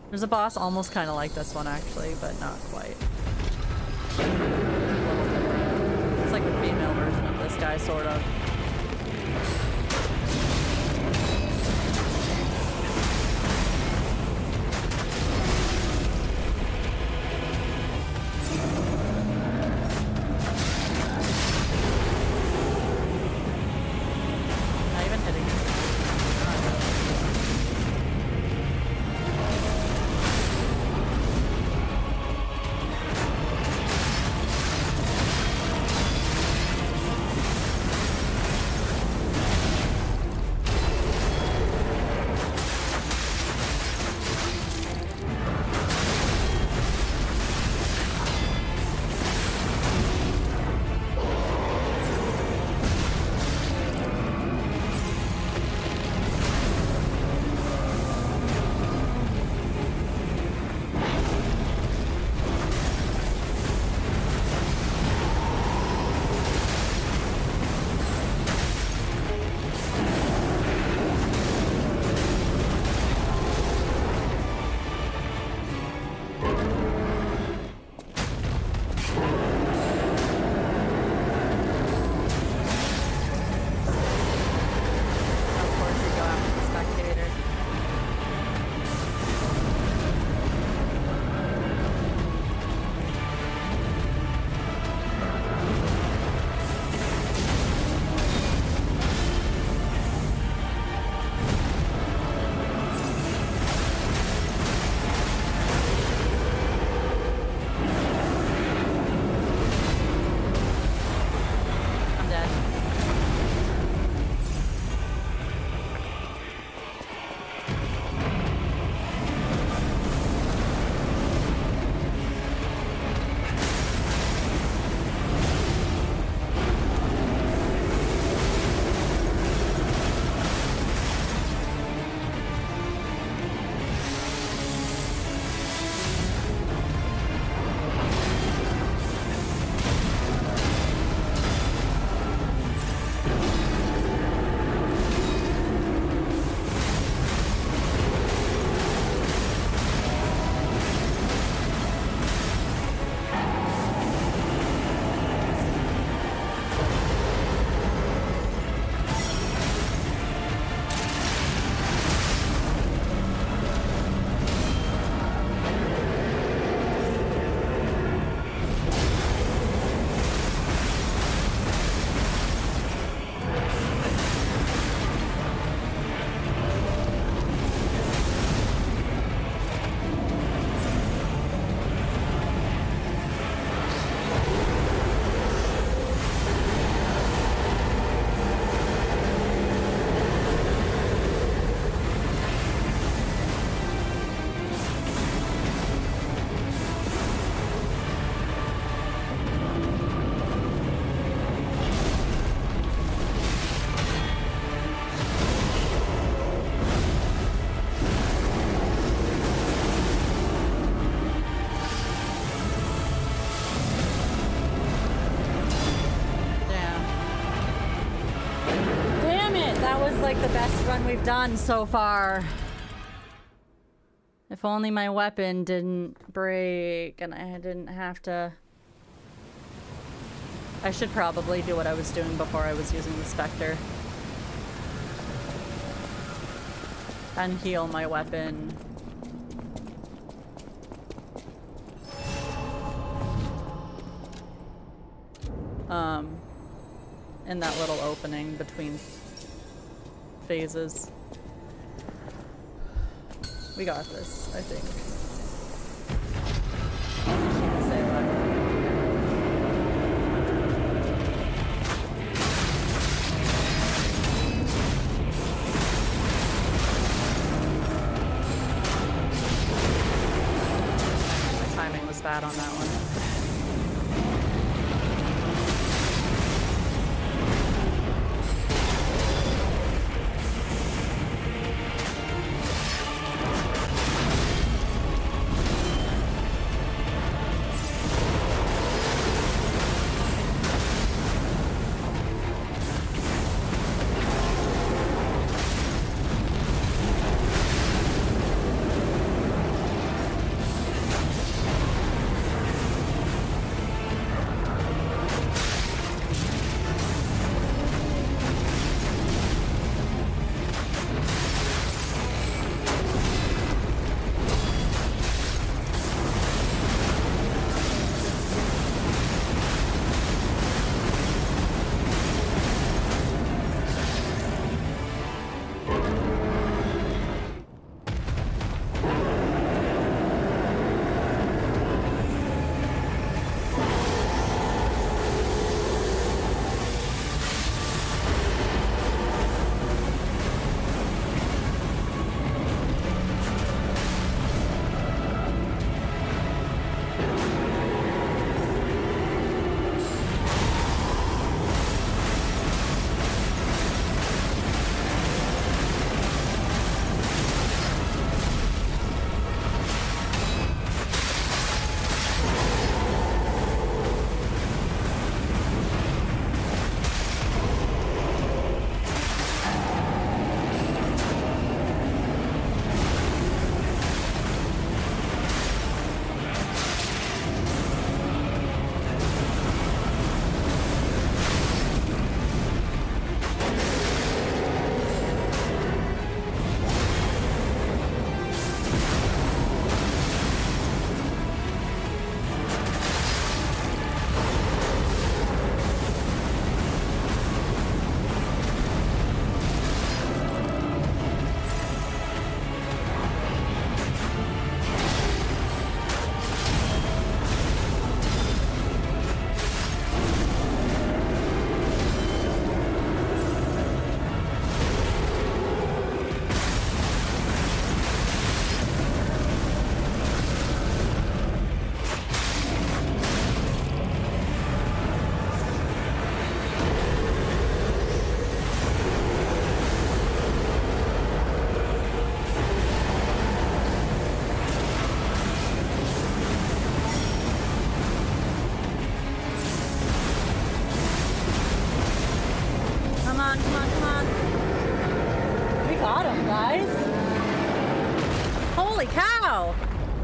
There's a boss almost kind of like this one actually, but not quite. It's like a female version of this guy, sort of. Not even hitting him. like the best run we've done so far. If only my weapon didn't break and I didn't have to... I should probably do what I was doing before I was using the Spectre. And heal my weapon. In that little opening between phases. We got this, I think. Say that. My timing was bad on that one.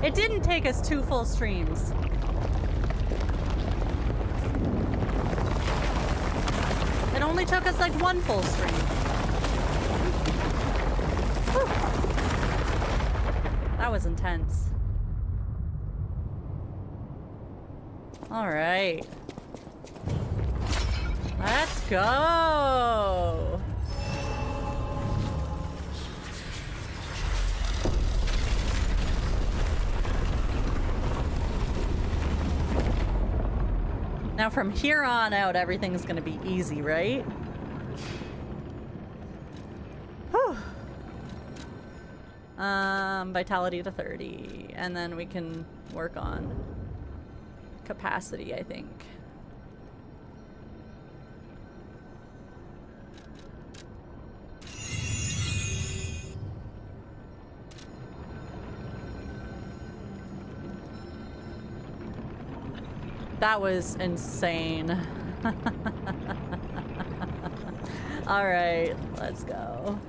It didn't take us 2 full streams. It only took us like 1 full stream. Whew. That was intense. All right. Let's go. Now from here on out, everything's gonna be easy, right? Whew. Vitality to 30, and then we can work on capacity, I think. That was insane. All right, let's go.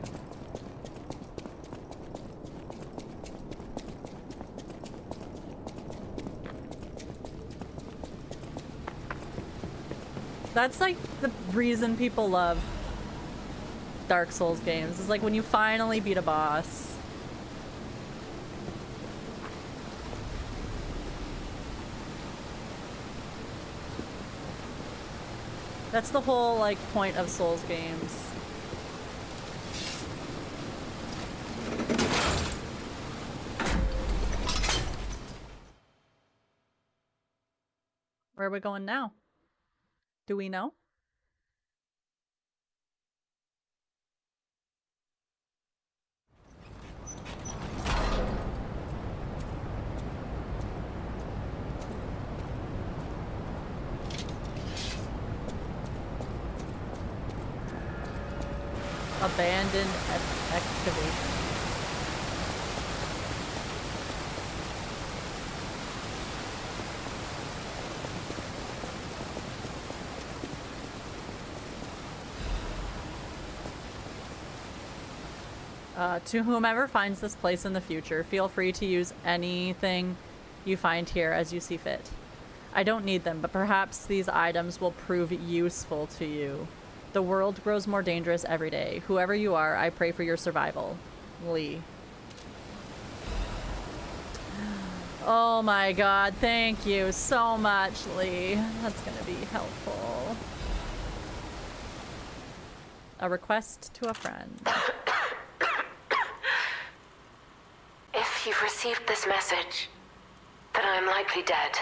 That's like the reason people love Dark Souls games. It's like when you finally beat a boss. That's the whole, like, point of Souls games. Where are we going now? Do we know? Abandoned excavation. To whomever finds this place in the future, feel free to use anything you find here as you see fit. I don't need them, but perhaps these items will prove useful to you. The world grows more dangerous every day. Whoever you are, I pray for your survival. Lee. Oh my god, thank you so much, Lee. That's gonna be helpful. A request to a friend. If you've received this message, then I am likely dead.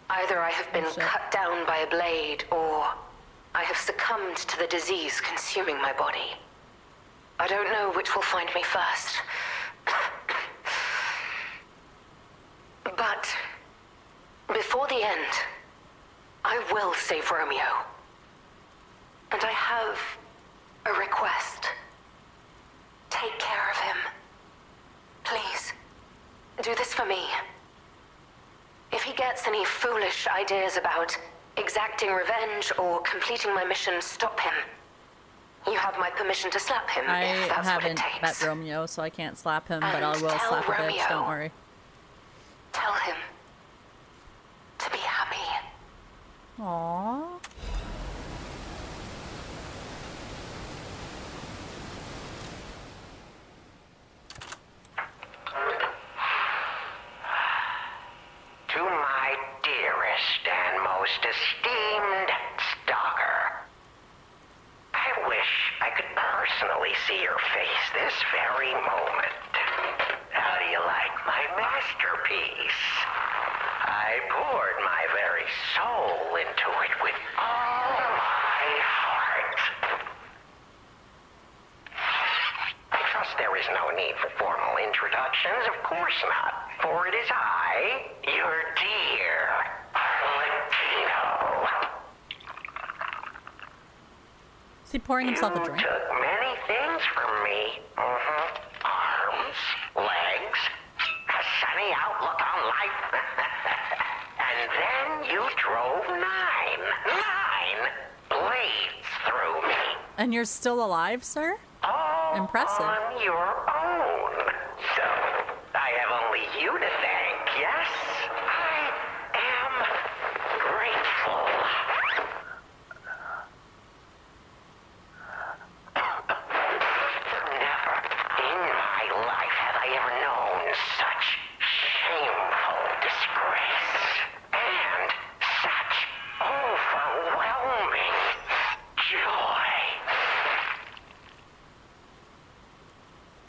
Either I have been cut down by a blade, or I have succumbed to the disease consuming my body. I don't know which will find me first. But before the end, I will save Romeo. And I have a request. Take care of him. Please, do this for me. If he gets any foolish ideas about exacting revenge or completing my mission, stop him. You have my permission to slap him if that's what it takes. I haven't met Romeo, so I can't slap him, but I will tell slap a Romeo, bitch, don't worry. Tell him to be happy. Aww. To my dearest and most esteemed stalker, I wish I could personally see your face this very moment. How do you like my masterpiece? I poured my very soul into it with all my heart. I trust there is no need for formal introductions, of course not, for it is I, your dear Latino. Is he pouring himself a drink? You took many things from me. Arms, legs, a sunny outlook on life. And then you drove nine blades through me. And you're still alive, sir? Impressive. On your own. So, I have only you to thank, yes? I am grateful. Never in my life have I ever known such shameful disgrace. And such overwhelming joy.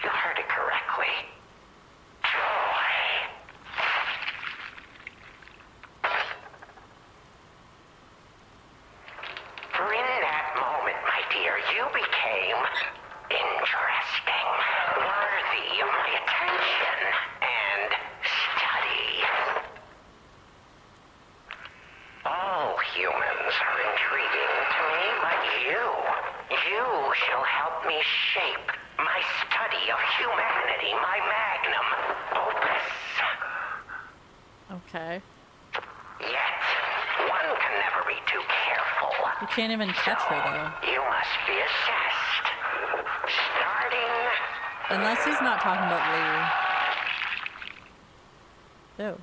You heard it correctly. Joy. For in that moment, my dear, you became interesting, worthy of my attention and study. All humans are intriguing to me, but you shall help me shape my study of humanity, my magnum opus. Okay. Yet, one can never be too careful. You can't even catch her, though. You must be assessed. Starting... Unless he's not talking about Lee. Ew.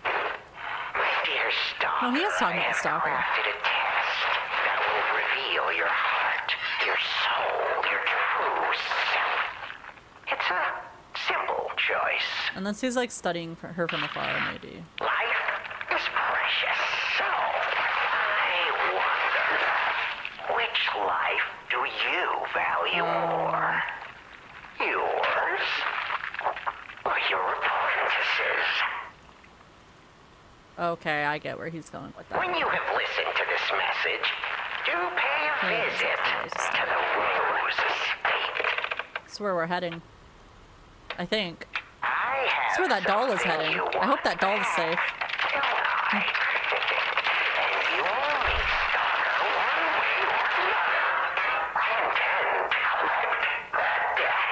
My dear stalker, No, he is talking I about have Stalker. crafted a test that will reveal your heart, your soul, your true self. It's a simple choice. Unless he's like studying for her from afar, maybe. Life is precious, so I wonder, which life do you value more? Yours or your apprentices? Okay, I get where he's going with that. When you have listened to this message, do pay a visit to the Rose Estate. That's where we're heading. I think. I have That's where that doll is something heading. you I hope that doll is want safe. tonight. And you'll meet Stalker one way or another. I intend to collect that debt.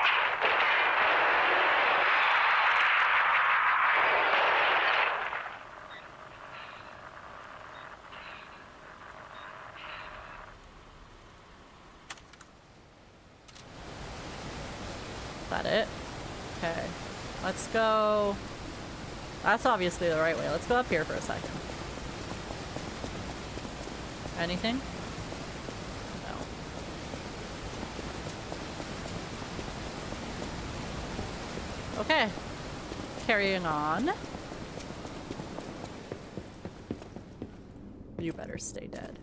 Is that it? Okay. Let's go. That's obviously the right way. Let's go up here for a second. Anything? No. Okay. Carrying on. You better stay dead.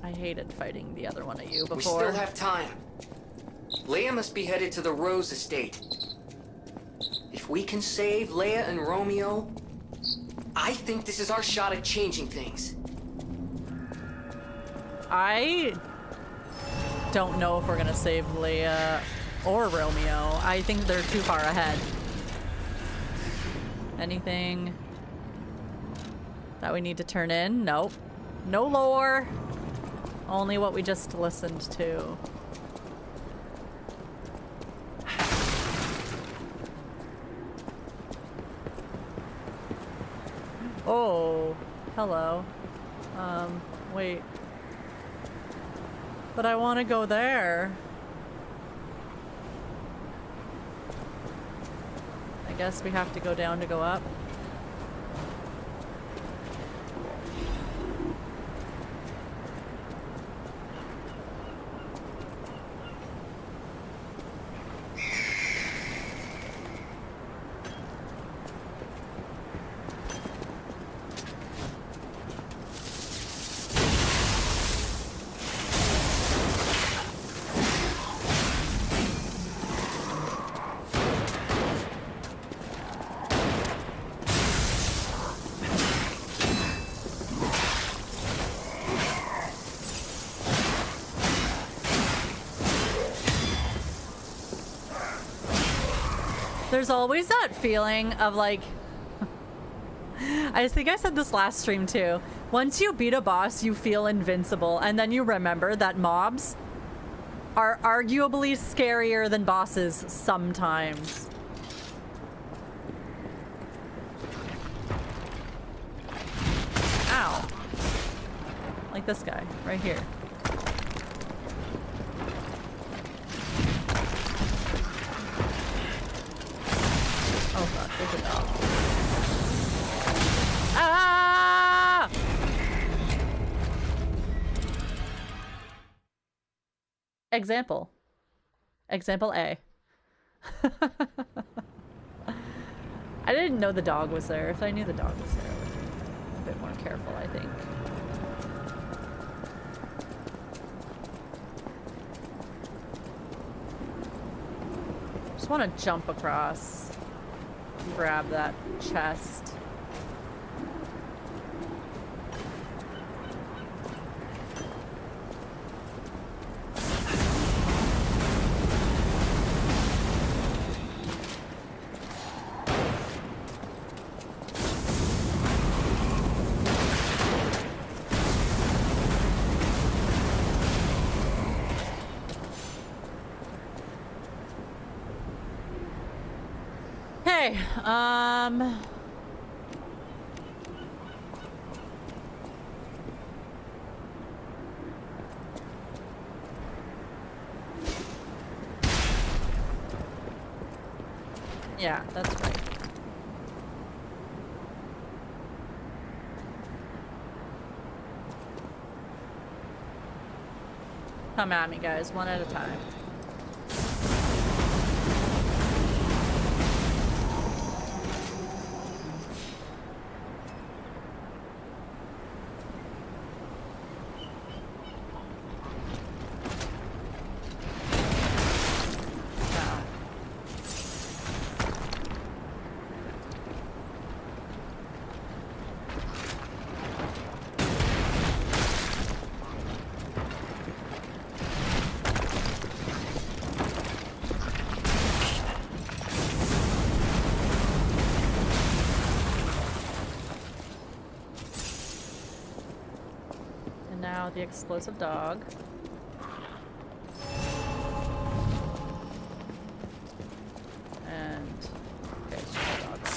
I hated fighting the other one of you before. We still have time. Leia must be headed to the Rose Estate. If we can save Leia and Romeo, I think this is our shot at changing things. I don't know if we're gonna save Leia or Romeo. I think they're too far ahead. Anything that we need to turn in? Nope. No lore. Only what we just listened to. Oh, hello. Wait. But I want to go there. I guess we have to go down to go up. There's always that feeling of like, I think I said this last stream too. Once you beat a boss, you feel invincible, and then you remember that mobs are arguably scarier than bosses sometimes. Ow. Like this guy, right here. Oh god, there's a dog. Ah! Example. Example A. I didn't know the dog was there. If I knew the dog was there, I would be a bit more careful, I think. Just want to jump across. Grab that chest. Okay, yeah, that's right. Come at me, guys, one at a time. Now the explosive dog. And okay, it's just a dog right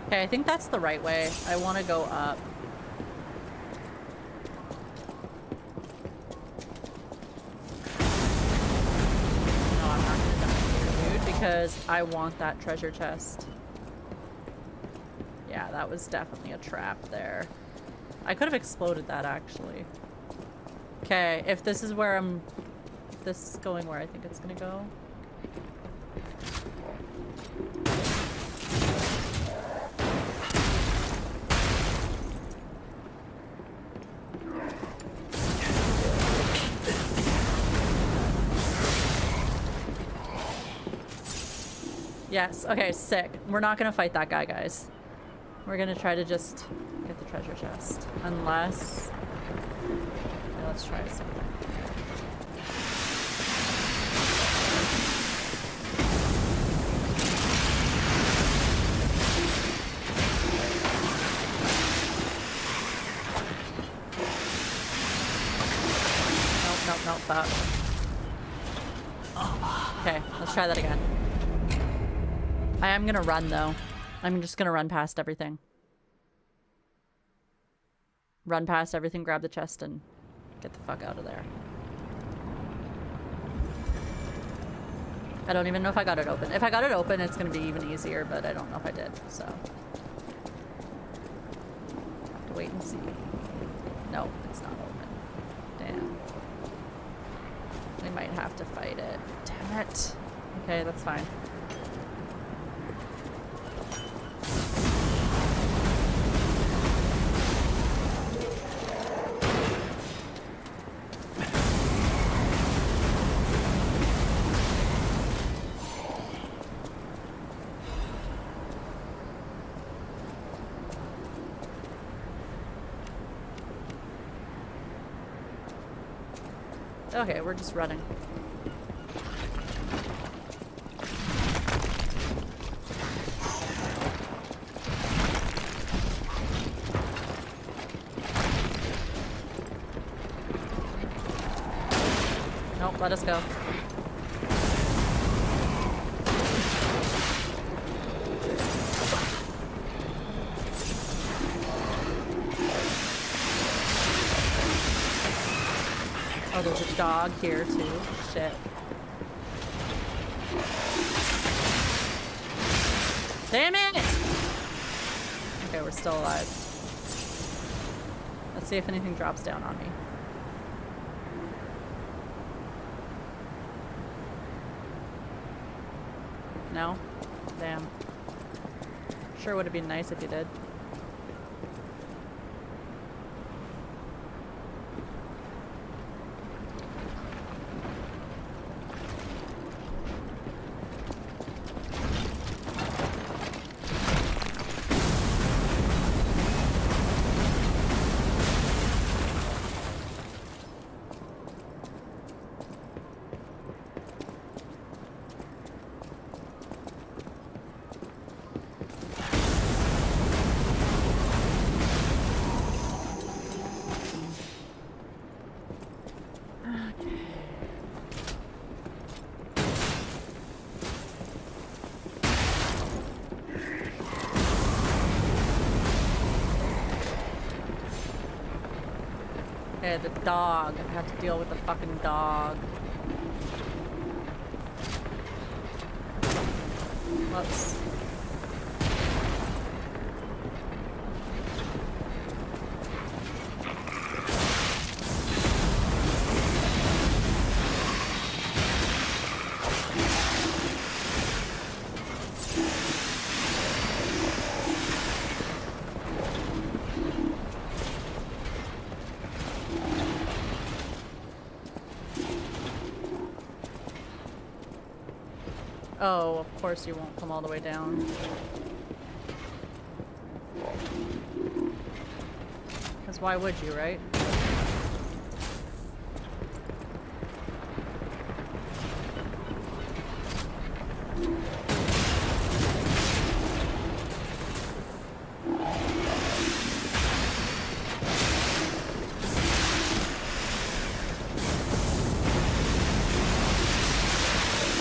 now. Okay, I think that's the right way. I want to go up. No, I'm not gonna die here, dude, because I want that treasure chest. Yeah, that was definitely a trap there. I could have exploded that, actually. Okay, if this is where I'm... If this is going where I think it's gonna go. Yes, okay, sick. We're not gonna fight that guy, guys. We're gonna try to just get the treasure chest. Unless... Yeah, let's try something. Nope, that. Okay, let's try that again. I am gonna run, though. I'm just gonna run past everything. Run past everything, grab the chest, and get the fuck out of there. I don't even know if I got it open. If I got it open, it's gonna be even easier, but I don't know if I did, so. Have to wait and see. No, it's not open. Damn. We might have to fight it. Damn it. Okay, that's fine. Okay, we're just running. Nope, let us go. Oh, there's a dog here too. Shit. Damn it! Okay, we're still alive. Let's see if anything drops down on me. No? Damn. Sure would have been nice if you did. Okay, the dog. I have to deal with the fucking dog. Whoops. Oh, of course you won't come all the way down. Because why would you, right?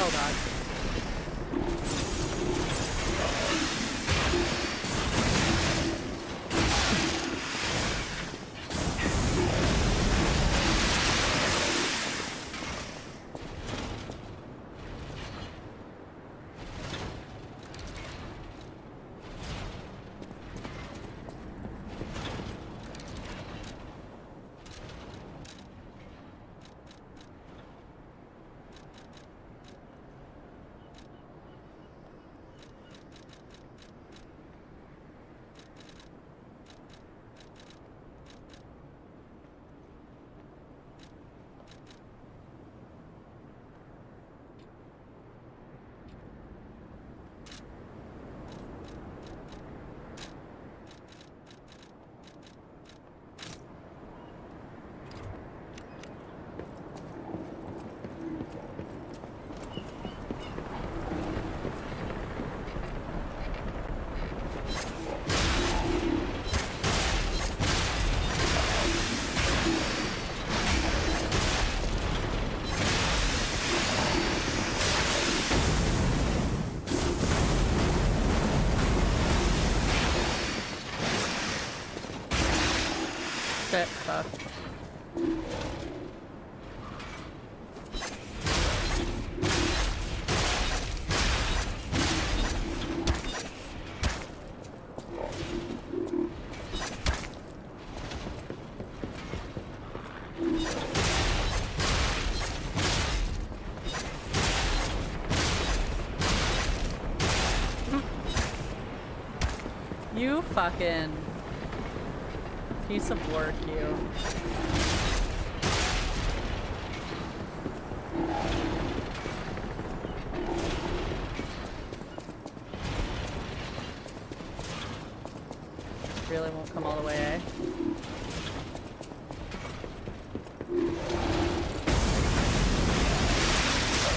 Oh god. Shit, fuck. You fucking piece of work, you. Really won't come all the way, eh?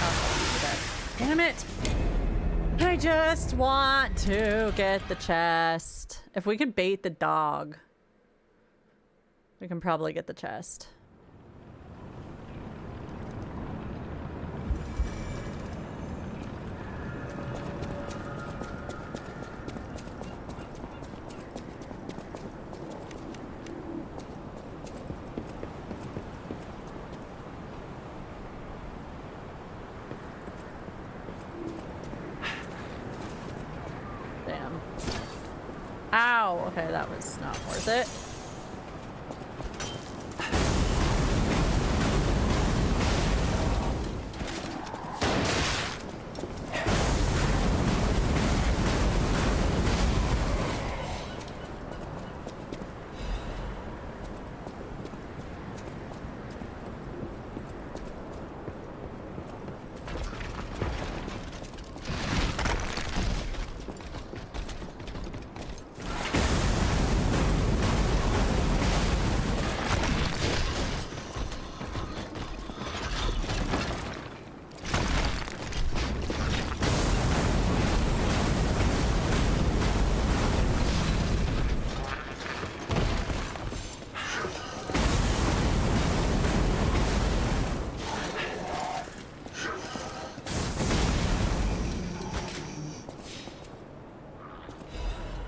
Oh, okay. Damn it! I just want to get the chest. If we could bait the dog, we can probably get the chest. Damn. Ow! Okay, that was not worth it.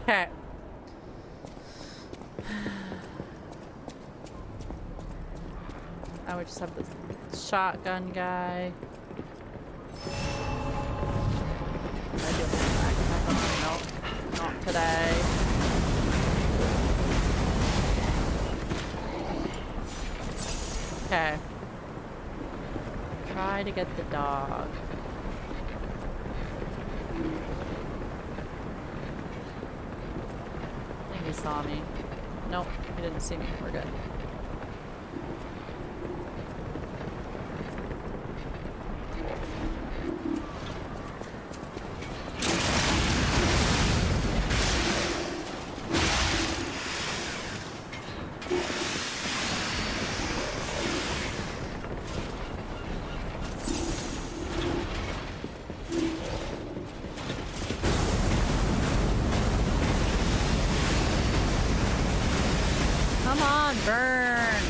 Okay. Now we just have this shotgun guy. I do nope, not today. Okay. Try to get the dog. I think he saw me. Nope, he didn't see me. We're good. Come on, burn!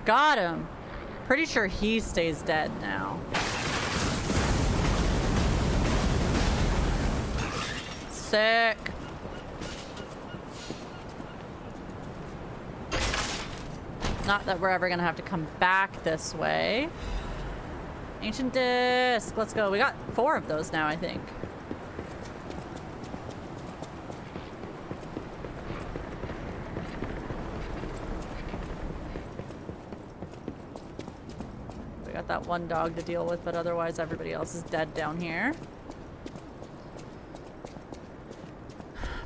Got him. Pretty sure he stays dead now. Sick. Not that we're ever gonna have to come back this way. Ancient disc. Let's go. We got 4 of those now, I think. We got that one dog to deal with, but otherwise everybody else is dead down here.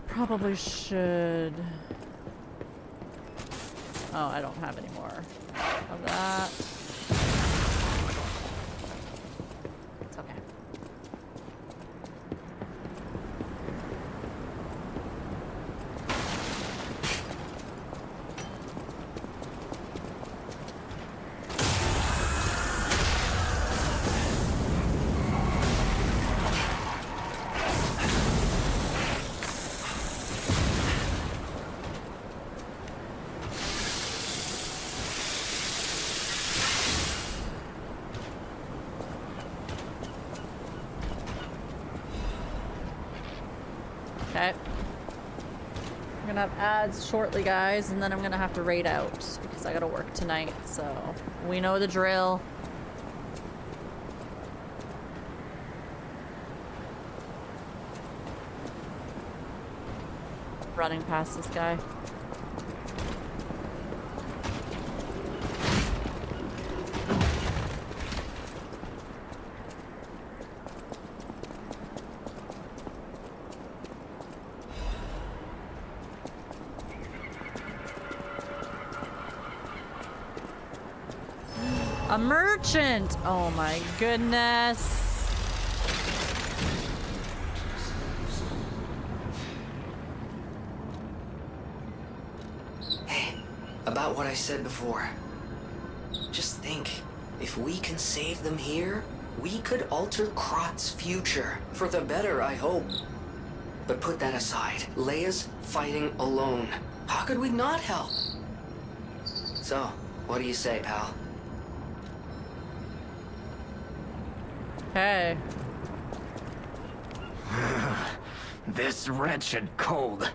Probably should... Oh, I don't have any more of that. It's okay. Okay. I'm gonna have ads shortly, guys, and then I'm gonna have to raid out because I gotta work tonight, so we know the drill. Running past this guy. A merchant! Oh my goodness. Hey, about what I said before. Just think, if we can save them here, we could alter Krat's future. For the better, I hope. But put that aside, Leia's fighting alone. How could we not help? So, what do you say, pal? Hey. This wretched cold.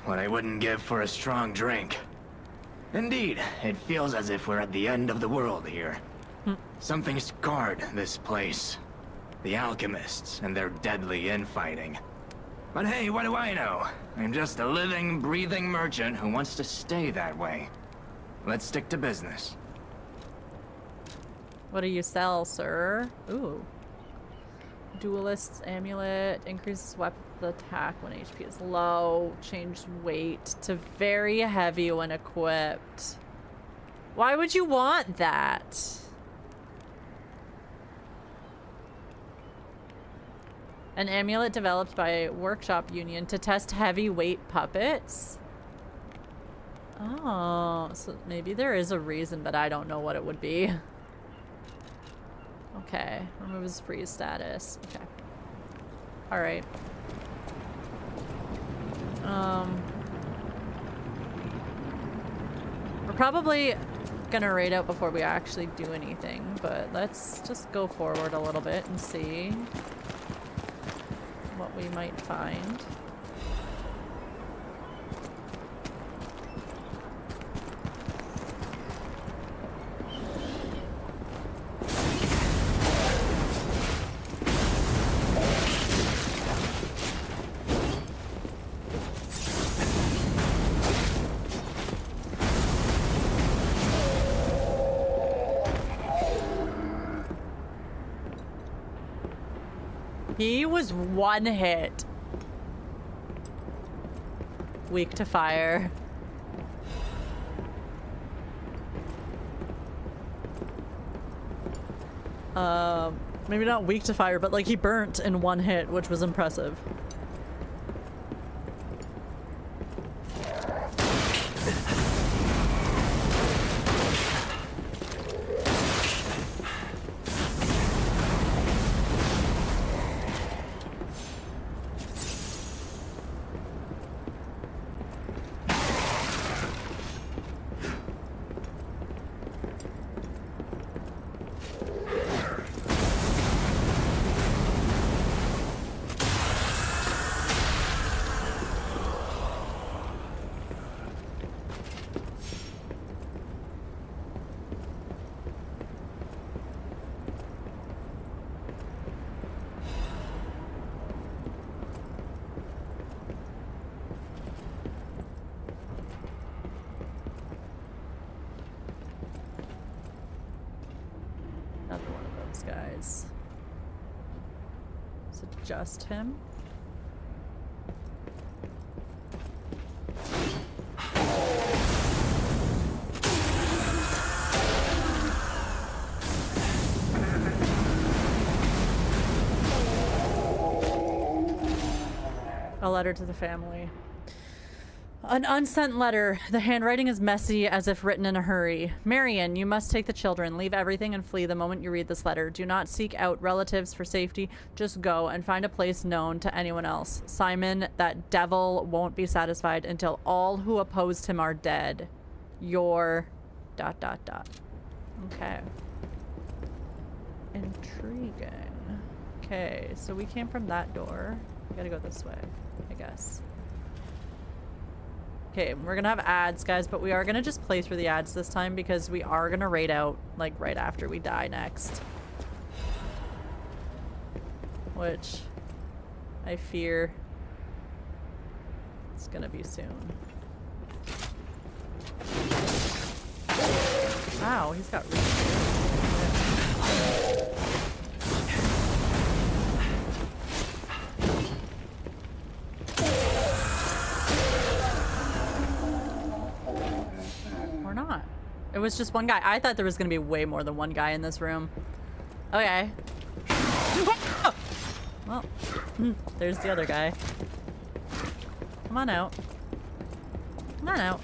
What I wouldn't give for a strong drink. Indeed, it feels as if we're at the end of the world here. Something scarred this place. The alchemists and their deadly infighting. But hey, what do I know? I'm just a living, breathing merchant who wants to stay that way. Let's stick to business. What do you sell, sir? Ooh. Duelist's amulet increases weapon attack when HP is low. Change weight to very heavy when equipped. Why would you want that? An amulet developed by Workshop Union to test heavyweight puppets. Oh, so maybe there is a reason, but I don't know what it would be. Okay, remove his freeze status. Okay. Alright. We're probably gonna raid out before we actually do anything, but let's just go forward a little bit and see what we might find. He was one hit. Weak to fire. Maybe not weak to fire, but like he burnt in one hit, which was impressive. guys. Is it just him? A letter to the family. An unsent letter. The handwriting is messy, as if written in a hurry. Marion, you must take the children. Leave everything and flee the moment you read this letter. Do not seek out relatives for safety. Just go and find a place known to anyone else. Simon, that devil won't be satisfied until all who opposed him are dead. Your... ... Okay. Intriguing. Okay, so we came from that door. We gotta go this way, I guess. Okay, we're gonna have ads, guys, but we are gonna just play through the ads this time because we are gonna raid out, like, right after we die next. Which I fear it's gonna be soon. Wow, he's got really Or not. It was just one guy. I thought there was gonna be way more than one guy in this room. Okay. Well, there's the other guy. Come on out. Come on out.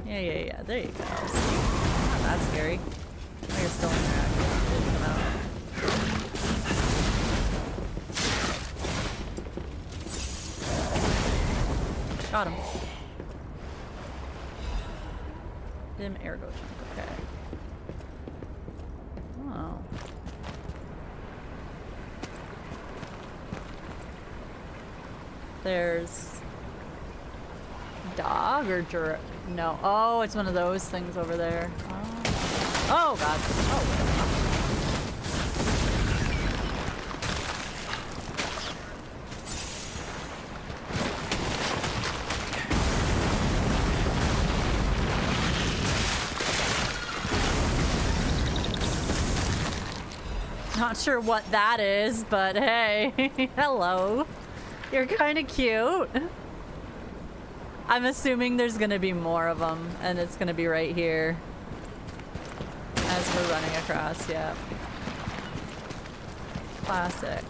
Yeah. There you go. Not that scary. Oh, you're still in there. Come out. Got him. Dim ergo chunk. Okay. Oh. There's dog or giraffe? No. Oh, it's one of those things over there. Oh God. Oh. Not sure what that is, but hey, hello. You're kind of cute. I'm assuming there's gonna be more of them, and it's gonna be right here as we're running across. Yeah. Classic.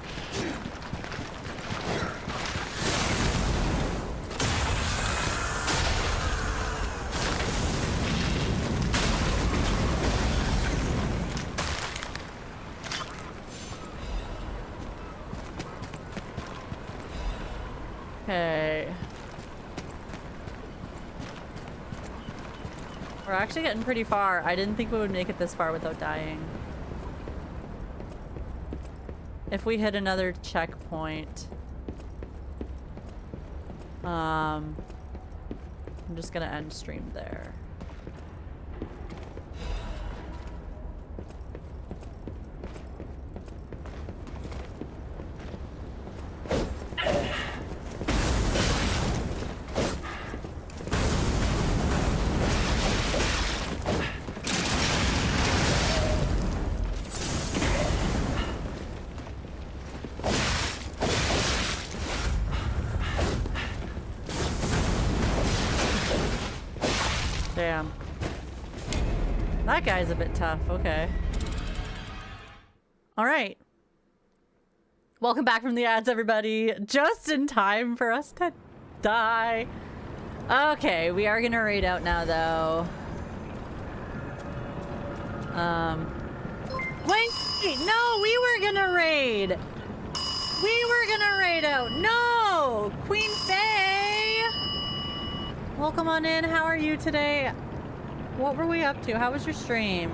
Okay. We're actually getting pretty far. I didn't think we would make it this far without dying. If we hit another checkpoint, I'm just gonna end stream there. Damn. That guy's a bit tough. Okay. All right. Welcome back from the ads, everybody. Just in time for us to die. Okay, we are gonna raid out now, though. Wait, no, we were gonna raid. We were gonna raid out. No, Queen Faye. Welcome on in. How are you today? What were we up to? How was your stream?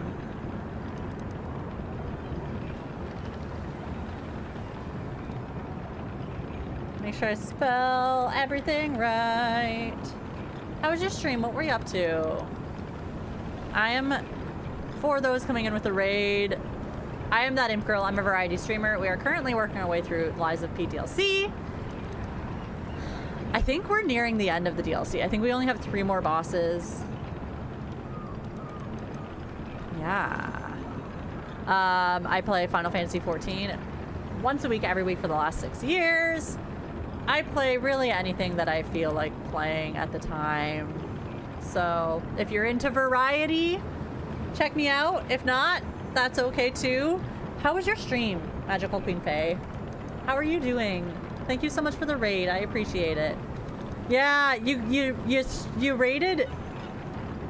Make sure I spell everything right. How was your stream? What were you up to? I am, for those coming in with the raid, I am that imp girl. I'm a variety streamer. We are currently working our way through Lies of P DLC. I think we're nearing the end of the DLC. I think we only have 3 more bosses. Yeah. I play Final Fantasy 14 once a week, every week for the last 6 years. I play really anything that I feel like playing at the time. So if you're into variety, check me out. If not, that's okay too. How was your stream, Magical Queen Faye? How are you doing? Thank you so much for the raid. I appreciate it. Yeah, you raided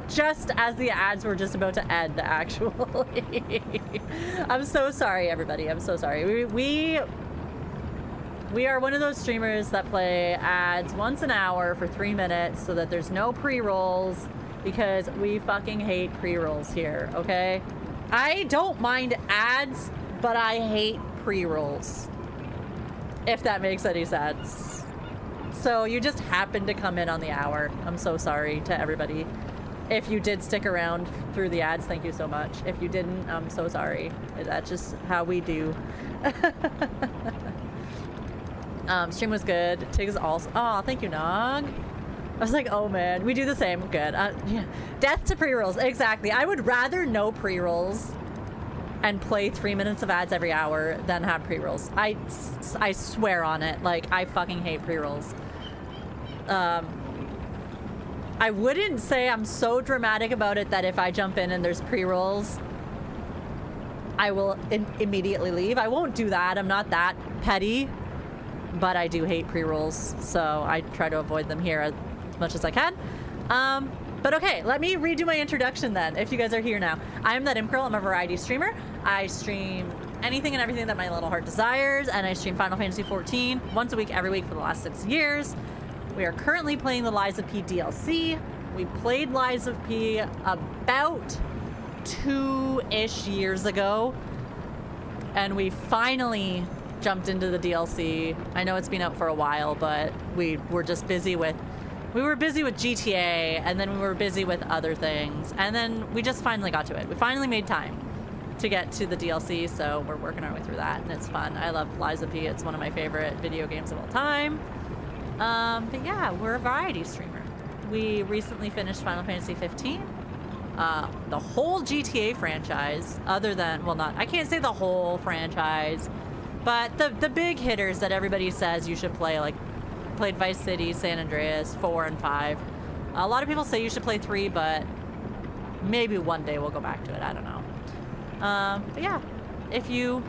just as the ads were just about to end, actually. I'm so sorry, everybody. I'm so sorry. We are one of those streamers that play ads once an hour for 3 minutes so that there's no pre-rolls, because we fucking hate pre-rolls here, okay? I don't mind ads, but I hate pre-rolls, if that makes any sense. So you just happened to come in on the hour. I'm so sorry to everybody. If you did stick around through the ads, thank you so much. If you didn't, I'm so sorry. That's just how we do. Stream was good. Tig is also. Oh, thank you, Nog. I was like, oh man, we do the same. Good. Yeah. Death to pre-rolls. Exactly. I would rather no pre-rolls and play 3 minutes of ads every hour than have pre-rolls. I swear on it. Like, I fucking hate pre-rolls. I wouldn't say I'm so dramatic about it that if I jump in and there's pre-rolls, I will immediately leave. I won't do that. I'm not that petty, but I do hate pre-rolls, so I try to avoid them here as much as I can. But okay, let me redo my introduction then, if you guys are here now. I am that Imcurl. I'm a variety streamer. I stream anything and everything that my little heart desires, and I stream Final Fantasy 14 once a week, every week for the last 6 years. We are currently playing the Lies of P DLC. We played Lies of P about 2-ish years ago, and we finally jumped into the DLC. I know it's been out for a while, but we were just busy with GTA, and then we were busy with other things, and then we just finally got to it. We finally made time to get to the DLC, so we're working our way through that, and it's fun. I love Lies of P. It's one of my favorite video games of all time. But yeah, we're a variety streamer. We recently finished Final Fantasy 15. The whole GTA franchise, other than, well, not, I can't say the whole franchise, but the big hitters that everybody says you should play, like played Vice City, San Andreas, 4 and 5. A lot of people say you should play 3, but maybe one day we'll go back to it. I don't know. But yeah, if you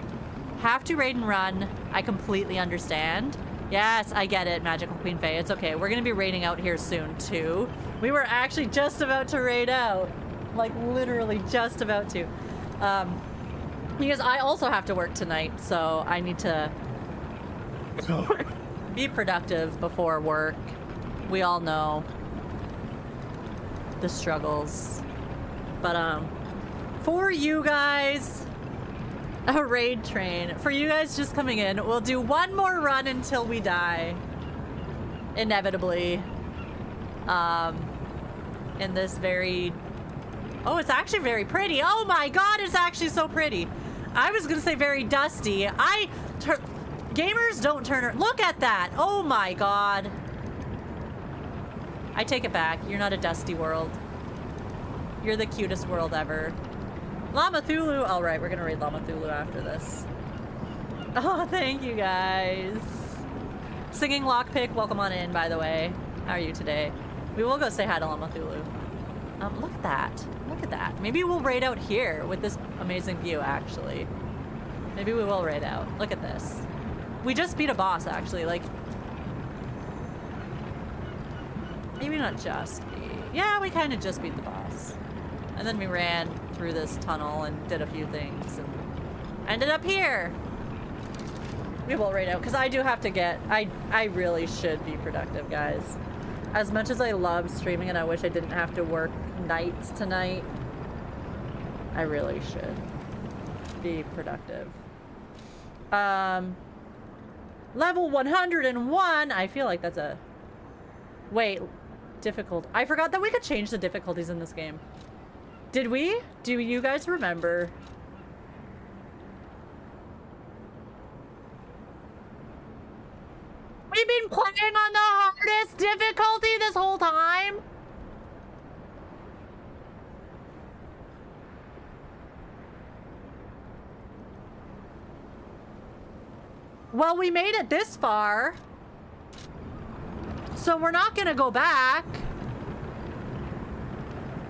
have to raid and run, I completely understand. Yes, I get it, Magical Queen Faye. It's okay. We're going to be raiding out here soon, too. We were actually just about to raid out. Like, literally just about to. Because I also have to work tonight, so I need to be productive before work. We all know the struggles. But, for you guys, a raid train. For you guys just coming in, we'll do one more run until we die. Inevitably. In this very... Oh, it's actually very pretty. Oh my god, it's actually so pretty. I was gonna say very dusty. Gamers don't turn... Look at that! Oh my god. I take it back. You're not a dusty world. You're the cutest world ever. Llama Thulu. All right, we're gonna raid Llama Thulu after this. Oh, thank you guys. Singing Lockpick, welcome on in, by the way. How are you today? We will go say hi to Llama Thulu. Look at that. Look at that. Maybe we'll raid out here with this amazing view, actually. Maybe we will raid out. Look at this. We just beat a boss, actually. Like, maybe not just beat. Yeah, we kind of just beat the boss. And then we ran through this tunnel and did a few things and ended up here. We will raid out because I do have to get... I really should be productive, guys. As much as I love streaming and I wish I didn't have to work nights tonight, I really should be productive. Level 101. I feel like that's a... Wait, difficult. I forgot that we could change the difficulties in this game. Did we? Do you guys remember? We've been playing on the hardest difficulty this whole time? Well, we made it this far. So we're not gonna go back.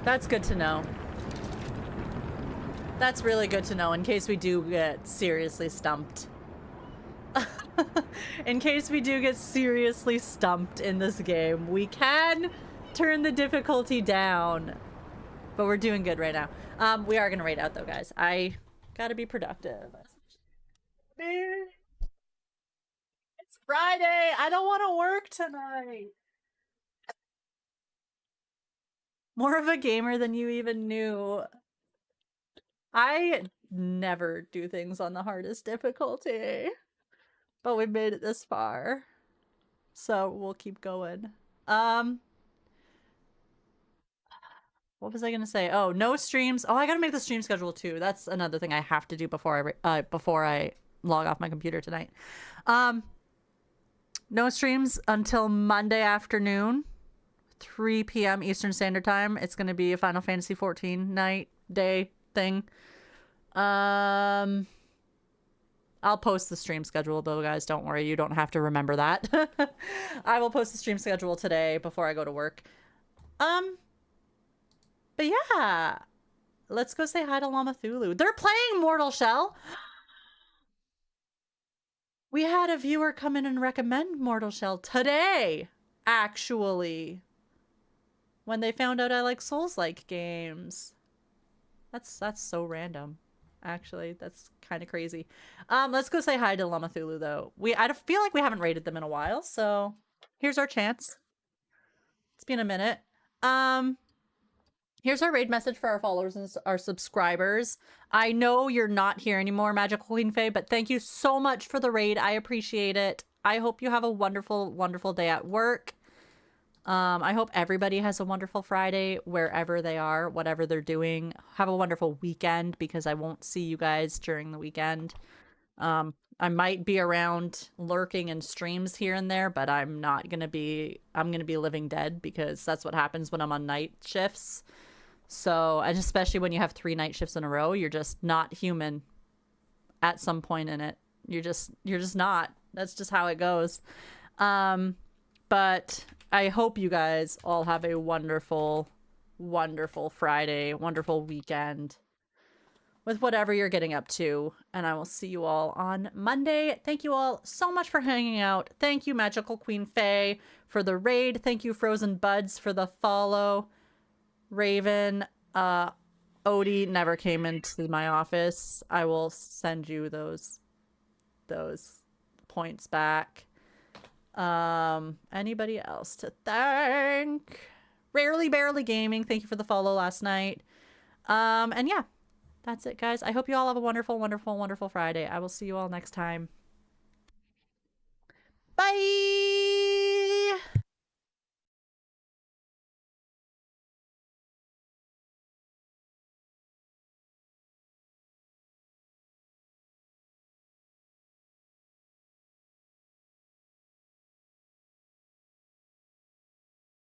That's good to know. That's really good to know in case we do get seriously stumped. In case we do get seriously stumped in this game, we can turn the difficulty down. But we're doing good right now. We are gonna raid out though, guys. I gotta be productive. It's Friday. I don't want to work tonight. More of a gamer than you even knew. I never do things on the hardest difficulty. But we made it this far. So we'll keep going. What was I gonna say? Oh, no streams. Oh, I gotta make the stream schedule too. That's another thing I have to do before I log off my computer tonight. No streams until Monday afternoon, 3 p.m. Eastern Standard Time. It's gonna be a Final Fantasy 14 night day thing. I'll post the stream schedule though, guys. Don't worry, you don't have to remember that. I will post the stream schedule today before I go to work. But yeah, let's go say hi to Llama Thulu. They're playing Mortal Shell. We had a viewer come in and recommend Mortal Shell today, actually. When they found out I like Souls-like games. That's so random. Actually, that's kind of crazy. Let's go say hi to Llama Thulu though. I feel like we haven't rated them in a while, so here's our chance. It's been a minute. Here's our raid message for our followers and our subscribers. I know you're not here anymore, Magical Queen Faye, but thank you so much for the raid. I appreciate it. I hope you have a wonderful, wonderful day at work. I hope everybody has a wonderful Friday wherever they are, whatever they're doing. Have a wonderful weekend because I won't see you guys during the weekend. I might be around lurking in streams here and there, but I'm gonna be living dead because that's what happens when I'm on night shifts. So, and especially when you have 3 night shifts in a row, you're just not human at some point in it. You're just not. That's just how it goes. But I hope you guys all have a wonderful, wonderful Friday, wonderful weekend with whatever you're getting up to. And I will see you all on Monday. Thank you all so much for hanging out. Thank you, Magical Queen Faye, for the raid. Thank you, Frozen Buds, for the follow. Raven, Odie never came into my office. I will send you those points back. Anybody else to thank? Rarely Barely Gaming, thank you for the follow last night. And yeah, that's it, guys. I hope you all have a wonderful, wonderful, wonderful Friday. I will see you all next time.